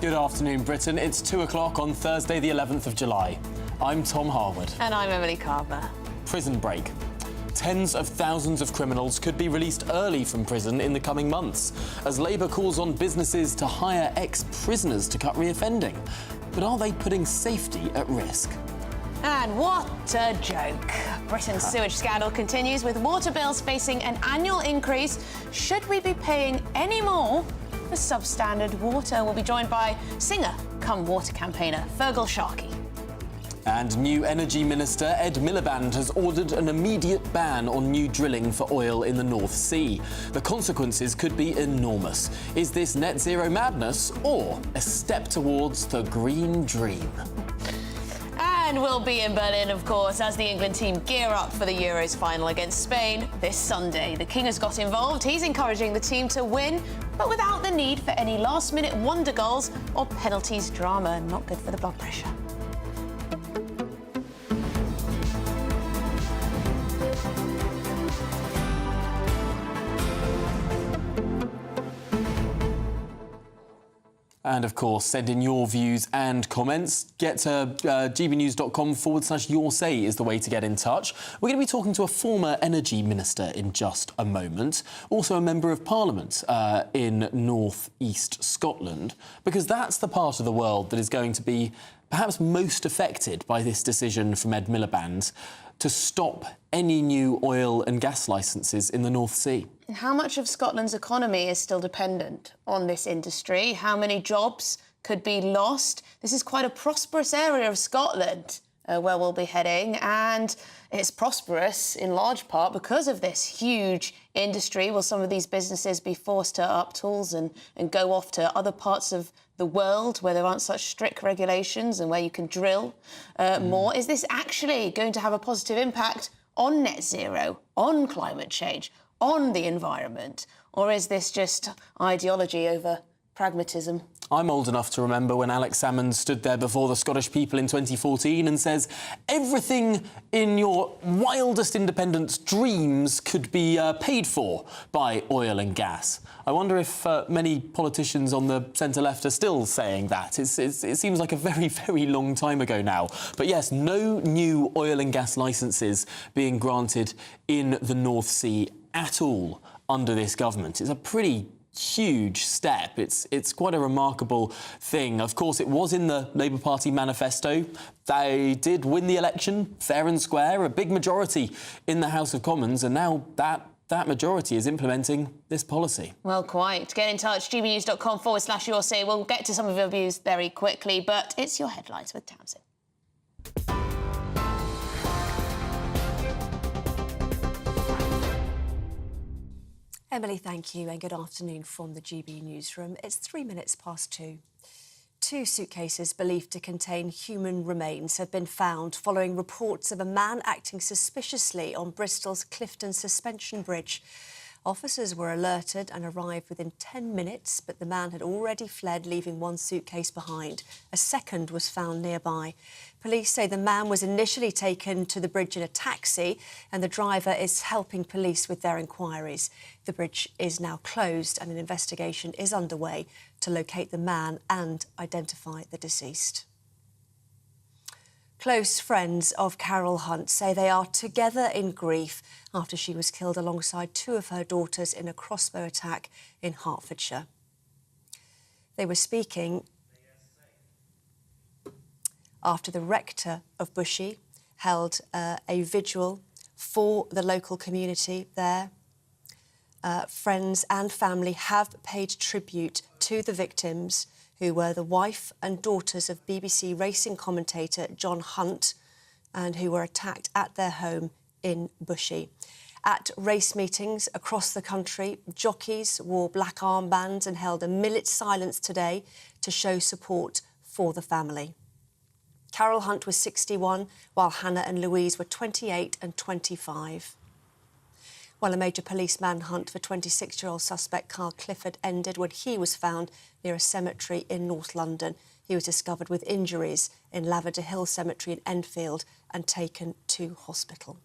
Good afternoon, Britain. It's 2 o'clock on Thursday, the 11th of July. I'm Tom Harwood. And I'm Emily Carver. Prison break. Tens of thousands of criminals could be released early from prison in the coming months, as Labour calls on businesses to hire ex-prisoners to cut reoffending. But are they putting safety at risk? And what a joke. Britain's sewage scandal continues, with water bills facing an annual increase. Should we be paying any more for substandard water? We'll be joined by singer cum water campaigner Fergal Sharkey. And new Energy Minister Ed Miliband has ordered an immediate ban on new drilling for oil in the North Sea. The consequences could be enormous. Is this net zero madness or a step towards the green dream? And we'll be in Berlin, of course, as the England team gear up for the Euros final against Spain this Sunday. The King has got involved. He's encouraging the team to win, but without the need for any last-minute wonder goals or penalties drama. Not good for the blood pressure. And of course, send in your views and comments. Get to gbnews.com/your say is the way to get in touch. We're going to be talking to a former energy minister in just a moment, also a member of parliament in North East Scotland, because that's the part of the world that is going to be perhaps most affected by this decision from Ed Miliband to stop any new oil and gas licences in the North Sea. How much of Scotland's economy is still dependent on this industry? How many jobs could be lost? This is quite a prosperous area of Scotland where we'll be heading, and it's prosperous in large part because of this huge industry. Will some of these businesses be forced to up tools and go off to other parts of the world where there aren't such strict regulations and where you can drill more? Is this actually going to have a positive impact on net zero, on climate change, on the environment? Or is this just ideology over pragmatism? I'm old enough to remember when Alex Salmond stood there before the Scottish people in 2014 and says, everything in your wildest independence dreams could be paid for by oil and gas. I wonder if many politicians on the centre-left are still saying that. It seems like a very, very long time ago now. But yes, no new oil and gas licences being granted in the North Sea at all under this government. It's a pretty huge step. It's quite a remarkable thing. Of course, it was in the Labour Party manifesto. They did win the election, fair and square, a big majority in the House of Commons, and now that majority is implementing this policy. Well, quite. Get in touch, gbnews.com/your say. We'll get to some of your views very quickly, but it's your headlines with Tamsin. Emily, thank you, and good afternoon from the GB newsroom. It's 3 minutes past 2. 2 suitcases believed to contain human remains have been found following reports of a man acting suspiciously on Bristol's Clifton Suspension Bridge. Officers were alerted and arrived within 10 minutes, but the man had already fled, leaving 1 suitcase behind. A second was found nearby. Police say the man was initially taken to the bridge in a taxi, and the driver is helping police with their inquiries. The bridge is now closed and an investigation is underway to locate the man and identify the deceased. Close friends of Carol Hunt say they are together in grief after she was killed alongside 2 of her daughters in a crossbow attack in Hertfordshire. They were speaking after the rector of Bushey held a vigil for the local community there. Friends and family have paid tribute to the victims, who were the wife and daughters of BBC racing commentator John Hunt, and who were attacked at their home in Bushey. At race meetings across the country, jockeys wore black armbands and held a minute silence today to show support for the family. Carol Hunt was 61, while Hannah and Louise were 28 and 25. Well, a major police manhunt for 26-year-old suspect Carl Clifford ended when he was found near a cemetery in North London. He was discovered with injuries in Lavender Hill Cemetery in Enfield and taken to hospital.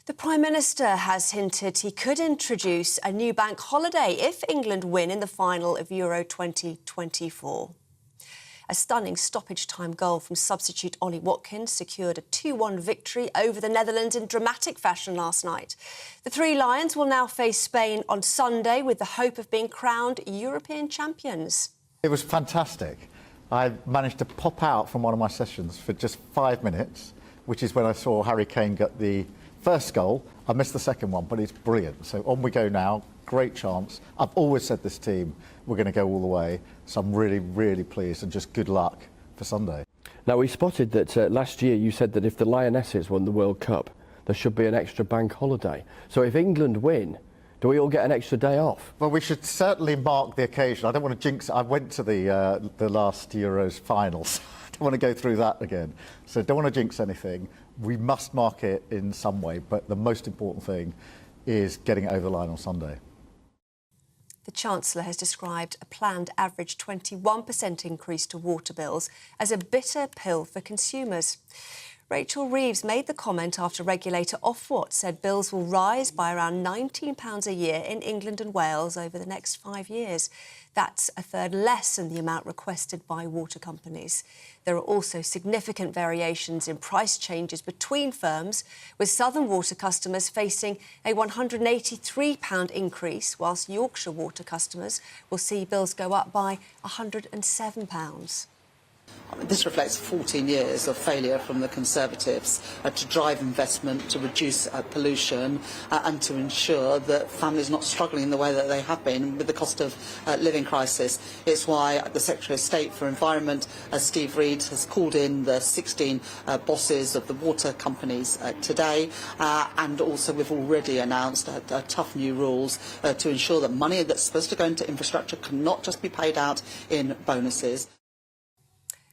The Prime Minister has hinted he could introduce a new bank holiday if England win in the final of Euro 2024. A stunning stoppage-time goal from substitute Ollie Watkins secured a 2-1 victory over the Netherlands in dramatic fashion last night. The Three Lions will now face Spain on Sunday with the hope of being crowned European champions. It was fantastic. I managed to pop out from one of my sessions for just 5 minutes, which is when I saw Harry Kane get the first goal. I missed the second one, but it's brilliant. So on we go now. Great chance. I've always said this team, we're going to go all the way. So I'm really, really pleased, and just good luck for Sunday. Now, we spotted that last year you said that if the Lionesses won the World Cup, there should be an extra bank holiday. So if England win, do we all get an extra day off? Well, we should certainly mark the occasion. I don't want to jinx it. I went to the last Euros finals. I don't want to go through that again. So don't want to jinx anything. We must mark it in some way, but the most important thing is getting it over the line on Sunday. The Chancellor has described a planned average 21% increase to water bills as a bitter pill for consumers. Rachel Reeves made the comment after regulator Ofwat said bills will rise by around £19 a year in England and Wales over the next 5 years. That's a third less than the amount requested by water companies. There are also significant variations in price changes between firms, with Southern Water customers facing a £183 increase, whilst Yorkshire Water customers will see bills go up by £107. This reflects 14 years of failure from the Conservatives to drive investment, to reduce pollution and to ensure that families are not struggling in the way that they have been with the cost of living crisis. It's why the Secretary of State for Environment, Steve Reid, has called in the 16 bosses of the water companies today, and also we've already announced tough new rules to ensure that money that's supposed to go into infrastructure cannot just be paid out in bonuses.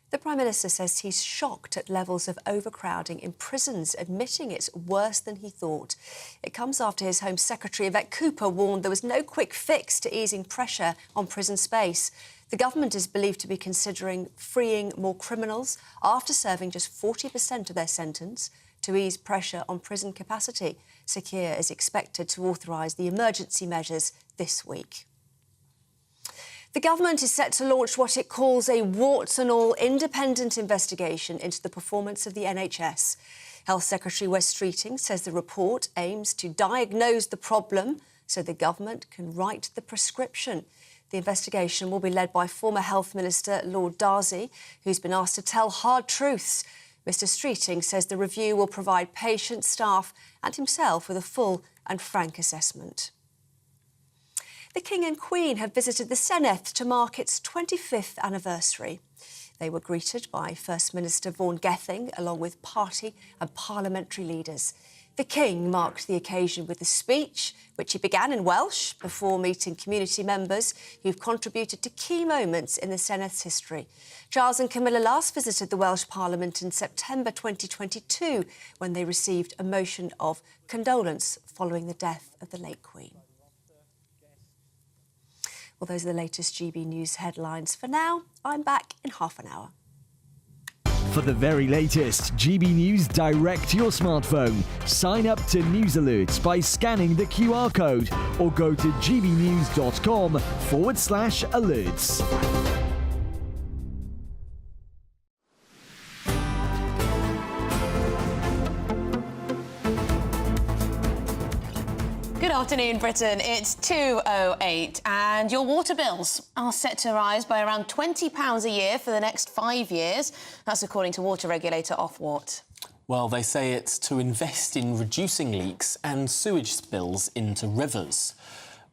The Prime Minister says he's shocked at levels of overcrowding in prisons, admitting it's worse than he thought. It comes after his Home Secretary, Yvette Cooper, warned there was no quick fix to easing pressure on prison space. The government is believed to be considering freeing more criminals after serving just 40% of their sentence to ease pressure on prison capacity. Sir Keir is expected to authorise the emergency measures this week. The government is set to launch what it calls a warts-and-all independent investigation into the performance of the NHS. Health Secretary Wes Streeting says the report aims to diagnose the problem so the government can write the prescription. The investigation will be led by former Health Minister Lord Darzi, who's been asked to tell hard truths. Mr Streeting says the review will provide patients, staff and himself with a full and frank assessment. The King and Queen have visited the Senedd to mark its 25th anniversary. They were greeted by First Minister Vaughan Gething, along with party and parliamentary leaders. The King marked the occasion with a speech, which he began in Welsh, before meeting community members who've contributed to key moments in the Senedd's history. Charles and Camilla last visited the Welsh Parliament in September 2022, when they received a motion of condolence following the death of the late Queen. Well, those are the latest GB News headlines. For now, I'm back in half an hour. For the very latest GB News direct to your smartphone, sign up to News Alerts by scanning the QR code or go to gbnews.com/alerts. Good afternoon, Britain. It's 2:08 and your water bills are set to rise by around £20 a year for the next 5 years. That's according to water regulator Ofwat. Well, they say it's to invest in reducing leaks and sewage spills into rivers.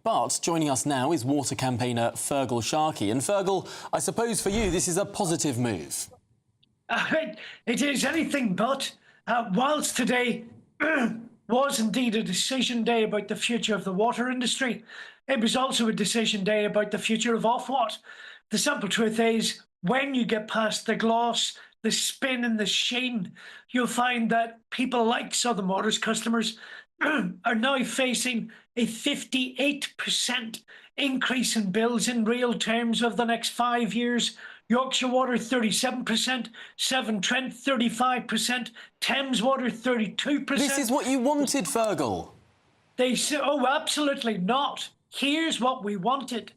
But joining us now is water campaigner Fergal Sharkey. And Fergal, I suppose for you this is a positive move. It is anything but. Whilst today was indeed a decision day about the future of the water industry, it was also a decision day about the future of Ofwat. The simple truth is, when you get past the gloss, the spin and the sheen, you'll find that people like Southern Water's customers are now facing a 58% increase in bills in real terms over the next 5 years. Yorkshire Water 37%, Severn Trent 35%, Thames Water 32%. This is what you wanted, Fergal. They say, oh, absolutely not. Here's what we wanted.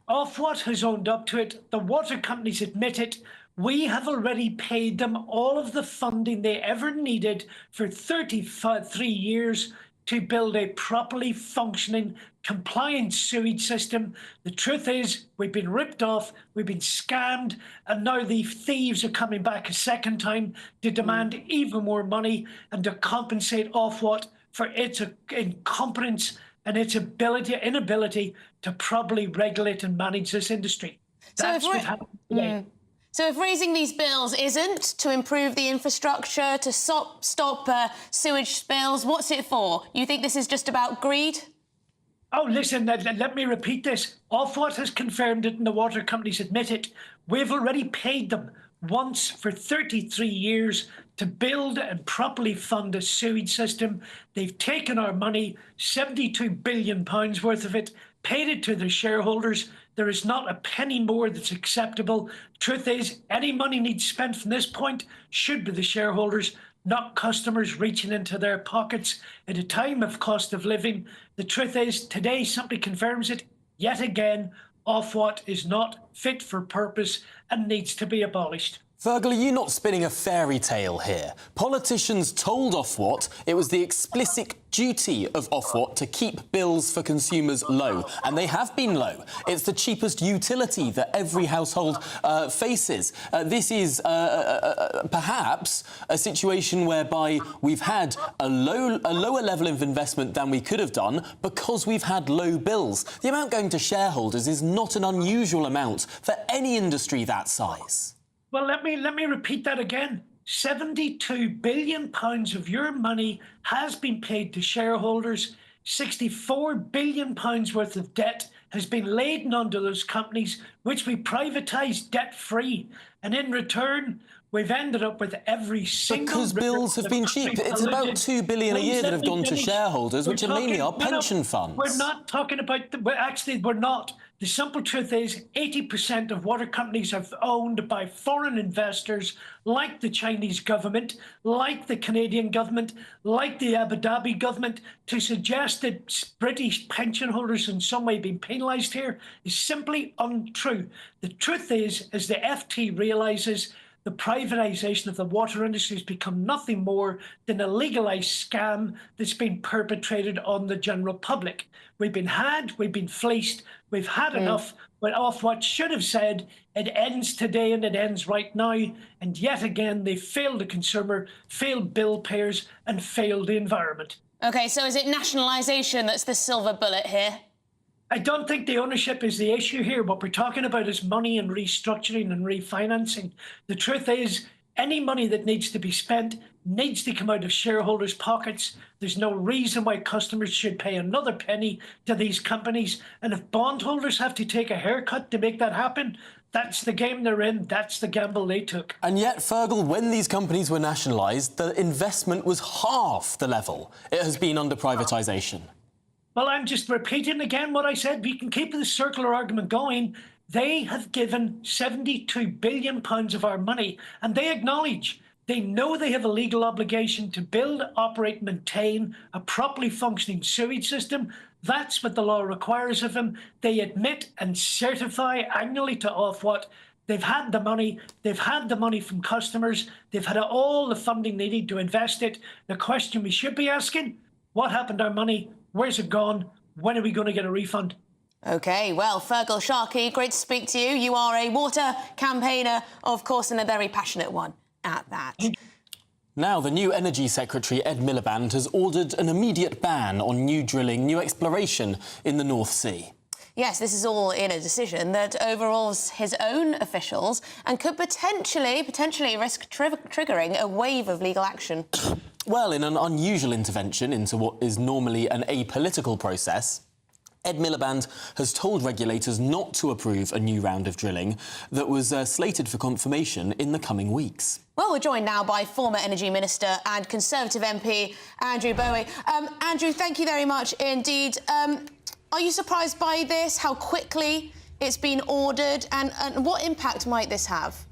Ofwat has owned up to it. The water companies admit it. We have already paid them all of the funding they ever needed for 33 years to build a properly functioning, compliant sewage system. The truth is, we've been ripped off, we've been scammed, and now the thieves are coming back a second time to demand even more money and to compensate Ofwat for its incompetence and its inability to properly regulate and manage this industry. That's what happened today. So if raising these bills isn't to improve the infrastructure, to stop sewage spills, what's it for? You think this is just about greed? Oh, listen, let me repeat this. Ofwat has confirmed it and the water companies admit it. We've already paid them once for 33 years to build and properly fund a sewage system. They've taken our money, £72 billion worth of it, paid it to their shareholders. There is not a penny more that's acceptable. Truth is, any money needs spent from this point should be the shareholders, not customers reaching into their pockets at a time of cost of living. The truth is, today simply confirms it yet again. Ofwat is not fit for purpose and needs to be abolished. Fergal, are you not spinning a fairy tale here? Politicians told Ofwat it was the explicit duty of Ofwat to keep bills for consumers low, and they have been low. It's the cheapest utility that every household faces. This is perhaps a situation whereby we've had a lower level of investment than we could have done because we've had low bills. The amount going to shareholders is not an unusual amount for any industry that size. Well, let me repeat that again. £72 billion of your money has been paid to shareholders. £64 billion worth of debt has been laden onto those companies, which we privatised debt-free. And in return, we've ended up with every single... Because bills have been cheap. It's about £2 billion a year that have gone to shareholders, which are mainly our pension funds. We're not talking about... Actually, we're not. The simple truth is 80% of water companies are owned by foreign investors like the Chinese government, like the Canadian government, like the Abu Dhabi government. To suggest that British pension holders in some way being penalised here is simply untrue. The truth is, as the FT realises, the privatisation of the water industry has become nothing more than a legalised scam that's been perpetrated on the general public. We've been had, we've been fleeced, we've had enough. But Ofwat should have said it ends today and it ends right now. And yet again, they failed the consumer, failed bill payers and failed the environment. OK, so is it nationalisation that's the silver bullet here? I don't think the ownership is the issue here. What we're talking about is money and restructuring and refinancing. The truth is, any money that needs to be spent needs to come out of shareholders' pockets. There's no reason why customers should pay another penny to these companies. And if bondholders have to take a haircut to make that happen, that's the game they're in. That's the gamble they took. And yet, Fergal, when these companies were nationalised, the investment was half the level it has been under privatisation. Well, I'm just repeating again what I said. We can keep the circular argument going. They have given £72 billion of our money, and they acknowledge, they know they have a legal obligation to build, operate, maintain a properly functioning sewage system. That's what the law requires of them. They admit and certify annually to Ofwat. They've had the money. They've had the money from customers. They've had all the funding they need to invest it. The question we should be asking, what happened to our money? Where's it gone? When are we going to get a refund? OK, well, Fergal Sharkey, great to speak to you. You are a water campaigner, of course, and a very passionate one at that. Now, the new Energy Secretary, Ed Miliband, has ordered an immediate ban on new drilling, new exploration in the North Sea. Yes, this is all in a decision that overrules his own officials and could potentially risk triggering a wave of legal action. Well, in an unusual intervention into what is normally an apolitical process, Ed Miliband has told regulators not to approve a new round of drilling that was slated for confirmation in the coming weeks. Well, we're joined now by former Energy Minister and Conservative MP Andrew Bowie. Andrew, thank you very much indeed. Are you surprised by this, how quickly it's been ordered, and what impact might this have?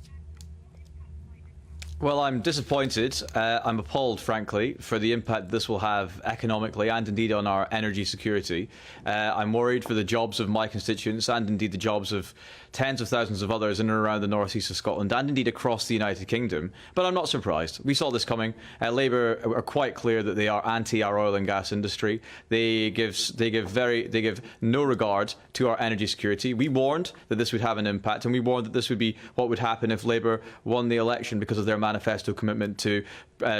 Well, I'm disappointed. I'm appalled, frankly, for the impact this will have economically and indeed on our energy security. I'm worried for the jobs of my constituents and indeed the jobs of tens of thousands of others in and around the northeast of Scotland and indeed across the United Kingdom. But I'm not surprised. We saw this coming. Labour are quite clear that they are anti our oil and gas industry. They give no regard to our energy security. We warned that this would have an impact, and we warned that this would be what would happen if Labour won the election because of their manifesto commitment to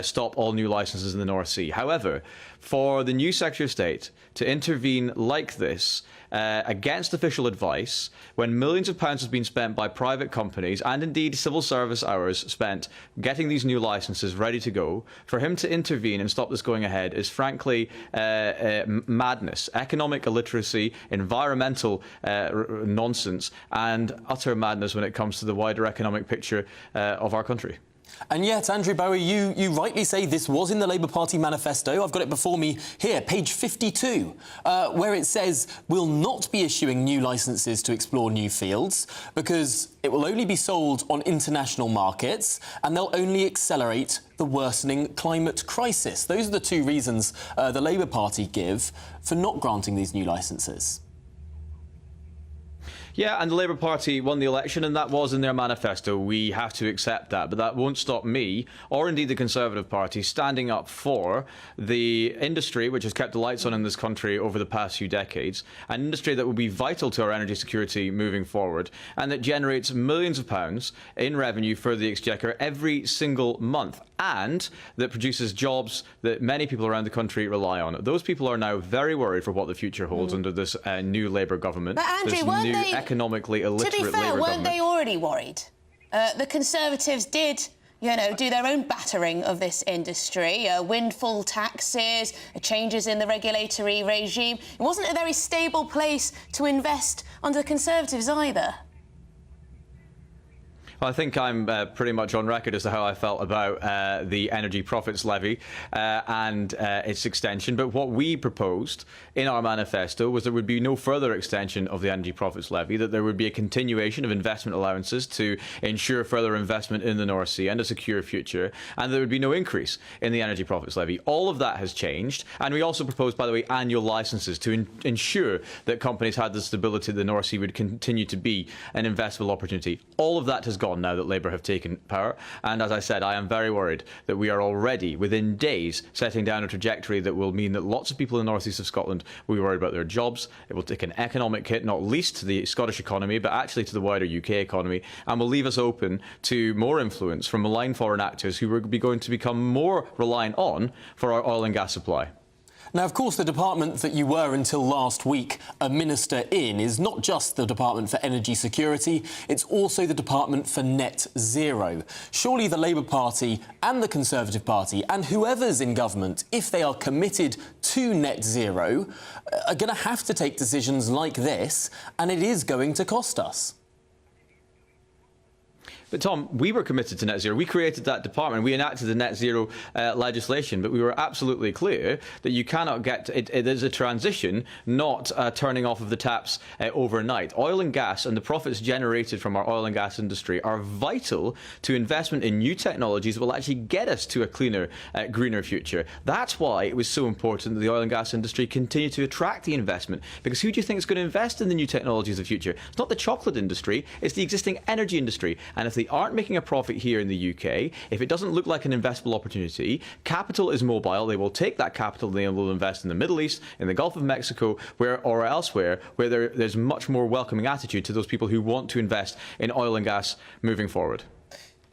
stop all new licences in the North Sea. However, for the new Secretary of State to intervene like this against official advice, when millions of pounds has been spent by private companies and indeed civil service hours spent getting these new licences ready to go, for him to intervene and stop this going ahead is frankly madness, economic illiteracy, environmental nonsense, and utter madness when it comes to the wider economic picture of our country. And yet, Andrew Bowie, you rightly say this was in the Labour Party manifesto. I've got it before me here, page 52, where it says we'll not be issuing new licences to explore new fields because it will only be sold on international markets and they'll only accelerate the worsening climate crisis. Those are the two reasons the Labour Party give for not granting these new licences. Yeah, and the Labour Party won the election, and that was in their manifesto. We have to accept that, but that won't stop me, or indeed the Conservative Party, standing up for the industry which has kept the lights on in this country over the past few decades, an industry that will be vital to our energy security moving forward, and that generates millions of pounds in revenue for the Exchequer every single month, and that produces jobs that many people around the country rely on. Those people are now very worried for what the future holds under this new Labour government. But Andrew, this weren't new they, economically illiterate to be fair, Labour weren't government. they already worried? The Conservatives did, you know, do their own battering of this industry, windfall taxes, changes in the regulatory regime. It wasn't a very stable place to invest under the Conservatives either. I think I'm pretty much on record as to how I felt about the energy profits levy and its extension. But what we proposed in our manifesto was there would be no further extension of the energy profits levy, that there would be a continuation of investment allowances to ensure further investment in the North Sea and a secure future, and there would be no increase in the energy profits levy. All of that has changed. And we also proposed, by the way, annual licences to ensure that companies had the stability that the North Sea would continue to be an investable opportunity. All of that has gone now that Labour have taken power, and as I said, I am very worried that we are already within days setting down a trajectory that will mean that lots of people in the north east of Scotland will be worried about their jobs. It will take an economic hit, not least to the Scottish economy, but actually to the wider UK economy, and will leave us open to more influence from malign foreign actors who are going to become more reliant on for our oil and gas supply. Now, of course, the department that you were until last week a minister in is not just the Department for Energy Security, it's also the Department for Net Zero. Surely the Labour Party and the Conservative Party and whoever's in government, if they are committed to net zero, are going to have to take decisions like this, and it is going to cost us. But Tom, we were committed to net zero. We created that department. We enacted the net zero legislation, but we were absolutely clear that you cannot get it is a transition, not turning off of the taps overnight. Oil and gas and the profits generated from our oil and gas industry are vital to investment in new technologies that will actually get us to a cleaner, greener future. That's why it was so important that the oil and gas industry continue to attract the investment, because who do you think is going to invest in the new technologies of the future? It's not the chocolate industry, it's the existing energy industry. And if they aren't making a profit here in the UK, if it doesn't look like an investable opportunity, capital is mobile. They will take that capital and they will invest in the Middle East, in the Gulf of Mexico, or elsewhere, where there's much more welcoming attitude to those people who want to invest in oil and gas moving forward.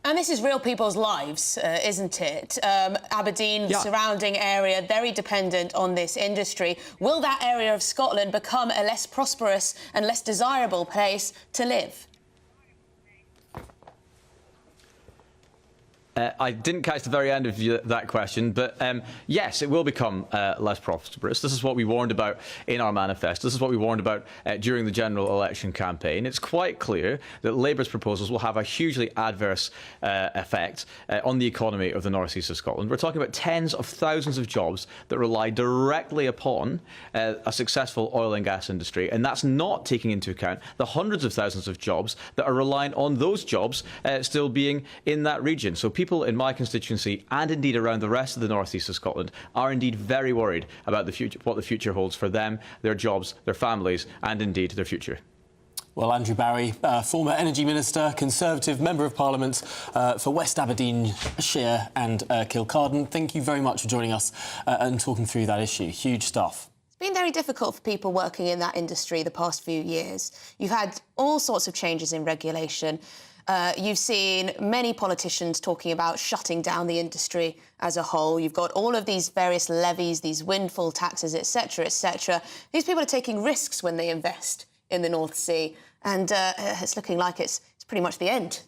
And this is real people's lives, isn't it? Aberdeen, the surrounding area, very dependent on this industry. Will that area of Scotland become a less prosperous and less desirable place to live? I didn't catch the very end of that question, but yes, it will become less prosperous. This is what we warned about in our manifesto. This is what we warned about during the general election campaign. It's quite clear that Labour's proposals will have a hugely adverse effect on the economy of the north east of Scotland. We're talking about tens of thousands of jobs that rely directly upon a successful oil and gas industry, and that's not taking into account the hundreds of thousands of jobs that are reliant on those jobs still being in that region. So people in my constituency and indeed around the rest of the north east of Scotland are indeed very worried about the future, what the future holds for them, their jobs, their families, and indeed their future. Well, Andrew Bowie, former Energy Minister, Conservative Member of Parliament for West Aberdeenshire and Kilcarden, thank you very much for joining us and talking through that issue. Huge stuff. It's been very difficult for people working in that industry the past few years. You've had all sorts of changes in regulation. You've seen many politicians talking about shutting down the industry as a whole. You've got all of these various levies, these windfall taxes, etc., etc. These people are taking risks when they invest in the North Sea, and it's looking like it's pretty much the end.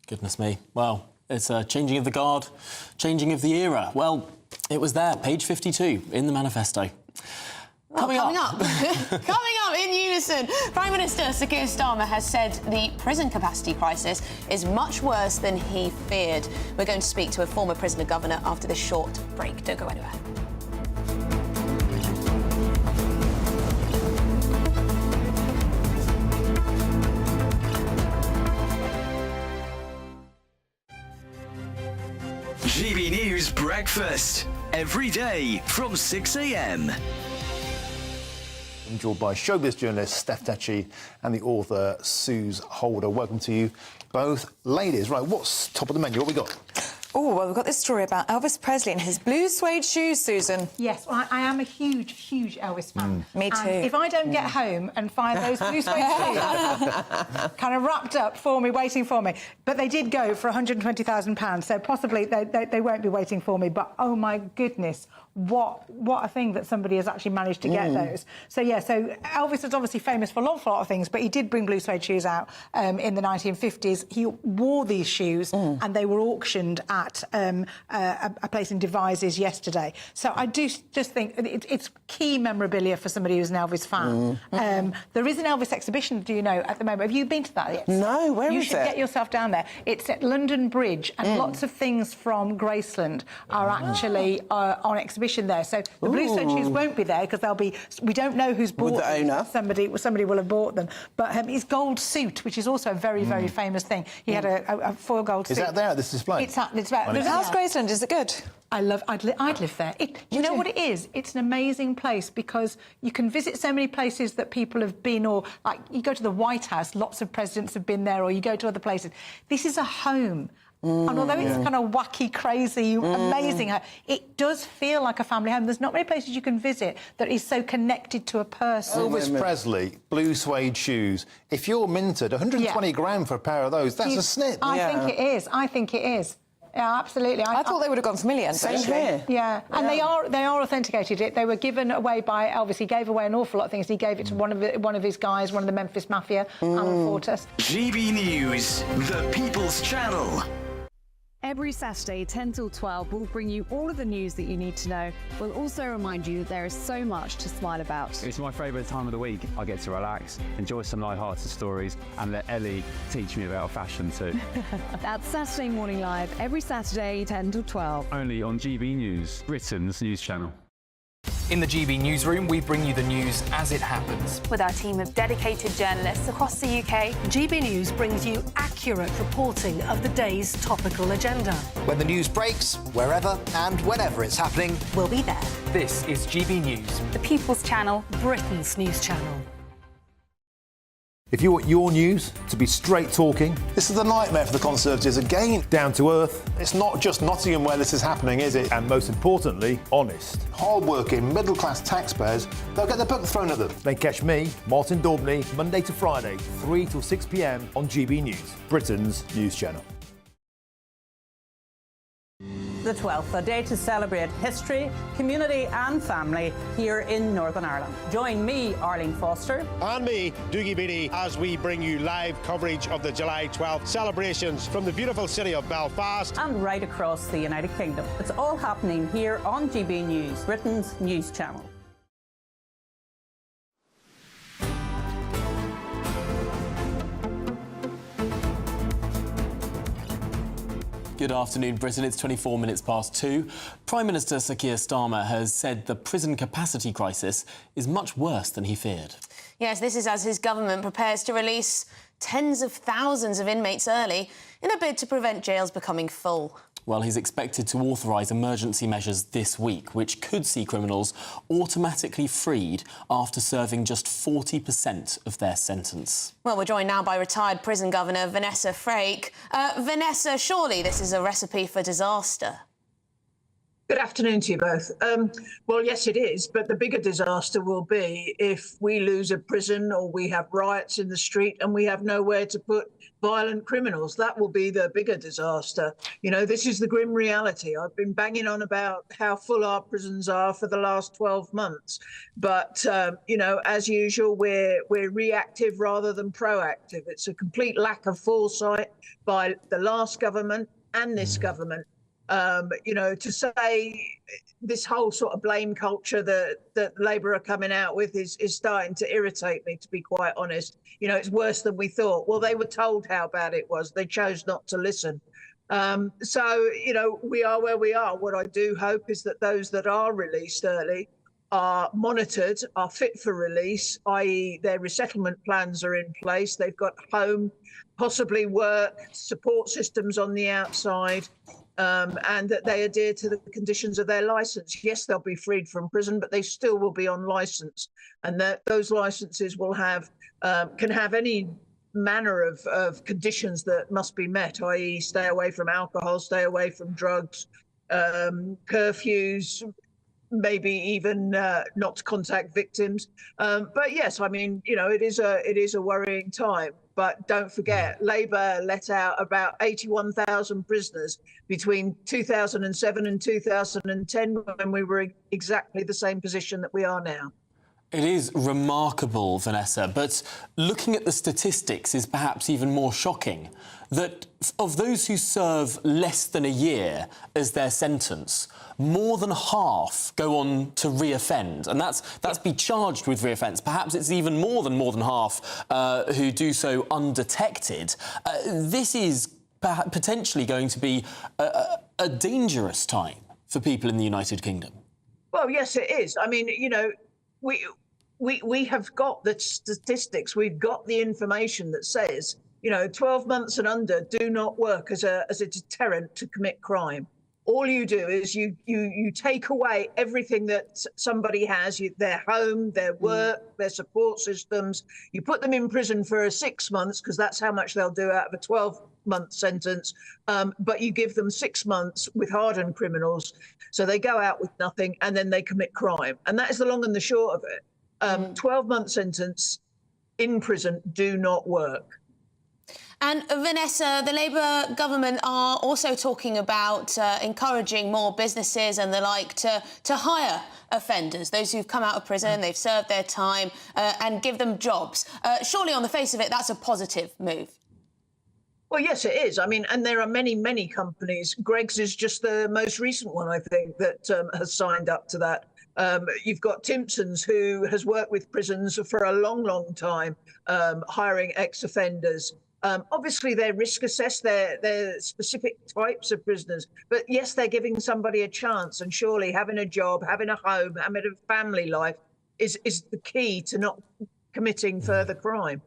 Goodness me. Well, it's a changing of the guard, changing of the era. Well, it was there, page 52 in the manifesto. Coming up. Coming up in unison, Prime Minister Sir Keir Starmer has said the prison capacity crisis is much worse than he feared. We're going to speak to a former prisoner governor after this short break. Don't go anywhere. GB News Breakfast, every day from 6 a.m. I'm joined by showbiz journalist Steph Tetchy and the author Suze Holder. Welcome to you both. Ladies, right, what's top of the menu? What we got? Oh, well, we've got this story about Elvis Presley and his blue suede shoes, Susan. Yes, well, I am a huge, huge Elvis fan. Me too. And if I don't get home and find those blue suede shoes kind of wrapped up for me, waiting for me, but they did go for £120,000, so possibly they won't be waiting for me, but oh my goodness, what a thing that somebody has actually managed to get those. So, yeah, so Elvis is obviously famous for an awful lot of things, but he did bring blue suede shoes out in the 1950s. He wore these shoes and they were auctioned at a place in Devizes yesterday. So I do just think it's key memorabilia for somebody who's an Elvis fan. There is an Elvis exhibition, do you know, at the moment. Have you been to that yet? No, where is it? You should get yourself down there. It's at London Bridge, and lots of things from Graceland are actually on exhibition there. So the blue suede shoes won't be there because they'll be. We don't know who's bought the owner. Somebody will have bought them. But his gold suit, which is also a very, very famous thing. He had a foil gold suit. Is that there at this display? It's there. How's Graceland? Is it good? I'd live there. You know what it is? It's an amazing place because you can visit so many places that people have been, or like you go to the White House, lots of presidents have been there, or you go to other places. This is a home. And although it's kind of wacky, crazy, amazing, it does feel like a family home. There's not many places you can visit that is so connected to a person. Elvis Presley, blue suede shoes. If you're minted, 120 grand for a pair of those, that's a snip. I think it is. Yeah, absolutely. I thought they would have gone for millions. Same here. Yeah, and they are authenticated. They were given away by Elvis. He gave away an awful lot of things. He gave it to one of his guys, one of the Memphis Mafia, Alan Fortas. GB News, the People's Channel. Every Saturday, 10 till 12, we'll bring you all of the news that you need to know. We'll also remind you that there is so much to smile about. It's my favourite time of the week. I get to relax, enjoy some light-hearted stories, and let Ellie teach me about fashion too. That's Saturday Morning Live, every Saturday, 10 till 12. Only on GB News, Britain's news channel. In the GB newsroom, we bring you the news as it happens. With our team of dedicated journalists across the UK, GB News brings you accurate reporting of the day's topical agenda. When the news breaks, wherever and whenever it's happening, we'll be there. This is GB News, the People's Channel, Britain's news channel. If you want your news to be straight talking, this is a nightmare for the Conservatives again. Down to earth. It's not just Nottingham where this is happening, is it? And most importantly, honest. Hard-working, middle-class taxpayers, they'll get their book thrown at them. Then catch me, Martin Daubney, Monday to Friday, 3 till 6 p.m. on GB News, Britain's news channel. The 12th, a day to celebrate history, community and family here in Northern Ireland. Join me, Arlene Foster. And me, Dougie Beattie, as we bring you live coverage of the July 12th celebrations from the beautiful city of Belfast. And right across the United Kingdom. It's all happening here on GB News, Britain's news channel. Good afternoon, Britain. It's 24 minutes past 2. Prime Minister Sir Keir Starmer has said the prison capacity crisis is much worse than he feared. Yes, this is as his government prepares to release tens of thousands of inmates early in a bid to prevent jails becoming full. Well, he's expected to authorise emergency measures this week, which could see criminals automatically freed after serving just 40% of their sentence. Well, we're joined now by retired prison governor Vanessa Frake. Vanessa, surely this is a recipe for disaster? Good afternoon to you both. Well, yes, it is, but the bigger disaster will be if we lose a prison or we have riots in the street and we have nowhere to put violent criminals. That will be the bigger disaster. You know, this is the grim reality. I've been banging on about how full our prisons are for the last 12 months. But, you know, as usual, we're reactive rather than proactive. It's a complete lack of foresight by the last government and this government. You know, to say this whole sort of blame culture that Labour are coming out with is starting to irritate me, to be quite honest. You know, it's worse than we thought. Well, they were told how bad it was. They chose not to listen. So, you know, we are where we are. What I do hope is that those that are released early are monitored, are fit for release, i.e. their resettlement plans are in place. They've got home, possibly work, support systems on the outside. And that they adhere to the conditions of their licence. Yes, they'll be freed from prison, but they still will be on licence, and that those licences will have can have any manner of conditions that must be met, i.e. stay away from alcohol, stay away from drugs, curfews, maybe even not to contact victims. But yes, I mean, you know, it is a worrying time. But don't forget, Labour let out about 81,000 prisoners between 2007 and 2010 when we were in exactly the same position that we are now. It is remarkable, Vanessa, but looking at the statistics is perhaps even more shocking. That of those who serve less than a year as their sentence, more than half go on to re-offend, and that's be charged with re-offence. Perhaps it's even more than half who do so undetected. This is potentially going to be a dangerous time for people in the United Kingdom. Well, yes, it is. I mean, you know, we have got the statistics, we've got the information that says, you know, 12 months and under do not work as a deterrent to commit crime. All you do is you take away everything that somebody has, their home, their work, their support systems. You put them in prison for 6 months because that's how much they'll do out of a 12-month sentence. But you give them 6 months with hardened criminals. So they go out with nothing and then they commit crime. And that is the long and the short of it. 12-month sentence in prison do not work. And Vanessa, the Labour government are also talking about encouraging more businesses and the like to hire offenders, those who've come out of prison, they've served their time, and give them jobs. Surely, on the face of it, that's a positive move. Well, yes, it is. I mean, and there are many, many companies. Greggs is just the most recent one, I think, that has signed up to that. You've got Timpson's, who has worked with prisons for a long, long time, hiring ex-offenders. Obviously, they're risk assessed, they're specific types of prisoners. But yes, they're giving somebody a chance. And surely having a job, having a home, having a family life is the key to not committing further crime.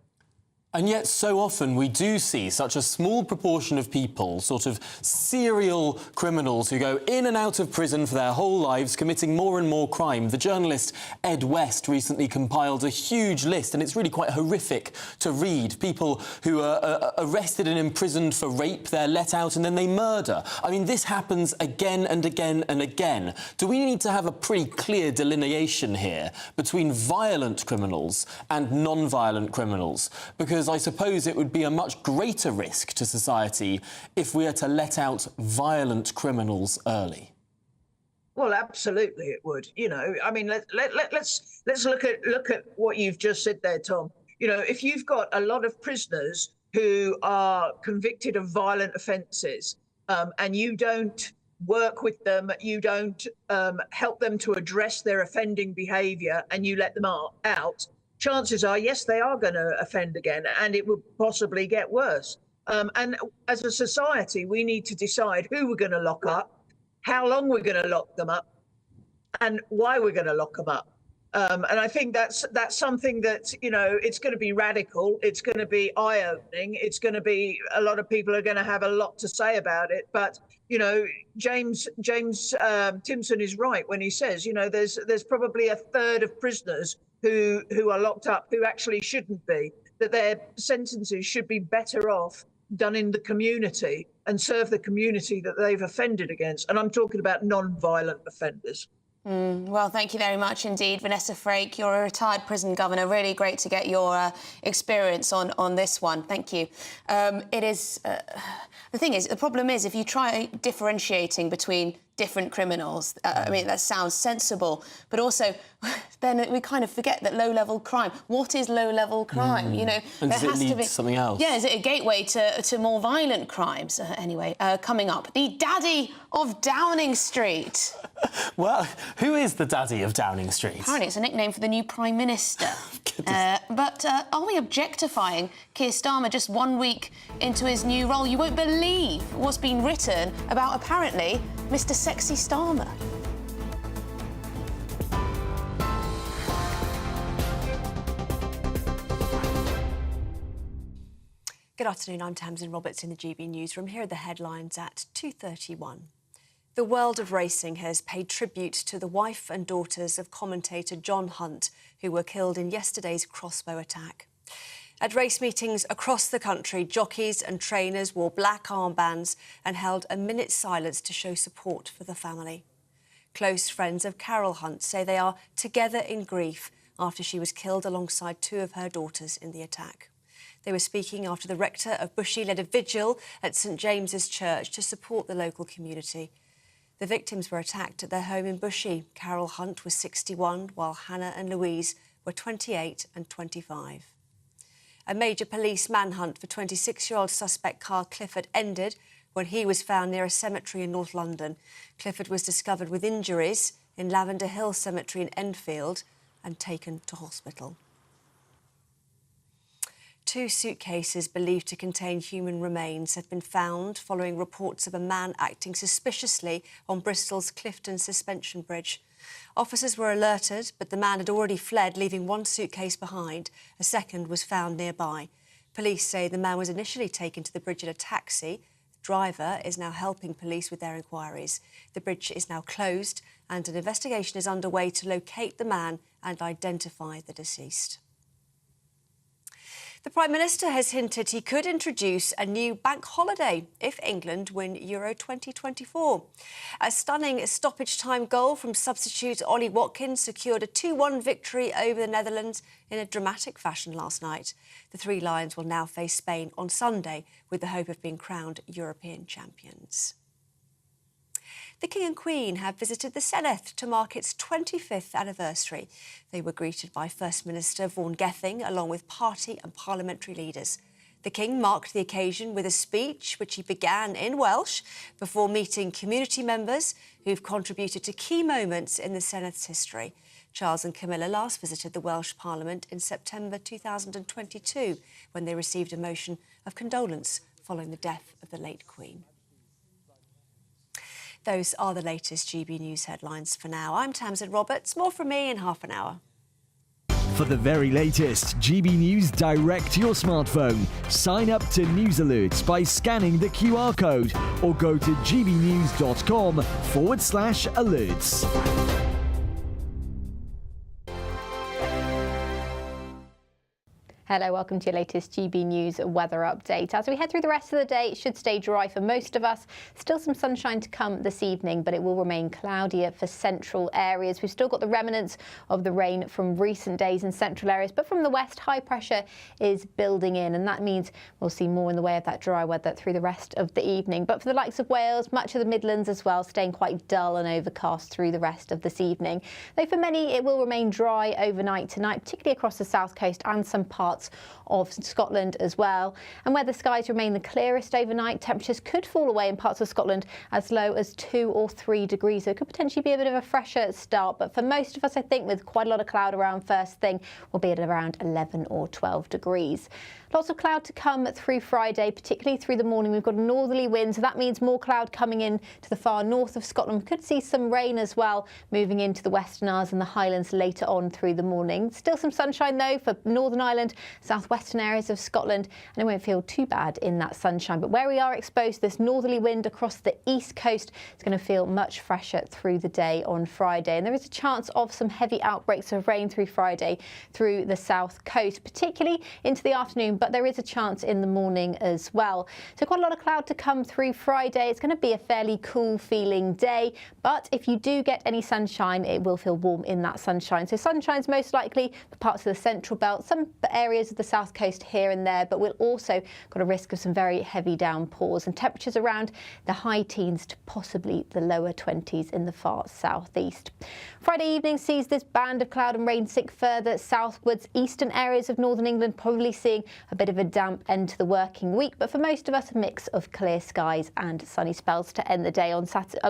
And yet so often we do see such a small proportion of people, sort of serial criminals who go in and out of prison for their whole lives, committing more and more crime. The journalist Ed West recently compiled a huge list, and it's really quite horrific to read. People who are arrested and imprisoned for rape, they're let out and then they murder. I mean, this happens again and again and again. Do we need to have a pretty clear delineation here between violent criminals and non-violent criminals? Because I suppose it would be a much greater risk to society if we are to let out violent criminals early. Well, absolutely, it would. You know, I mean, let's look at what you've just said there, Tom. You know, if you've got a lot of prisoners who are convicted of violent offences, and you don't work with them, you don't help them to address their offending behaviour, and you let them out. Chances are, yes, they are going to offend again, and it will possibly get worse. And as a society, we need to decide who we're going to lock up, how long we're going to lock them up, and why we're going to lock them up. And I think that's something that, you know, it's going to be radical. It's going to be eye-opening. It's going to be, a lot of people are going to have a lot to say about it. But, you know, James Timpson is right when he says, you know, there's probably a third of prisoners who are locked up who actually shouldn't be, that their sentences should be better off done in the community. and serve the community that they've offended against. And I'm talking about non-violent offenders. Well, thank you very much indeed, Vanessa Frake. You're a retired prison governor. Really great to get your experience on this one. Thank you. It is... the thing is, the problem is, if you try differentiating between different criminals, I mean, that sounds sensible, but also then we kind of forget that low-level crime. What is low-level crime? You know, and there does has it to lead be to something else? Yeah, is it a gateway to more violent crimes? Anyway, coming up, the daddy of Downing Street. Well, who is the daddy of Downing Street? Apparently it's a nickname for the new Prime Minister. But are we objectifying Keir Starmer just 1 week into his new role? You won't believe what's been written about, apparently, Mr Sexy Starmer. Good afternoon, I'm Tamsin Roberts in the GB Newsroom. Here are the headlines at 2:31. The world of racing has paid tribute to the wife and daughters of commentator John Hunt, who were killed in yesterday's crossbow attack. At race meetings across the country, jockeys and trainers wore black armbands and held a minute's silence to show support for the family. Close friends of Carol Hunt say they are together in grief after she was killed alongside two of her daughters in the attack. They were speaking after the rector of Bushey led a vigil at St James's Church to support the local community. The victims were attacked at their home in Bushey. Carol Hunt was 61, while Hannah and Louise were 28 and 25. A major police manhunt for 26-year-old suspect Carl Clifford ended when he was found near a cemetery in North London. Clifford was discovered with injuries in Lavender Hill Cemetery in Enfield and taken to hospital. 2 suitcases believed to contain human remains have been found following reports of a man acting suspiciously on Bristol's Clifton Suspension Bridge. Officers were alerted, but the man had already fled, leaving 1 suitcase behind. A second was found nearby. Police say the man was initially taken to the bridge in a taxi. The driver is now helping police with their inquiries. The bridge is now closed and an investigation is underway to locate the man and identify the deceased. The Prime Minister has hinted he could introduce a new bank holiday if England win Euro 2024. A stunning stoppage-time goal from substitute Ollie Watkins secured a 2-1 victory over the Netherlands in a dramatic fashion last night. The Three Lions will now face Spain on Sunday with the hope of being crowned European champions. The King and Queen have visited the Senedd to mark its 25th anniversary. They were greeted by First Minister Vaughan Gething, along with party and parliamentary leaders. The King marked the occasion with a speech, which he began in Welsh, before meeting community members who've contributed to key moments in the Sennedd's history. Charles and Camilla last visited the Welsh Parliament in September 2022, when they received a motion of condolence following the death of the late Queen. Those are the latest GB News headlines for now. I'm Tamsin Roberts. More from me in half an hour. For the very latest GB News direct to your smartphone, sign up to News Alerts by scanning the QR code or go to gbnews.com/alerts. Hello, welcome to your latest GB News weather update. As we head through the rest of the day, it should stay dry for most of us. Still some sunshine to come this evening, but it will remain cloudier for central areas. We've still got the remnants of the rain from recent days in central areas, but from the west, high pressure is building in, and that means we'll see more in the way of that dry weather through the rest of the evening. But for the likes of Wales, much of the Midlands as well, staying quite dull and overcast through the rest of this evening. Though for many, it will remain dry overnight tonight, particularly across the south coast and some parts of Scotland as well. And where the skies remain the clearest overnight, temperatures could fall away in parts of Scotland as low as 2 or 3 degrees. So it could potentially be a bit of a fresher start. But for most of us, I think, with quite a lot of cloud around first thing, we'll be at around 11 or 12 degrees. Lots of cloud to come through Friday, particularly through the morning. We've got a northerly wind, so that means more cloud coming in to the far north of Scotland. We could see some rain as well, moving into the Western Isles and the Highlands later on through the morning. Still some sunshine, though, for Northern Ireland southwestern areas of Scotland, and it won't feel too bad in that sunshine. But where we are exposed, this northerly wind across the east coast is going to feel much fresher through the day on Friday. And there is a chance of some heavy outbreaks of rain through Friday through the south coast, particularly into the afternoon, but there is a chance in the morning as well. So quite a lot of cloud to come through Friday. It's going to be a fairly cool feeling day, but if you do get any sunshine, it will feel warm in that sunshine. So sunshine's most likely for parts of the central belt, some areas of the south coast here and there, but we'll also got a risk of some very heavy downpours and temperatures around the high teens to possibly the lower 20s in the far southeast. Friday evening sees this band of cloud and rain sink further southwards. Eastern areas of northern England probably seeing a bit of a damp end to the working week, but for most of us a mix of clear skies and sunny spells to end the day. On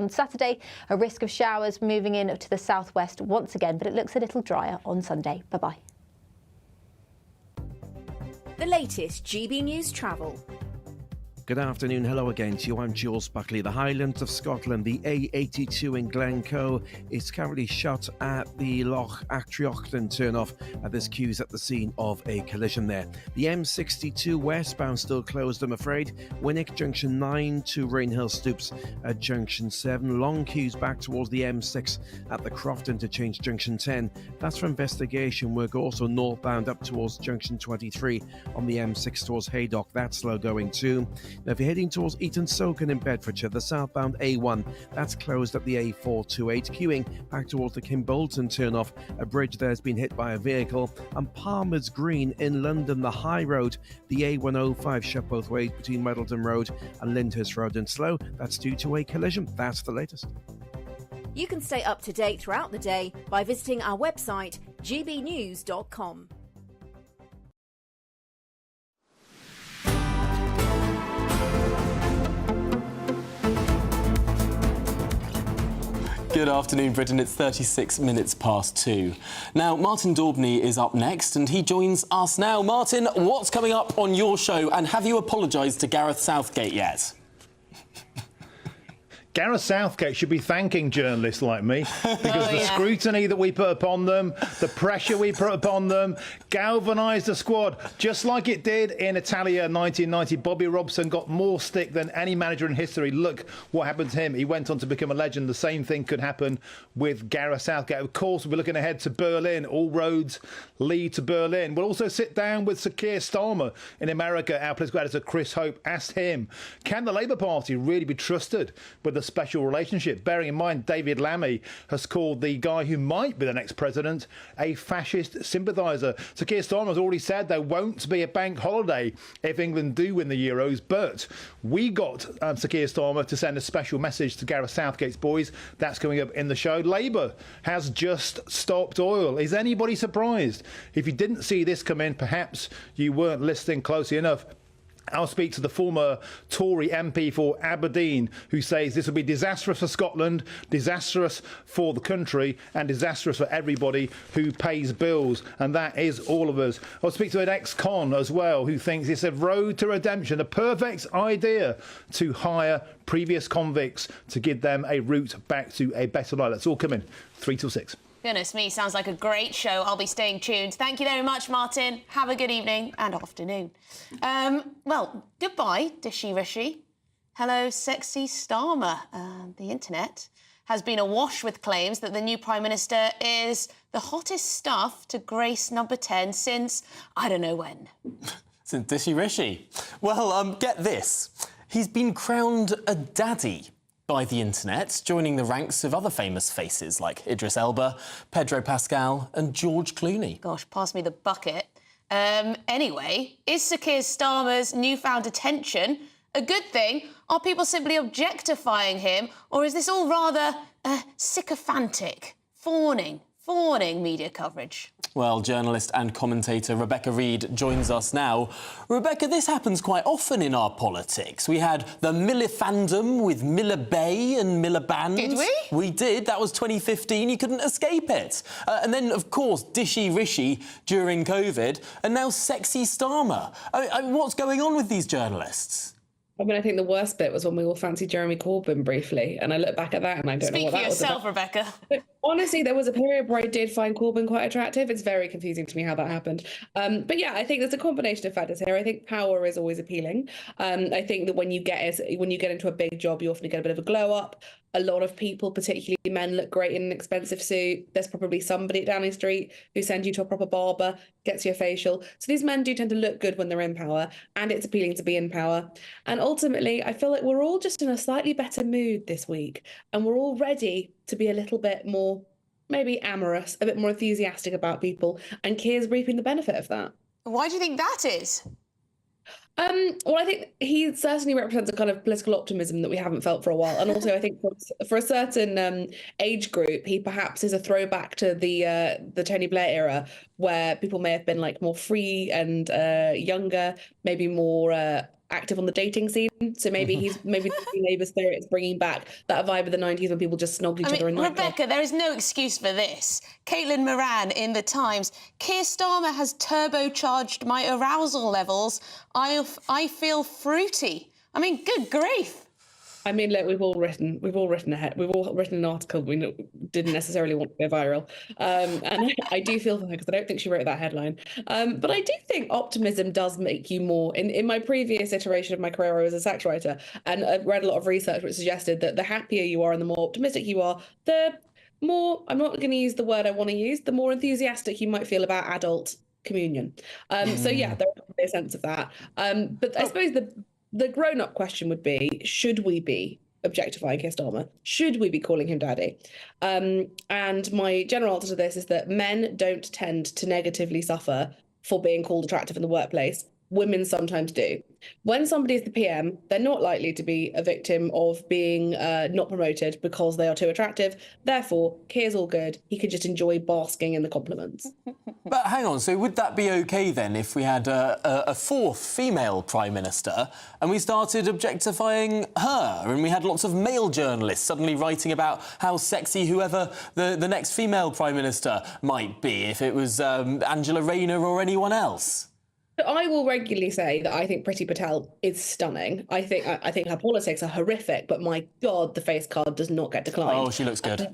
Saturday, a risk of showers moving in to the southwest once again, but it looks a little drier on Sunday. Bye-bye. The latest GB News travel. Good afternoon, hello again to you. I'm Jules Buckley. The Highlands of Scotland, the A82 in Glencoe is currently shut at the Loch Actriochtan turnoff. This queue's at the scene of a collision there. The M62 westbound still closed, I'm afraid. Winnick Junction 9 to Rainhill Stoops at Junction 7. Long queues back towards the M6 at the Croft Interchange Junction 10. That's for investigation work. Also northbound up towards Junction 23 on the M6 towards Haydock. That's slow going too. Now, if you're heading towards Eton Soken in Bedfordshire, the southbound A1, that's closed at the A428. Queuing back towards the Kimbolton turnoff. A bridge there has been hit by a vehicle. And Palmer's Green in London, the high road, the A105 shut both ways between Middleton Road and Lyndhurst Road and slow. That's due to a collision. That's the latest. You can stay up to date throughout the day by visiting our website, gbnews.com. Good afternoon, Britain. It's 36 minutes past 2. Now, Martin Daubney is up next, and he joins us now. Martin, what's coming up on your show, and have you apologised to Gareth Southgate yet? Gareth Southgate should be thanking journalists like me because the scrutiny that we put upon them, the pressure we put upon them, galvanised the squad, just like it did in Italia 1990. Bobby Robson got more stick than any manager in history. Look what happened to him. He went on to become a legend. The same thing could happen with Gareth Southgate. Of course, we're looking ahead to Berlin. All roads lead to Berlin. We'll also sit down with Sir Keir Starmer in America. Our political editor Chris Hope asked him, can the Labour Party really be trusted with the special relationship? Bearing in mind, David Lammy has called the guy who might be the next president a fascist sympathiser. Sir Keir Starmer has already said there won't be a bank holiday if England do win the Euros, but we got Sir Keir Starmer to send a special message to Gareth Southgate's boys. That's coming up in the show. Labour has just stopped oil. Is anybody surprised? If you didn't see this come in, perhaps you weren't listening closely enough. I'll speak to the former Tory MP for Aberdeen, who says this will be disastrous for Scotland, disastrous for the country, and disastrous for everybody who pays bills, and that is all of us. I'll speak to an ex-con as well, who thinks it's a road to redemption, a perfect idea to hire previous convicts to give them a route back to a better life. That's all coming 3 till 6. Goodness me, sounds like a great show. I'll be staying tuned. Thank you very much, Martin. Have a good evening and afternoon. Well, goodbye, Dishy Rishi. Hello, sexy Starmer. The internet has been awash with claims that the new Prime Minister is the hottest stuff to grace number 10 since I don't know when. Since Dishy Rishi. Well, get this. He's been crowned a daddy by the internet, joining the ranks of other famous faces like Idris Elba, Pedro Pascal and George Clooney. Gosh, pass me the bucket. Anyway, is Sir Keir Starmer's newfound attention a good thing? Are people simply objectifying him? Or is this all rather sycophantic, fawning media coverage? Well, journalist and commentator Rebecca Reid joins us now. Rebecca, this happens quite often in our politics. We had the Millifandom with Miller Bay and Miliband. Did we? We did. That was 2015. You couldn't escape it. And then, of course, Dishy Rishi during COVID, and now sexy Starmer. I mean, what's going on with these journalists? I mean, I think the worst bit was when we all fancied Jeremy Corbyn briefly, and I look back at that and I don't know what that was about. Speak for yourself, Rebecca. Honestly, there was a period where I did find Corbyn quite attractive. It's very confusing to me how that happened. But yeah, I think there's a combination of factors here. I think power is always appealing. I think that when you get into a big job, you often get a bit of a glow up. A lot of people, particularly men, look great in an expensive suit. There's probably somebody at Downing Street who sends you to a proper barber, gets you a facial. So these men do tend to look good when they're in power, and it's appealing to be in power. And ultimately, I feel like we're all just in a slightly better mood this week, and we're all ready to be a little bit more, maybe amorous, a bit more enthusiastic about people, and Keir's reaping the benefit of that. Why do you think that is? Well, I think he certainly represents a kind of political optimism that we haven't felt for a while. And also, I think for a certain age group, he perhaps is a throwback to the Tony Blair era, where people may have been like more free and younger, maybe more active on the dating scene. So maybe the Labour spirit is bringing back that vibe of the 90s when people just snogged each other in nightclubs. Rebecca, there is no excuse for this. Caitlin Moran in The Times. Keir Starmer has turbocharged my arousal levels. I feel fruity. I mean, good grief. I mean, look, we've all written an article we didn't necessarily want to go viral, and I do feel for her because I don't think she wrote that headline. But I do think optimism does make you more. In my previous iteration of my career, I was a sex writer, and I've read a lot of research which suggested that the happier you are and the more optimistic you are, the more, I'm not going to use the word I want to use, the more enthusiastic you might feel about adult communion. So yeah, there is a sense of that. But I suppose the grown-up question would be, should we be objectifying Keir Starmer? Should we be calling him daddy? And my general answer to this is that men don't tend to negatively suffer for being called attractive in the workplace. Women sometimes do. When somebody is the PM, they're not likely to be a victim of being not promoted because they are too attractive. Therefore, Keir's all good. He can just enjoy basking in the compliments. But hang on, so would that be OK then if we had a fourth female Prime Minister and we started objectifying her and we had lots of male journalists suddenly writing about how sexy whoever the next female Prime Minister might be, if it was Angela Rayner or anyone else? I will regularly say that I think Priti Patel is stunning. I think her politics are horrific, but my God, the face card does not get declined. Oh, she looks good.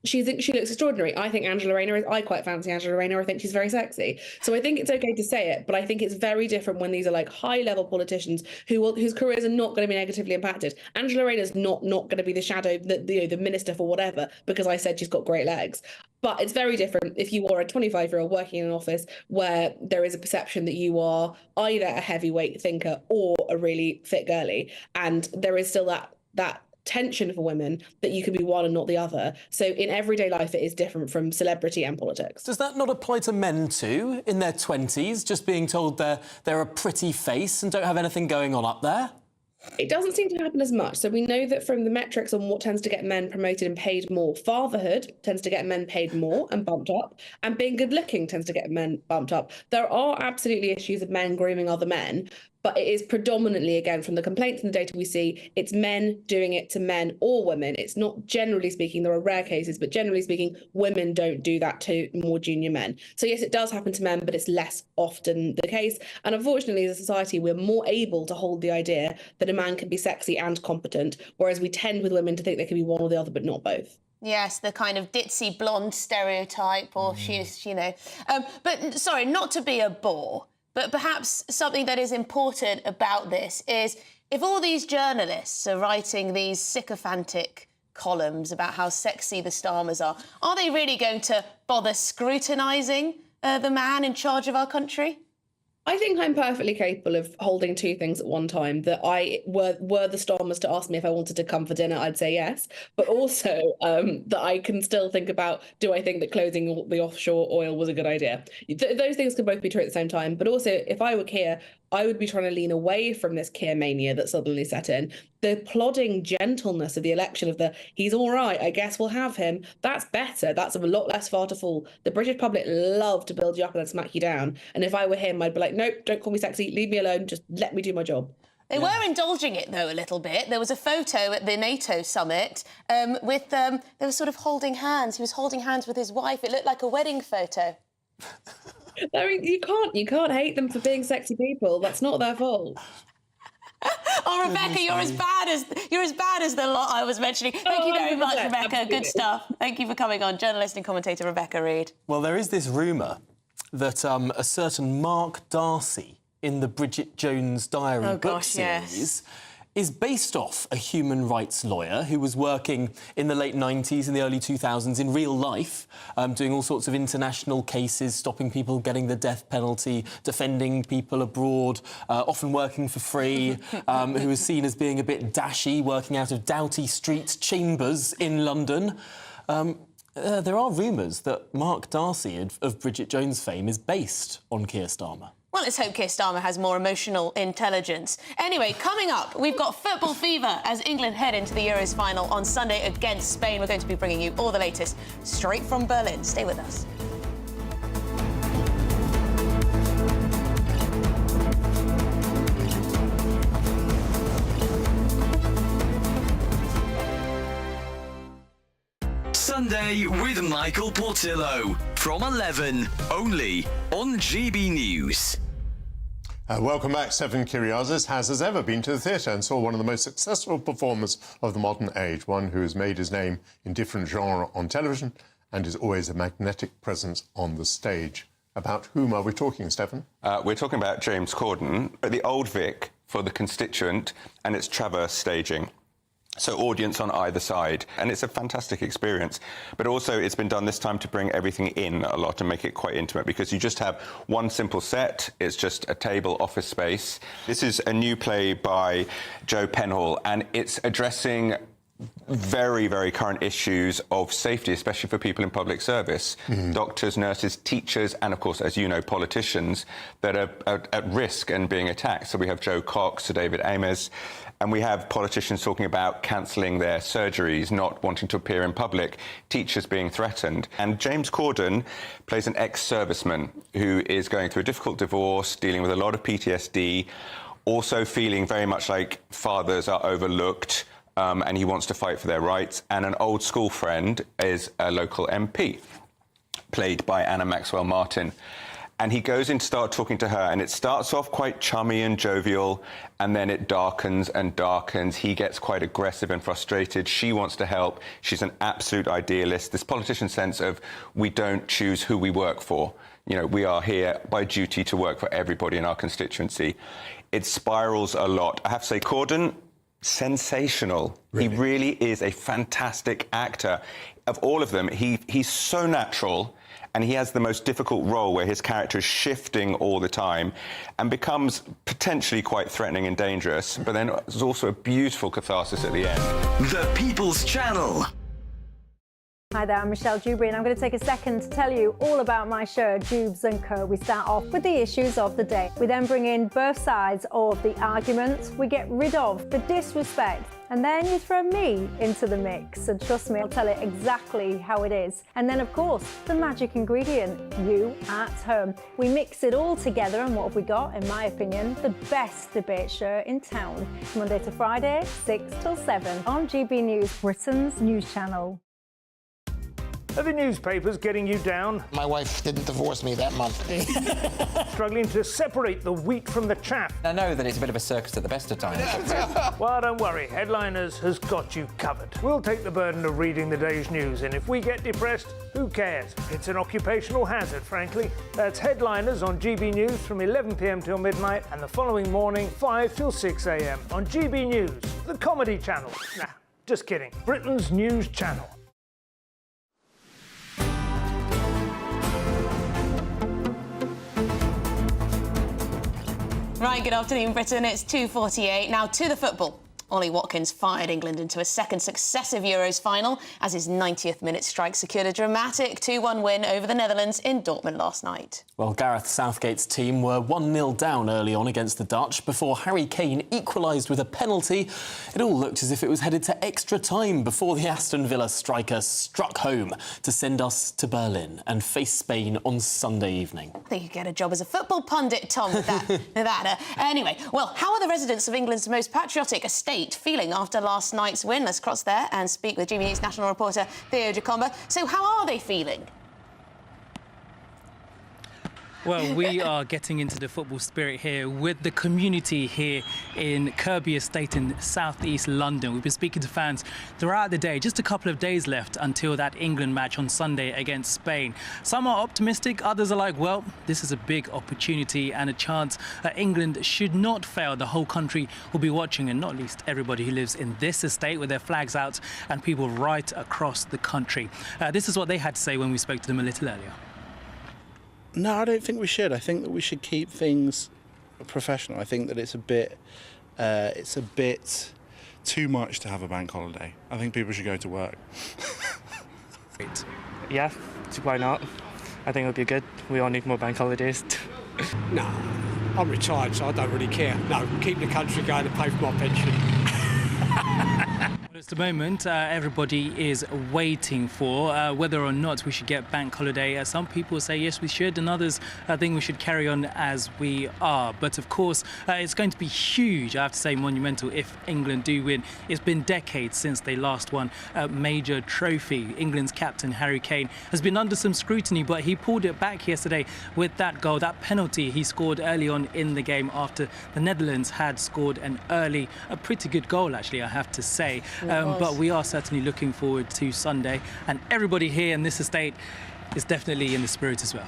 She looks extraordinary. I think Angela Rayner I quite fancy Angela Rayner. I think she's very sexy. So I think it's okay to say it, but I think it's very different when these are like high-level politicians whose careers are not going to be negatively impacted. Angela Rayner's not going to be the shadow, the minister for whatever, because I said she's got great legs. But it's very different if you are a 25-year-old working in an office where there is a perception that you are either a heavyweight thinker or a really fit girly, and there is still that tension for women that you can be one and not the other. So in everyday life, it is different from celebrity and politics. Does that not apply to men too, in their 20s, just being told they're a pretty face and don't have anything going on up there? It doesn't seem to happen as much. So we know that from the metrics on what tends to get men promoted and paid more, fatherhood tends to get men paid more and bumped up, and being good looking tends to get men bumped up. There are absolutely issues of men grooming other men, but it is predominantly, again, from the complaints and the data we see, it's men doing it to men or women. It's not, generally speaking, there are rare cases, but generally speaking, women don't do that to more junior men. So yes, it does happen to men, but it's less often the case. And unfortunately, as a society, we're more able to hold the idea that a man can be sexy and competent, whereas we tend with women to think they can be one or the other, but not both. Yes, the kind of ditzy blonde stereotype, or she's, But sorry, not to be a bore, but perhaps something that is important about this is if all these journalists are writing these sycophantic columns about how sexy the Starmers are they really going to bother scrutinising the man in charge of our country? I think I'm perfectly capable of holding two things at one time. That were the Starmers to ask me if I wanted to come for dinner, I'd say yes. But also that I can still think about, do I think that closing the offshore oil was a good idea? Those things can both be true at the same time. But also, if I were Keir, I would be trying to lean away from this Keir mania that suddenly set in. The plodding gentleness of the election of he's all right, I guess we'll have him. That's better. That's a lot less far to fall. The British public love to build you up and then smack you down. And if I were him, I'd be like, nope, don't call me sexy. Leave me alone. Just let me do my job. They were indulging it, though, a little bit. There was a photo at the NATO summit with they were sort of holding hands. He was holding hands with his wife. It looked like a wedding photo. I mean, you can't hate them for being sexy people. That's not their fault. Oh, Rebecca, you're as bad as the lot I was mentioning. Thank you very much, Rebecca. Absolutely. Good stuff. Thank you for coming on. Journalist and commentator Rebecca Reid. Well, there is this rumour that a certain Mark Darcy in the Bridget Jones Diary book series is based off a human rights lawyer who was working in the late 90s and the early 2000s in real life, doing all sorts of international cases, stopping people getting the death penalty, defending people abroad, often working for free, who was seen as being a bit dashy, working out of Doughty Street chambers in London. There are rumours that Mark Darcy of Bridget Jones fame is based on Keir Starmer. Well, let's hope Keir Starmer has more emotional intelligence. Anyway, coming up, we've got football fever as England head into the Euros final on Sunday against Spain. We're going to be bringing you all the latest straight from Berlin. Stay with us. Sunday with Michael Portillo from 11, only on GB News. Welcome back. Stefan Kyriazis has, as ever, been to the theatre and saw one of the most successful performers of the modern age, one who has made his name in different genres on television and is always a magnetic presence on the stage. About whom are we talking, Stefan? We're talking about James Corden at the Old Vic for The Constituent and its Traverse staging. So audience on either side, and it's a fantastic experience. But also it's been done this time to bring everything in a lot and make it quite intimate, because you just have one simple set. It's just a table, office space. This is a new play by Joe Penhall, and it's addressing very, very current issues of safety, especially for people in public service. Doctors, nurses, teachers, and of course, as you know, politicians that are at risk and being attacked. So we have Joe Cox, Sir David Amess, and we have politicians talking about cancelling their surgeries, not wanting to appear in public, teachers being threatened. And James Corden plays an ex-serviceman who is going through a difficult divorce, dealing with a lot of PTSD, also feeling very much like fathers are overlooked, and he wants to fight for their rights. And an old school friend is a local MP, played by Anna Maxwell Martin. And he goes in to start talking to her, and it starts off quite chummy and jovial, and then it darkens and darkens. He gets quite aggressive and frustrated. She wants to help. She's an absolute idealist. This politician sense of we don't choose who we work for. You know, we are here by duty to work for everybody in our constituency. It spirals a lot. I have to say, Corden, sensational. Really? He really is a fantastic actor. Of all of them, he's so natural, and he has the most difficult role where his character is shifting all the time and becomes potentially quite threatening and dangerous, but then there's also a beautiful catharsis at the end. The People's Channel. Hi there, I'm Michelle Dewberry, and I'm going to take a second to tell you all about my show, Dubes & Co. We start off with the issues of the day. We then bring in both sides of the argument. We get rid of the disrespect. And then you throw me into the mix. And trust me, I'll tell it exactly how it is. And then, of course, the magic ingredient, you at home. We mix it all together, and what have we got? In my opinion, the best debate show in town. Monday to Friday, 6 till 7 on GB News, Britain's news channel. Are the newspapers getting you down? My wife didn't divorce me that month. Struggling to separate the wheat from the chaff? I know that it's a bit of a circus at the best of times. Well, don't worry. Headliners has got you covered. We'll take the burden of reading the day's news, and if we get depressed, who cares? It's an occupational hazard, frankly. That's Headliners on GB News from 11 p.m. till midnight, and the following morning, 5 till 6 a.m. on GB News, the comedy channel. Nah, just kidding. Britain's news channel. Right, good afternoon, Britain. It's 2:48. Now to the football. Ollie Watkins fired England into a second successive Euros final as his 90th minute strike secured a dramatic 2-1 win over the Netherlands in Dortmund last night. Well, Gareth Southgate's team were 1-0 down early on against the Dutch before Harry Kane equalised with a penalty. It all looked as if it was headed to extra time before the Aston Villa striker struck home to send us to Berlin and face Spain on Sunday evening. I think you get a job as a football pundit, Tom, with that. Anyway, well, how are the residents of England's most patriotic estate feeling after last night's win? Let's cross there and speak with GB News national reporter Theo Giacomba. So how are they feeling? Well, we are getting into the football spirit here with the community here in Kirby Estate in southeast London. We've been speaking to fans throughout the day. Just a couple of days left until that England match on Sunday against Spain. Some are optimistic, others are like, well, this is a big opportunity and a chance that England should not fail. The whole country will be watching, and not least everybody who lives in this estate with their flags out and people right across the country. This is what they had to say when we spoke to them a little earlier. No, I don't think we should. I think that we should keep things professional. I think that it's a bit too much to have a bank holiday. I think people should go to work. Yeah, why not? I think it'll be good. We all need more bank holidays. No, I'm retired, so I don't really care. No, keep the country going and pay for my pension. At the moment, everybody is waiting for whether or not we should get bank holiday. Some people say yes, we should, and others think we should carry on as we are. But of course, it's going to be huge, I have to say monumental, if England do win. It's been decades since they last won a major trophy. England's captain, Harry Kane, has been under some scrutiny, but he pulled it back yesterday with that goal, that penalty he scored early on in the game after the Netherlands had scored a pretty good goal, actually, I have to say. But we are certainly looking forward to Sunday, and everybody here in this estate is definitely in the spirit as well.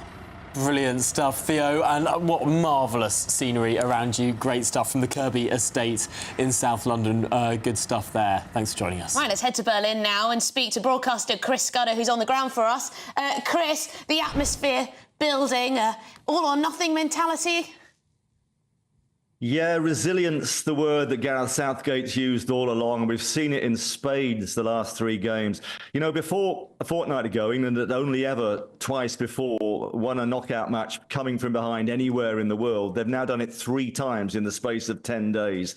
Brilliant stuff, Theo, and what marvellous scenery around you. Great stuff from the Kirby Estate in South London. Good stuff there. Thanks for joining us. Right, let's head to Berlin now and speak to broadcaster Chris Scudder, who's on the ground for us. Chris, the atmosphere building, all or nothing mentality? Yeah, resilience, the word that Gareth Southgate's used all along. We've seen it in spades the last 3 games. You know, before a fortnight ago, England had only ever twice before won a knockout match coming from behind anywhere in the world. They've now done it 3 times in the space of 10 days.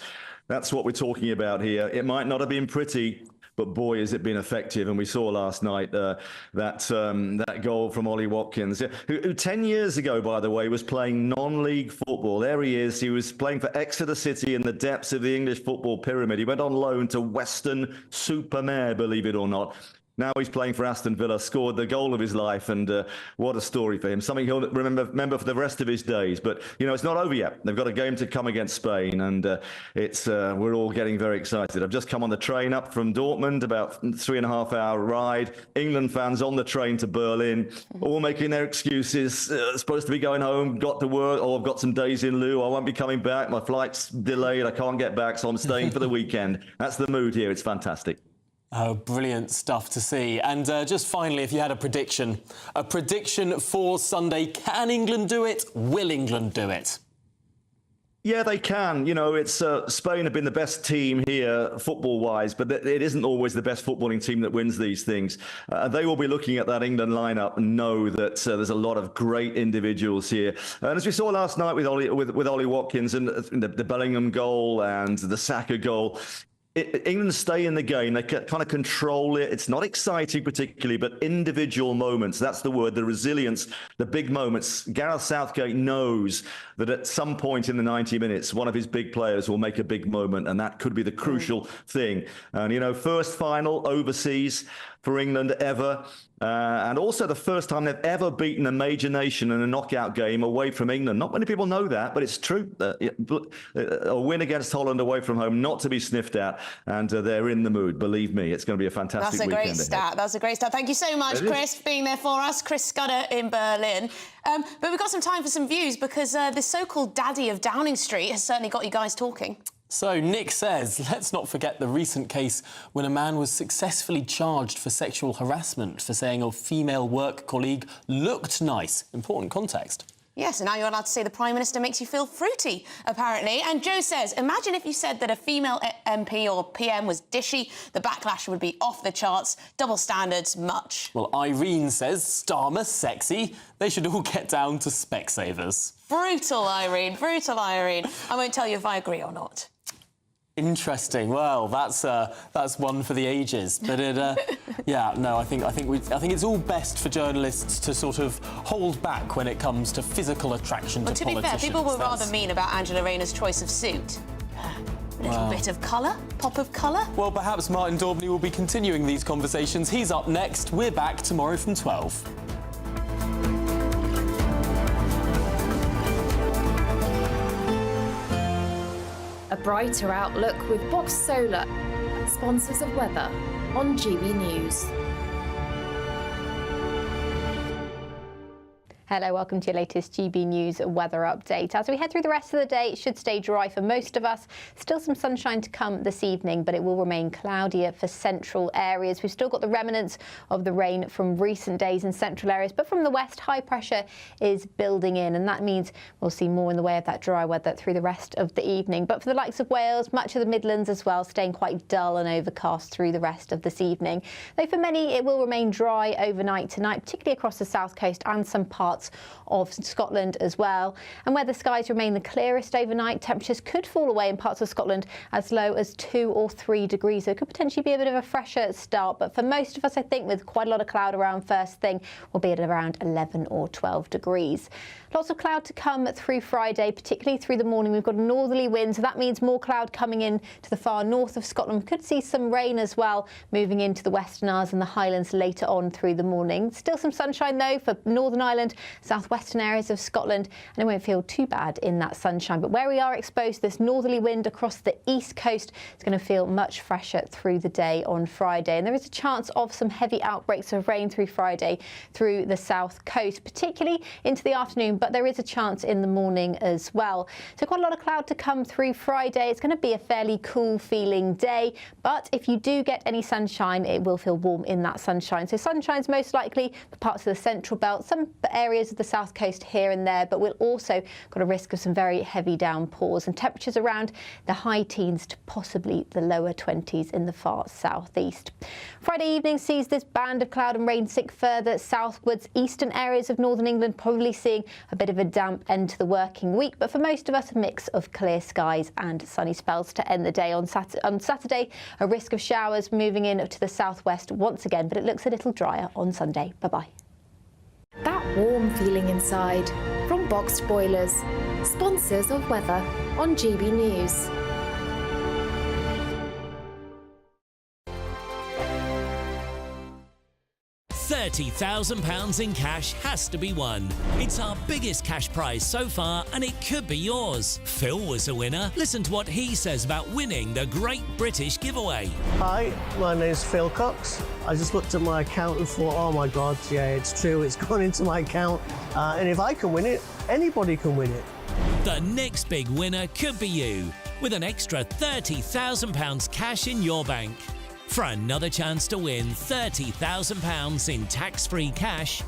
That's what we're talking about here. It might not have been pretty, but boy, has it been effective. And we saw last night that goal from Ollie Watkins, who 10 years ago, by the way, was playing non-league football. There he is. He was playing for Exeter City in the depths of the English football pyramid. He went on loan to Weston-super-Mare, believe it or not. Now he's playing for Aston Villa, scored the goal of his life, and what a story for him. Something he'll remember for the rest of his days. But, you know, it's not over yet. They've got a game to come against Spain, and we're all getting very excited. I've just come on the train up from Dortmund, about 3.5-hour ride. England fans on the train to Berlin, all making their excuses. Supposed to be going home, got to work, I've got some days in lieu. I won't be coming back. My flight's delayed. I can't get back, so I'm staying for the weekend. That's the mood here. It's fantastic. Oh, brilliant stuff to see. And just finally, if you had a prediction for Sunday, can England do it? Will England do it? Yeah, they can. You know, it's Spain have been the best team here football-wise, but it isn't always the best footballing team that wins these things. They will be looking at that England lineup and know that there's a lot of great individuals here. And as we saw last night with Ollie Watkins and the Bellingham goal and the Saka goal, England stay in the game. They kind of control it. It's not exciting particularly, but individual moments. That's the word, the resilience, the big moments. Gareth Southgate knows that at some point in the 90 minutes, one of his big players will make a big moment, and that could be the crucial thing. And, you know, first final overseas for England ever. And also the first time they've ever beaten a major nation in a knockout game away from England. Not many people know that, but it's true. A win against Holland away from home, not to be sniffed at, and they're in the mood. Believe me, it's going to be a fantastic weekend. That's a great stat. That's a great stat. Thank you so much, Chris, for being there for us. Chris Scudder in Berlin. But we've got some time for some views because the so-called daddy of Downing Street has certainly got you guys talking. So Nick says, let's not forget the recent case when a man was successfully charged for sexual harassment for saying a female work colleague looked nice. Important context. Yes, and now you're allowed to say the Prime Minister makes you feel fruity, apparently. And Joe says, imagine if you said that a female MP or PM was dishy, the backlash would be off the charts. Double standards, much. Well, Irene says, Starmer, sexy. They should all get down to Specsavers. Brutal, Irene, brutal, Irene. I won't tell you if I agree or not. Interesting. Well, that's one for the ages. But yeah, no, I think it's all best for journalists to sort of hold back when it comes to physical attraction to politicians. But to be fair, people were rather mean about Angela Rayner's choice of suit. A little bit of colour, pop of colour. Well, perhaps Martin Daubney will be continuing these conversations. He's up next. We're back tomorrow from 12. brighter outlook with Box Solar, sponsors of weather on GB News. Hello, welcome to your latest GB News weather update. As we head through the rest of the day, it should stay dry for most of us. Still some sunshine to come this evening, but it will remain cloudier for central areas. We've still got the remnants of the rain from recent days in central areas, but from the west, high pressure is building in, and that means we'll see more in the way of that dry weather through the rest of the evening. But for the likes of Wales, much of the Midlands as well, staying quite dull and overcast through the rest of this evening. Though for many, it will remain dry overnight tonight, particularly across the south coast and some parts of Scotland as well. And where the skies remain the clearest overnight, temperatures could fall away in parts of Scotland as low as 2 or 3 degrees. So it could potentially be a bit of a fresher start, but for most of us, I think, with quite a lot of cloud around first thing, we'll be at around 11 or 12 degrees. Lots of cloud to come through Friday, particularly through the morning. We've got a northerly wind, so that means more cloud coming in to the far north of Scotland. We could see some rain as well moving into the Western Isles and the Highlands later on through the morning. Still some sunshine though for Northern Ireland, southwestern areas of Scotland, and it won't feel too bad in that sunshine. But where we are exposed, this northerly wind across the east coast is going to feel much fresher through the day on Friday. And there is a chance of some heavy outbreaks of rain through Friday through the south coast, particularly into the afternoon, but there is a chance in the morning as well. So quite a lot of cloud to come through Friday. It's going to be a fairly cool feeling day, but if you do get any sunshine, it will feel warm in that sunshine. So sunshine's most likely for parts of the central belt, some areas of the south coast here and there, but we'll also got a risk of some very heavy downpours and temperatures around the high teens to possibly the lower 20s in the far southeast. Friday evening sees this band of cloud and rain sink further southwards. Eastern areas of northern England probably seeing a bit of a damp end to the working week, but for most of us, a mix of clear skies and sunny spells to end the day. On Saturday, a risk of showers moving in to the southwest once again, but it looks a little drier on Sunday. Bye-bye. That warm feeling inside from Boxed Boilers, sponsors of weather on GB News. £30,000 in cash has to be won. It's our biggest cash prize so far, and it could be yours. Phil was a winner. Listen to what he says about winning the Great British Giveaway. Hi, my name's Phil Cox. I just looked at my account and thought, oh my God, yeah, it's true, it's gone into my account. And if I can win it, anybody can win it. The next big winner could be you, with an extra £30,000 cash in your bank. For another chance to win £30,000 in tax-free cash,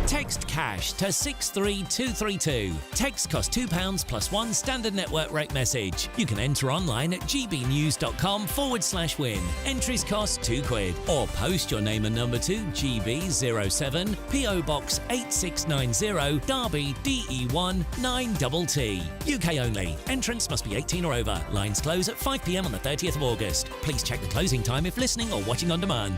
text CASH to 63232. Text costs £2 plus one standard network rate message. You can enter online at gbnews.com/win. Entries cost £2. Or post your name and number to GB07 PO Box 8690 Derby DE1 9TT. UK only. Entrance must be 18 or over. Lines close at 5 p.m. on the 30th of August. Please check the closing time if listening or watching on demand.